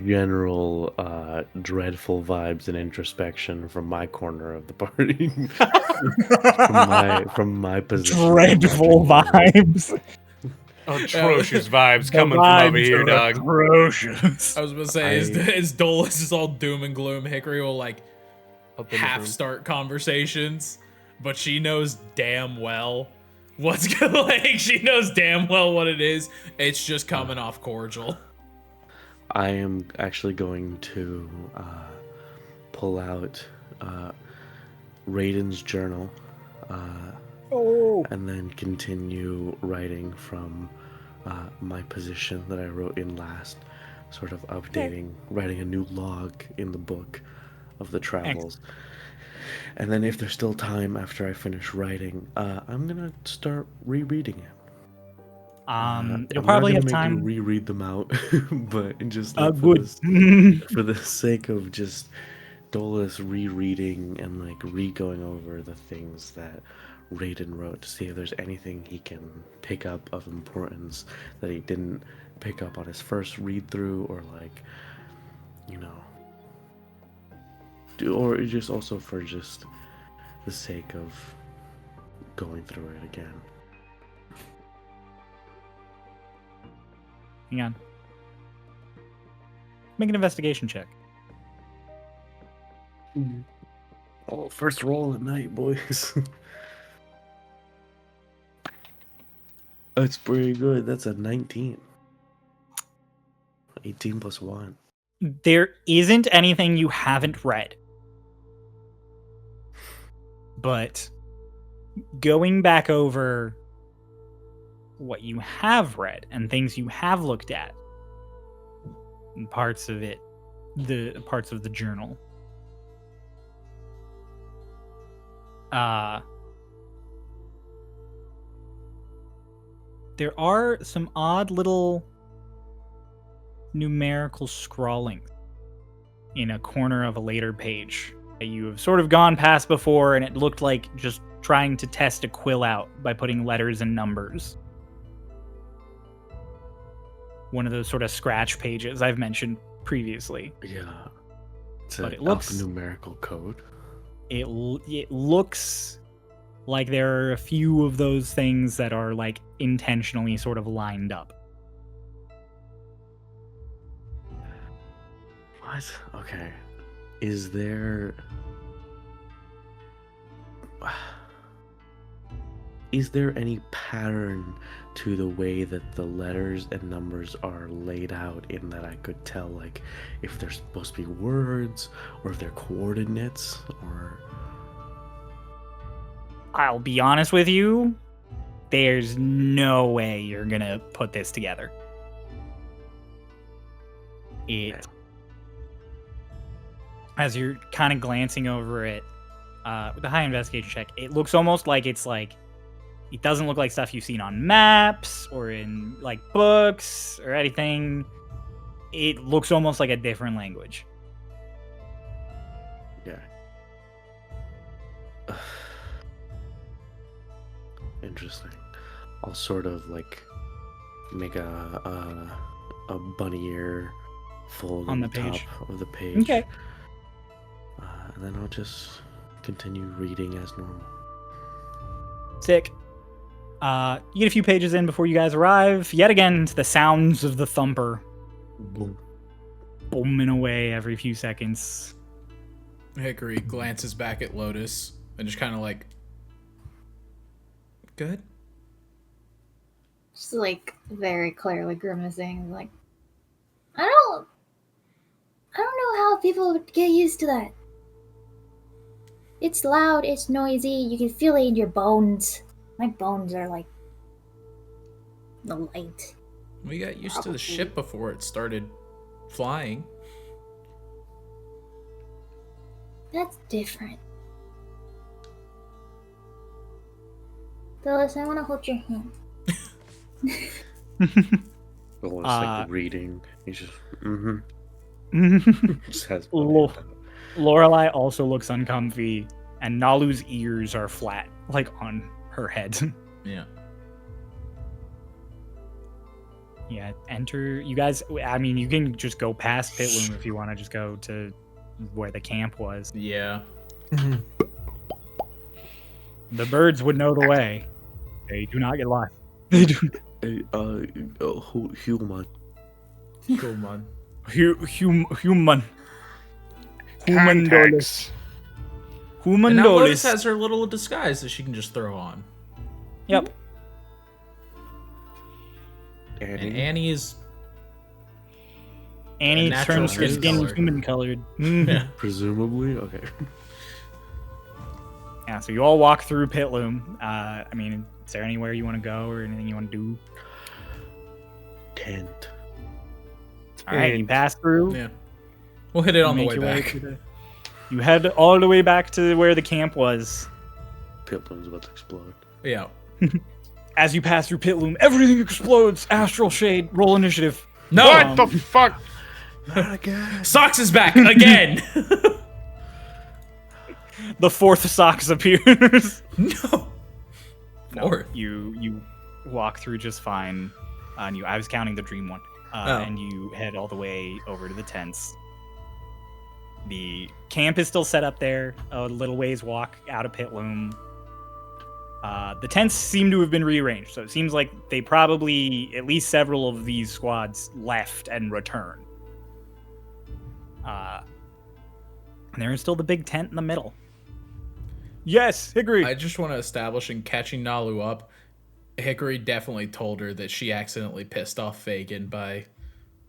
General dreadful vibes and introspection from my corner of the party. from my position. Dreadful vibes. Atrocious vibes The coming from over vibes here, are dog. Atrocious. I was gonna say, is Dolus is all doom and gloom. Hickory will like half start conversations, but she knows damn well what's gonna like. She knows damn well what it is. It's just coming off cordial. I am actually going to pull out Raiden's journal and then continue writing from my position that I wrote in last, sort of updating, writing a new log in the book of the travels. And then if there's still time after I finish writing, I'm gonna start rereading it. You'll probably have I'm not gonna time. make you reread them out, but just like Good. for the sake of just Dolus rereading and like re-going over the things that Raiden wrote to see if there's anything he can pick up of importance that he didn't pick up on his first read through, or like, you know, or just also for just the sake of going through it again. Hang on. Make an investigation check. Oh, first roll at night, boys. That's pretty good. That's a 19. 18 plus 1. There isn't anything you haven't read. But going back over what you have read and things you have looked at, and parts of it, the parts of the journal, there are some odd little numerical scrawling in a corner of a later page that you have sort of gone past before, and it looked like just trying to test a quill out by putting letters and numbers. One of those sort of scratch pages I've mentioned previously. Yeah. It's But an it looks- alphanumerical code. It looks like there are a few of those things that are like intentionally sort of lined up. What? Okay. Is there any pattern to the way that the letters and numbers are laid out, in that I could tell like if they're supposed to be words or if they're coordinates, or I'll be honest with you, there's no way you're gonna put this together. As you're kind of glancing over it, with a high investigation check, it looks almost like it doesn't look like stuff you've seen on maps or in like books or anything. It looks almost like a different language. yeah. Interesting. I'll sort of like make a bunny ear fold On on the page. top of the page. Okay. And then I'll just continue reading as normal. Sick. You get a few pages in before you guys arrive. Yet again, to the sounds of the thumper Boom. booming away every few seconds. Hickory glances back at Lotus and just kind of like, good? Just like very clearly grimacing, like I don't know how people would get used to that. It's loud, it's noisy, you can feel it in your bones. My bones are like the light. We got used to the ship before it started flying. That's different. Phyllis, I want to hold your hand. Well, it's like reading. He's just, just has. Little Lorelai also looks uncomfy, and Nalu's ears are flat, like on her head. Yeah. Yeah, enter. You guys, I mean, you can just go past Pitloom if you want to just go to where the camp was. Yeah. The birds would know the way. They do not get lost. They do. Hey, human. Cool, man. Human. Contacts. Dolis. Human And now Lotus Dolis. has her little disguise that she can just throw on. Yep. And Annie? Annie is Annie natural turns her skin skin color. human colored. yeah. Presumably? Okay. Yeah, so you all walk through Pitloom. I mean, is there anywhere you want to go or anything you want to do? Tent. All right, you pass through. Yeah. We'll hit it on the make way your back. to you head all the way back to where the camp was. Pitloom's about to explode. Yeah. As you pass through Pitloom, everything explodes. Astral Shade, roll initiative. No! What the fuck? Not again. Socks is back again! The fourth Socks appears. No. Fourth. You walk through just fine. And I was counting the dream one. Oh. And you head all the way over to the tents. The camp is still set up there. A little ways walk out of Pitloom. The tents seem to have been rearranged, so it seems like they probably, at least several of these squads, left and returned. And there is still the big tent in the middle. Yes, Hickory. I just want to establish in catching Nalu up, Hickory definitely told her that she accidentally pissed off Fagin by,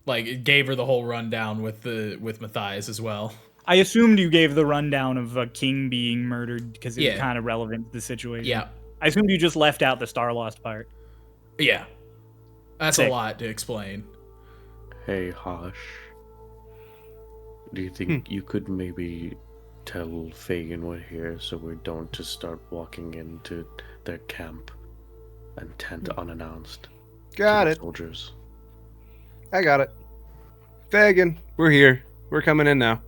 like, it gave her the whole rundown with Matthias as well. I assumed you gave the rundown of a king being murdered because it was Yeah. kind of relevant to the situation. Yeah. I assumed you just left out the Starlost part. Yeah. That's Sick. a lot to explain. Hey, Hosh. Do you think you could maybe tell Fagin we're here so we don't just start walking into their camp and tent unannounced? Got to the it. Soldiers. I got it. Fagin, we're here. We're coming in now.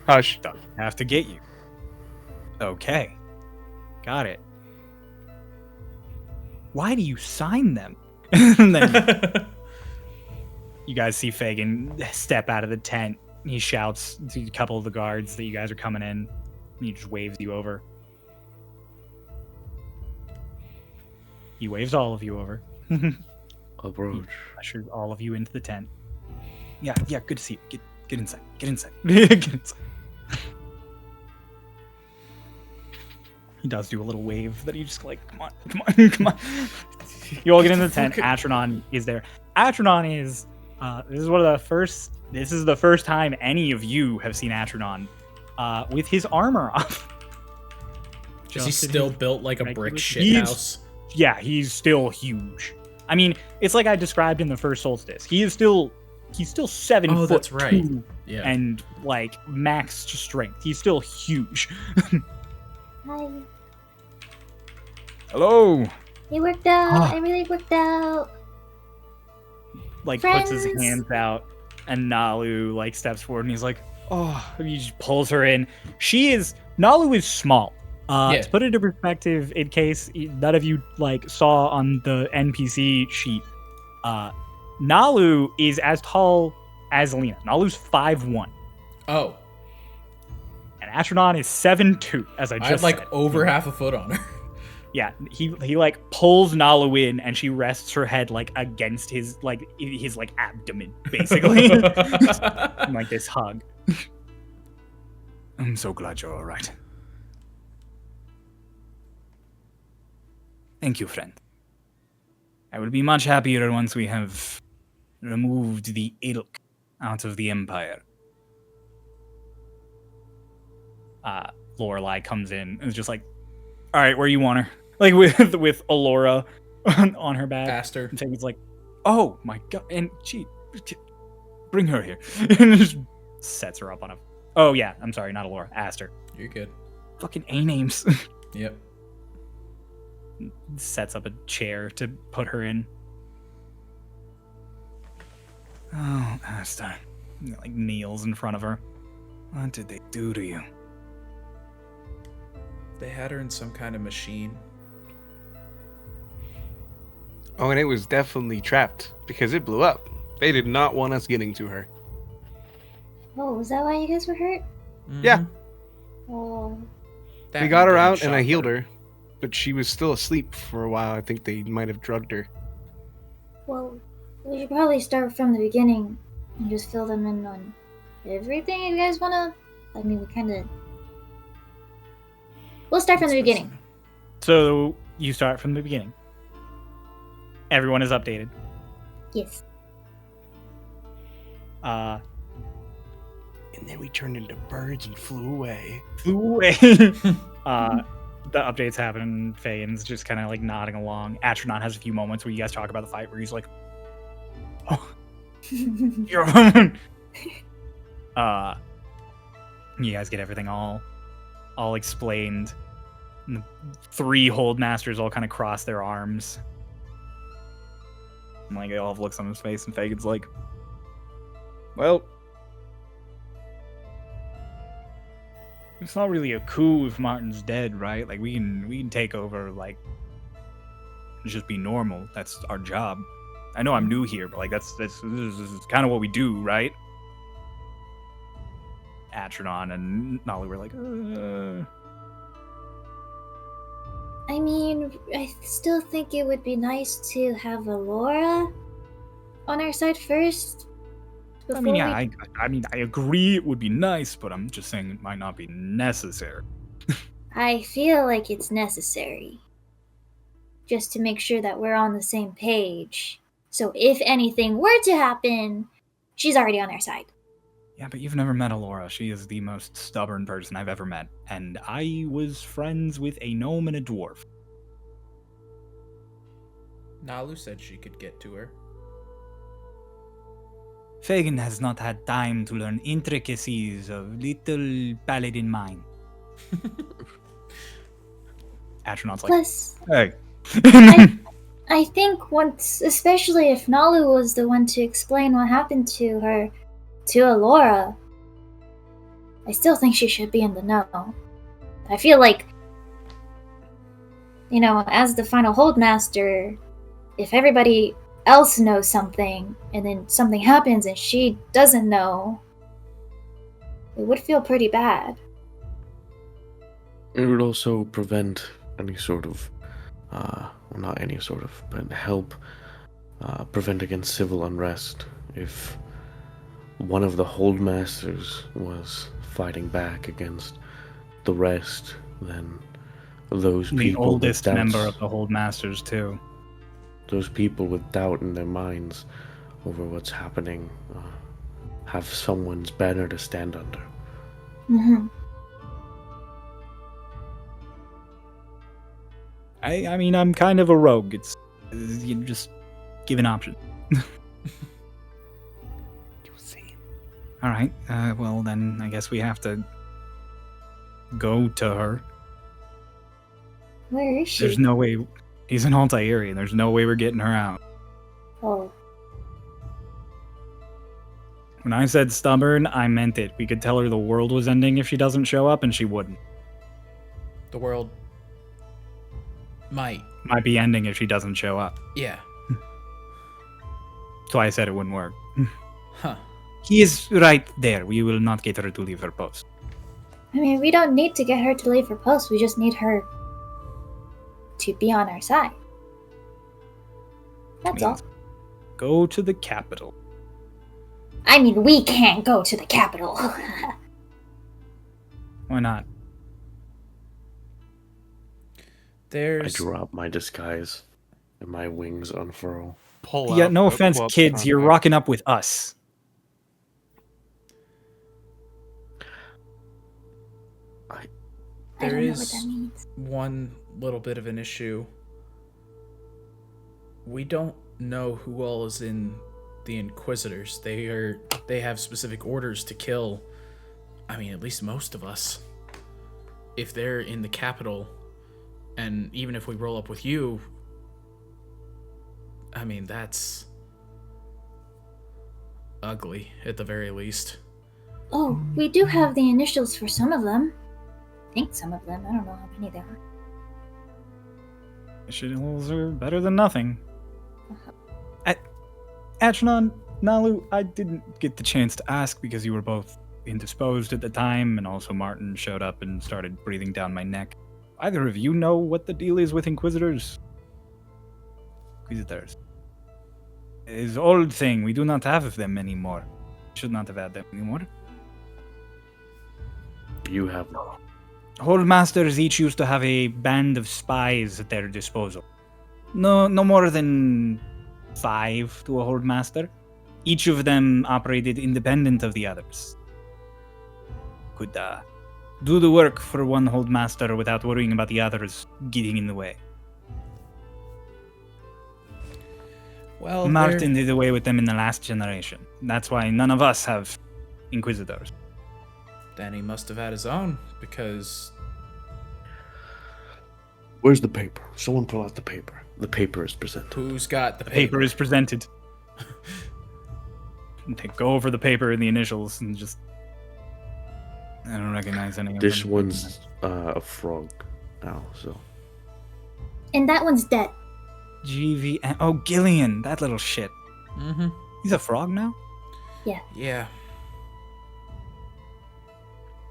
Hush. Don't have to get you. Okay. Got it. Why do you sign them? And then you guys see Fagin step out of the tent. He shouts to a couple of the guards that you guys are coming in. And he just waves you over. He waves all of you over. Approach. Ushered all of you into the tent. Yeah, good to see you. Get inside. Get inside. Get inside. He does do a little wave that he just like, come on. You all get in the tent. Atronon is there. Atronon is, this is the first time any of you have seen Atronon with his armor off. Is he Just in still his built like a regular- brick He's- shithouse? Yeah, he's still huge. I mean, it's like I described in the first Solstice. He's still 7 Oh, foot that's right. 2 Yeah. and like max strength. He's still huge. Hi. Hello. It worked out. Ah. It really worked out. Like puts his Friends. hands out, and Nalu like steps forward and he's like, oh, he just pulls her in. Nalu is small. Yeah. To put it into perspective, in case none of you like saw on the NPC sheet, Nalu is as tall as Lena. Nalu's 5'1", Oh, and Atronon is 7'2", as I I just had like said. over half a foot on her. Yeah, he like pulls Nalu in, and she rests her head like against his abdomen, basically, in, like this hug. I'm so glad you're all right. Thank you, friend. I will be much happier once we have removed the ilk out of the Empire. Lorelai comes in and is just like, all right, where you want her? Like with Alora on her back. Aster. And Fagin's like, oh my god, and she, bring her here. And just sets her up on a, oh yeah, I'm sorry, not Alora, Aster. You're good. Fucking A-names. Yep. Sets up a chair to put her in. Oh, Aster. like kneels in front of her. What did they do to you? They had her in some kind of machine. Oh, and it was definitely trapped because it blew up. They did not want us getting to her. Oh, was that why you guys were hurt? Yeah. Oh, That We got her getting out and I shot healed hurt. her, but she was still asleep for a while. I think they might have drugged her. well, we should probably start from the beginning and just fill them in on everything you guys wanna. I mean, we kind of. We'll start from the beginning. So you start from the beginning. Everyone is updated. Yes. Uh, And then we turned into birds and flew away. flew away. The updates happen. Fagin's just kind of like nodding along. Astronaut has a few moments where you guys talk about the fight where he's like, "Oh, you're on." You guys get everything all explained. And the 3 hold masters all kind of cross their arms. And like they all have looks on his face, and Fagin's like, "Well, it's not really a coup if Martin's dead, right? Like we can take over, like just be normal. That's our job. I know I'm new here, but like this is kind of what we do, right?" Atrodon and Nalo were like, I mean, I still think it would be nice to have Alora on our side first. I mean, yeah, I agree it would be nice, but I'm just saying it might not be necessary. I feel like it's necessary. Just to make sure that we're on the same page. So if anything were to happen, she's already on our side. Yeah, but you've never met Alora. She is the most stubborn person I've ever met, and I was friends with a gnome and a dwarf. Nalu said she could get to her. Fagin has not had time to learn intricacies of little paladin mine. Astronaut's like, Plus, hey. I think once, especially if Nalu was the one to explain what happened to her, to Alora, I still think she should be in the know. I feel like, as the final Holdmaster, if everybody else knows something and then something happens and she doesn't know, it would feel pretty bad. It would also prevent any sort of, not any sort of, but help prevent against civil unrest. If one of the Holdmasters was fighting back against the rest, then those The people oldest with member doubts, of the Holdmasters, too. those people with doubt in their minds over what's happening have someone's banner to stand under. Mm-hmm. I mean, I'm kind of a rogue. It's you just give an option. All right. Well, then I guess we have to go to her. Where is she? There's no way. He's in Altair, and there's no way we're getting her out. Oh, When I said stubborn, I meant it. We could tell her the world was ending if she doesn't show up, and she wouldn't. The world might. Might be ending if she doesn't show up. Yeah. That's why I said it wouldn't work. Huh. He is right there. We will not get her to leave her post. I mean, we don't need to get her to leave her post. We just need her to be on our side. That's all. Go to the capital. I mean, we can't go to the capital. Why not? I There's drop my disguise and my wings unfurl. Pull Yeah, out no the offense, clubs kids. on You're her. rocking up with us. I There don't know what is that means. one little bit of an issue. We don't know who all is in the Inquisitors. They have specific orders to kill, I mean, at least most of us. If they're in the capital, and even if we roll up with you, I mean, that's ugly, at the very least. Oh, we do have the initials for some of them. I think some of them. I don't know how many there are. Initials are better than nothing. Acheron, Nalu, I didn't get the chance to ask because you were both indisposed at the time, and also Martin showed up and started breathing down my neck. Either of you know what the deal is with Inquisitors? Inquisitors. It's an old thing. We do not have them anymore. Should not have had them anymore. You have Hold masters each used to have a band of spies at their disposal. No more than 5 to a hold master. Each of them operated independent of the others. Could do the work for one hold master without worrying about the others getting in the way. Well, Martin did away with them in the last generation. That's why none of us have Inquisitors. then he must have had his own, because Where's the paper? Someone pull out the paper. The paper is presented. who's got the The paper is presented. And they go over the paper and the initials and just... I don't recognize any of them. This one's a frog now, so. And that one's dead. GV... Oh, Gillian, that little shit. Mm-hmm. He's a frog now? Yeah.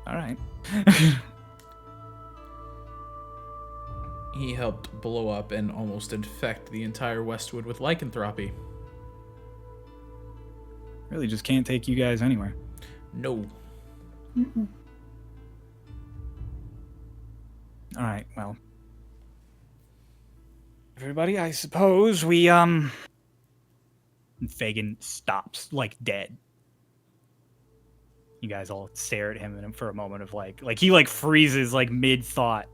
All right. He helped blow up and almost infect the entire Westwood with lycanthropy. Really just can't take you guys anywhere. No. Mm-mm. All right, well. Everybody, I suppose we, And Fagin stops, like, dead. You guys all stare at him for a moment of, like he, like, freezes, like, mid-thought.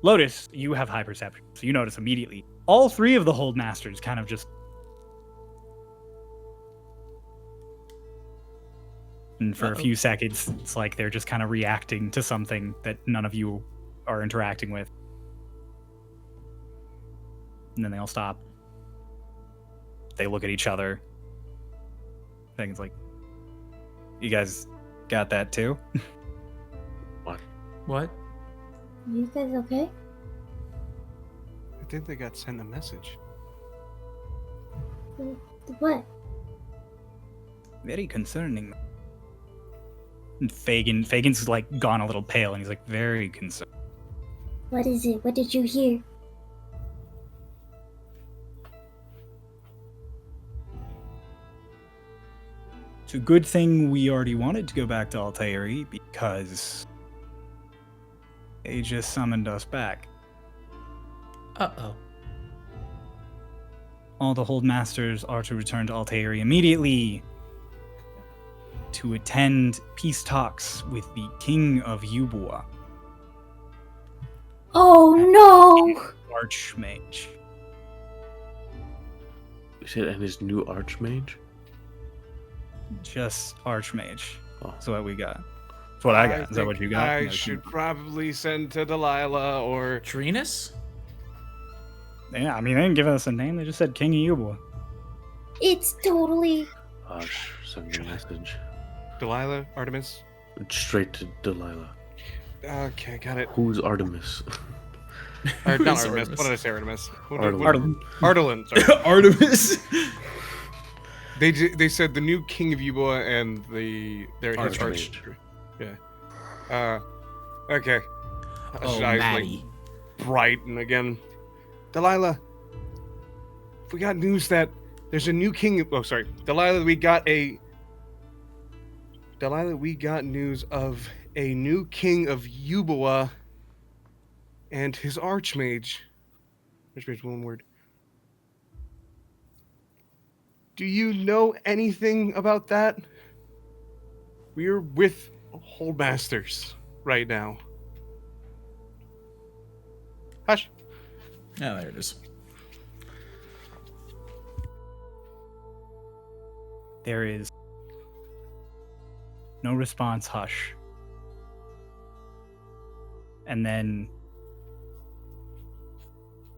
Lotus, you have high perception, so you notice immediately. All 3 of the hold masters kind of just... And for a few seconds, it's like they're just kind of reacting to something that none of you are interacting with. And then they all stop. They look at each other. Things like, you guys got that too? What? You guys okay? I think they got sent a message. What? Very concerning. And Fagin's like gone a little pale, and he's like very concerned. What is it? What did you hear? It's a good thing we already wanted to go back to Altairi, because they just summoned us back. Uh-oh. All the hold masters are to return to Altairi immediately to attend peace talks with the King of Ubua, Oh no! Archmage. You said, and his new archmage? Just Archmage. Oh. That's what we got. That's what I got. Is that what you got? I No, should probably send to Delilah or... Trinus? Yeah, I mean, they didn't give us a name. They just said King of Ubua. It's totally. Hush, send me a message. Delilah? Artemis? Straight to Delilah. Okay, got it. Who's Artemis? Or, not Who's Artemis. Artemis? What did I say, Artemis? Artemis. Ardalan, sorry. Artemis? They said the new king of Ubua and their his Archmage. Yeah. Okay. Oh, His eyes, Maddie. brighten again. Delilah, we got news that there's a new king. Oh, sorry, Delilah. We got news of a new king of Ubua and his archmage. Archmage, one word. Do you know anything about that? We're with Holdmasters right now. Hush. Oh, there it is. There is no response, hush. And then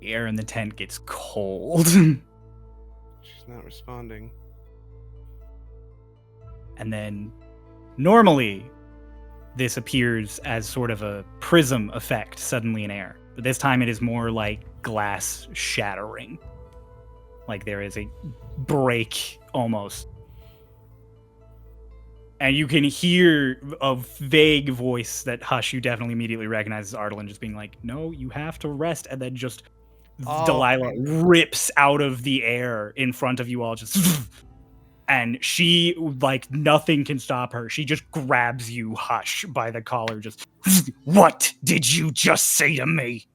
the air in the tent gets cold. She's not responding. And then normally this appears as sort of a prism effect suddenly in air. But this time it is more like glass shattering. Like there is a break almost. And you can hear a vague voice that Hush, you definitely immediately recognize as Ardalan, just being like, no, you have to rest. And then just Delilah rips out of the air in front of you all, just and she, like, nothing can stop her. She just grabs you, Hush, by the collar, just, what did you just say to me?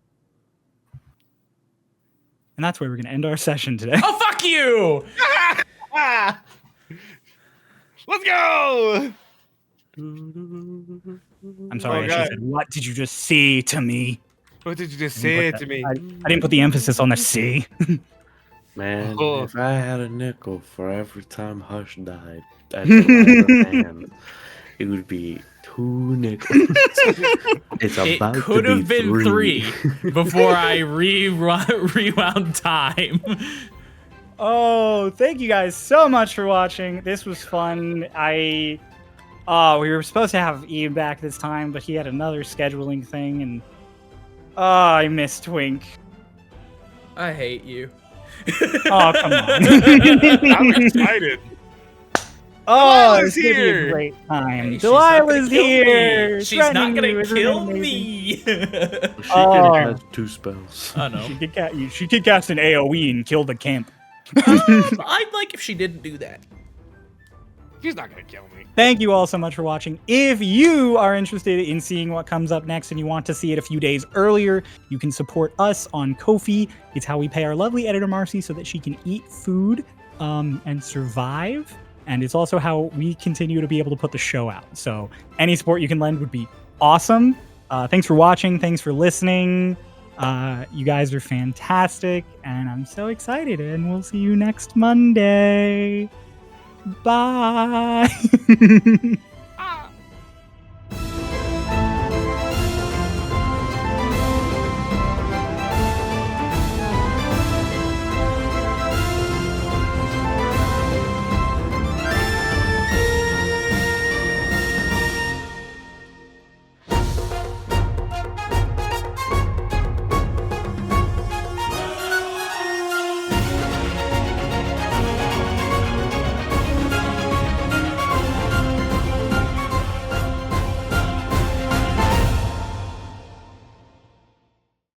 And that's where we're going to end our session today. Oh, fuck you! Let's go! I'm sorry, Oh, I God. should said, what did you just say to me? What did you just I say didn't put to me? I didn't put the emphasis on the C. Man, Oh. if I had a nickel for every time Hush died at Delilah's hands, it would be 2 nickels. It's It about could to be have been 3 before I rewound time. Oh, thank you guys so much for watching. This was fun. We were supposed to have Ian back this time, but he had another scheduling thing, and I miss Twink. I hate you. Oh, come on. I'm excited. Oh, Delilah's it's gonna be here. a great time. Hey, she's not gonna Delilah's kill me. here. She's not threatening gonna you. It's kill amazing. me. She can Oh. cast 2 spells. I know. She could cast an AoE and kill the camp. I'd like if she didn't do that. She's not gonna kill me. Thank you all so much for watching. If you are interested in seeing what comes up next and you want to see it a few days earlier, you can support us on Ko-fi. It's how we pay our lovely editor Marcy so that she can eat food and survive. And it's also how we continue to be able to put the show out. So any support you can lend would be awesome. Thanks for watching. Thanks for listening. You guys are fantastic. And I'm so excited. And we'll see you next Monday. Bye.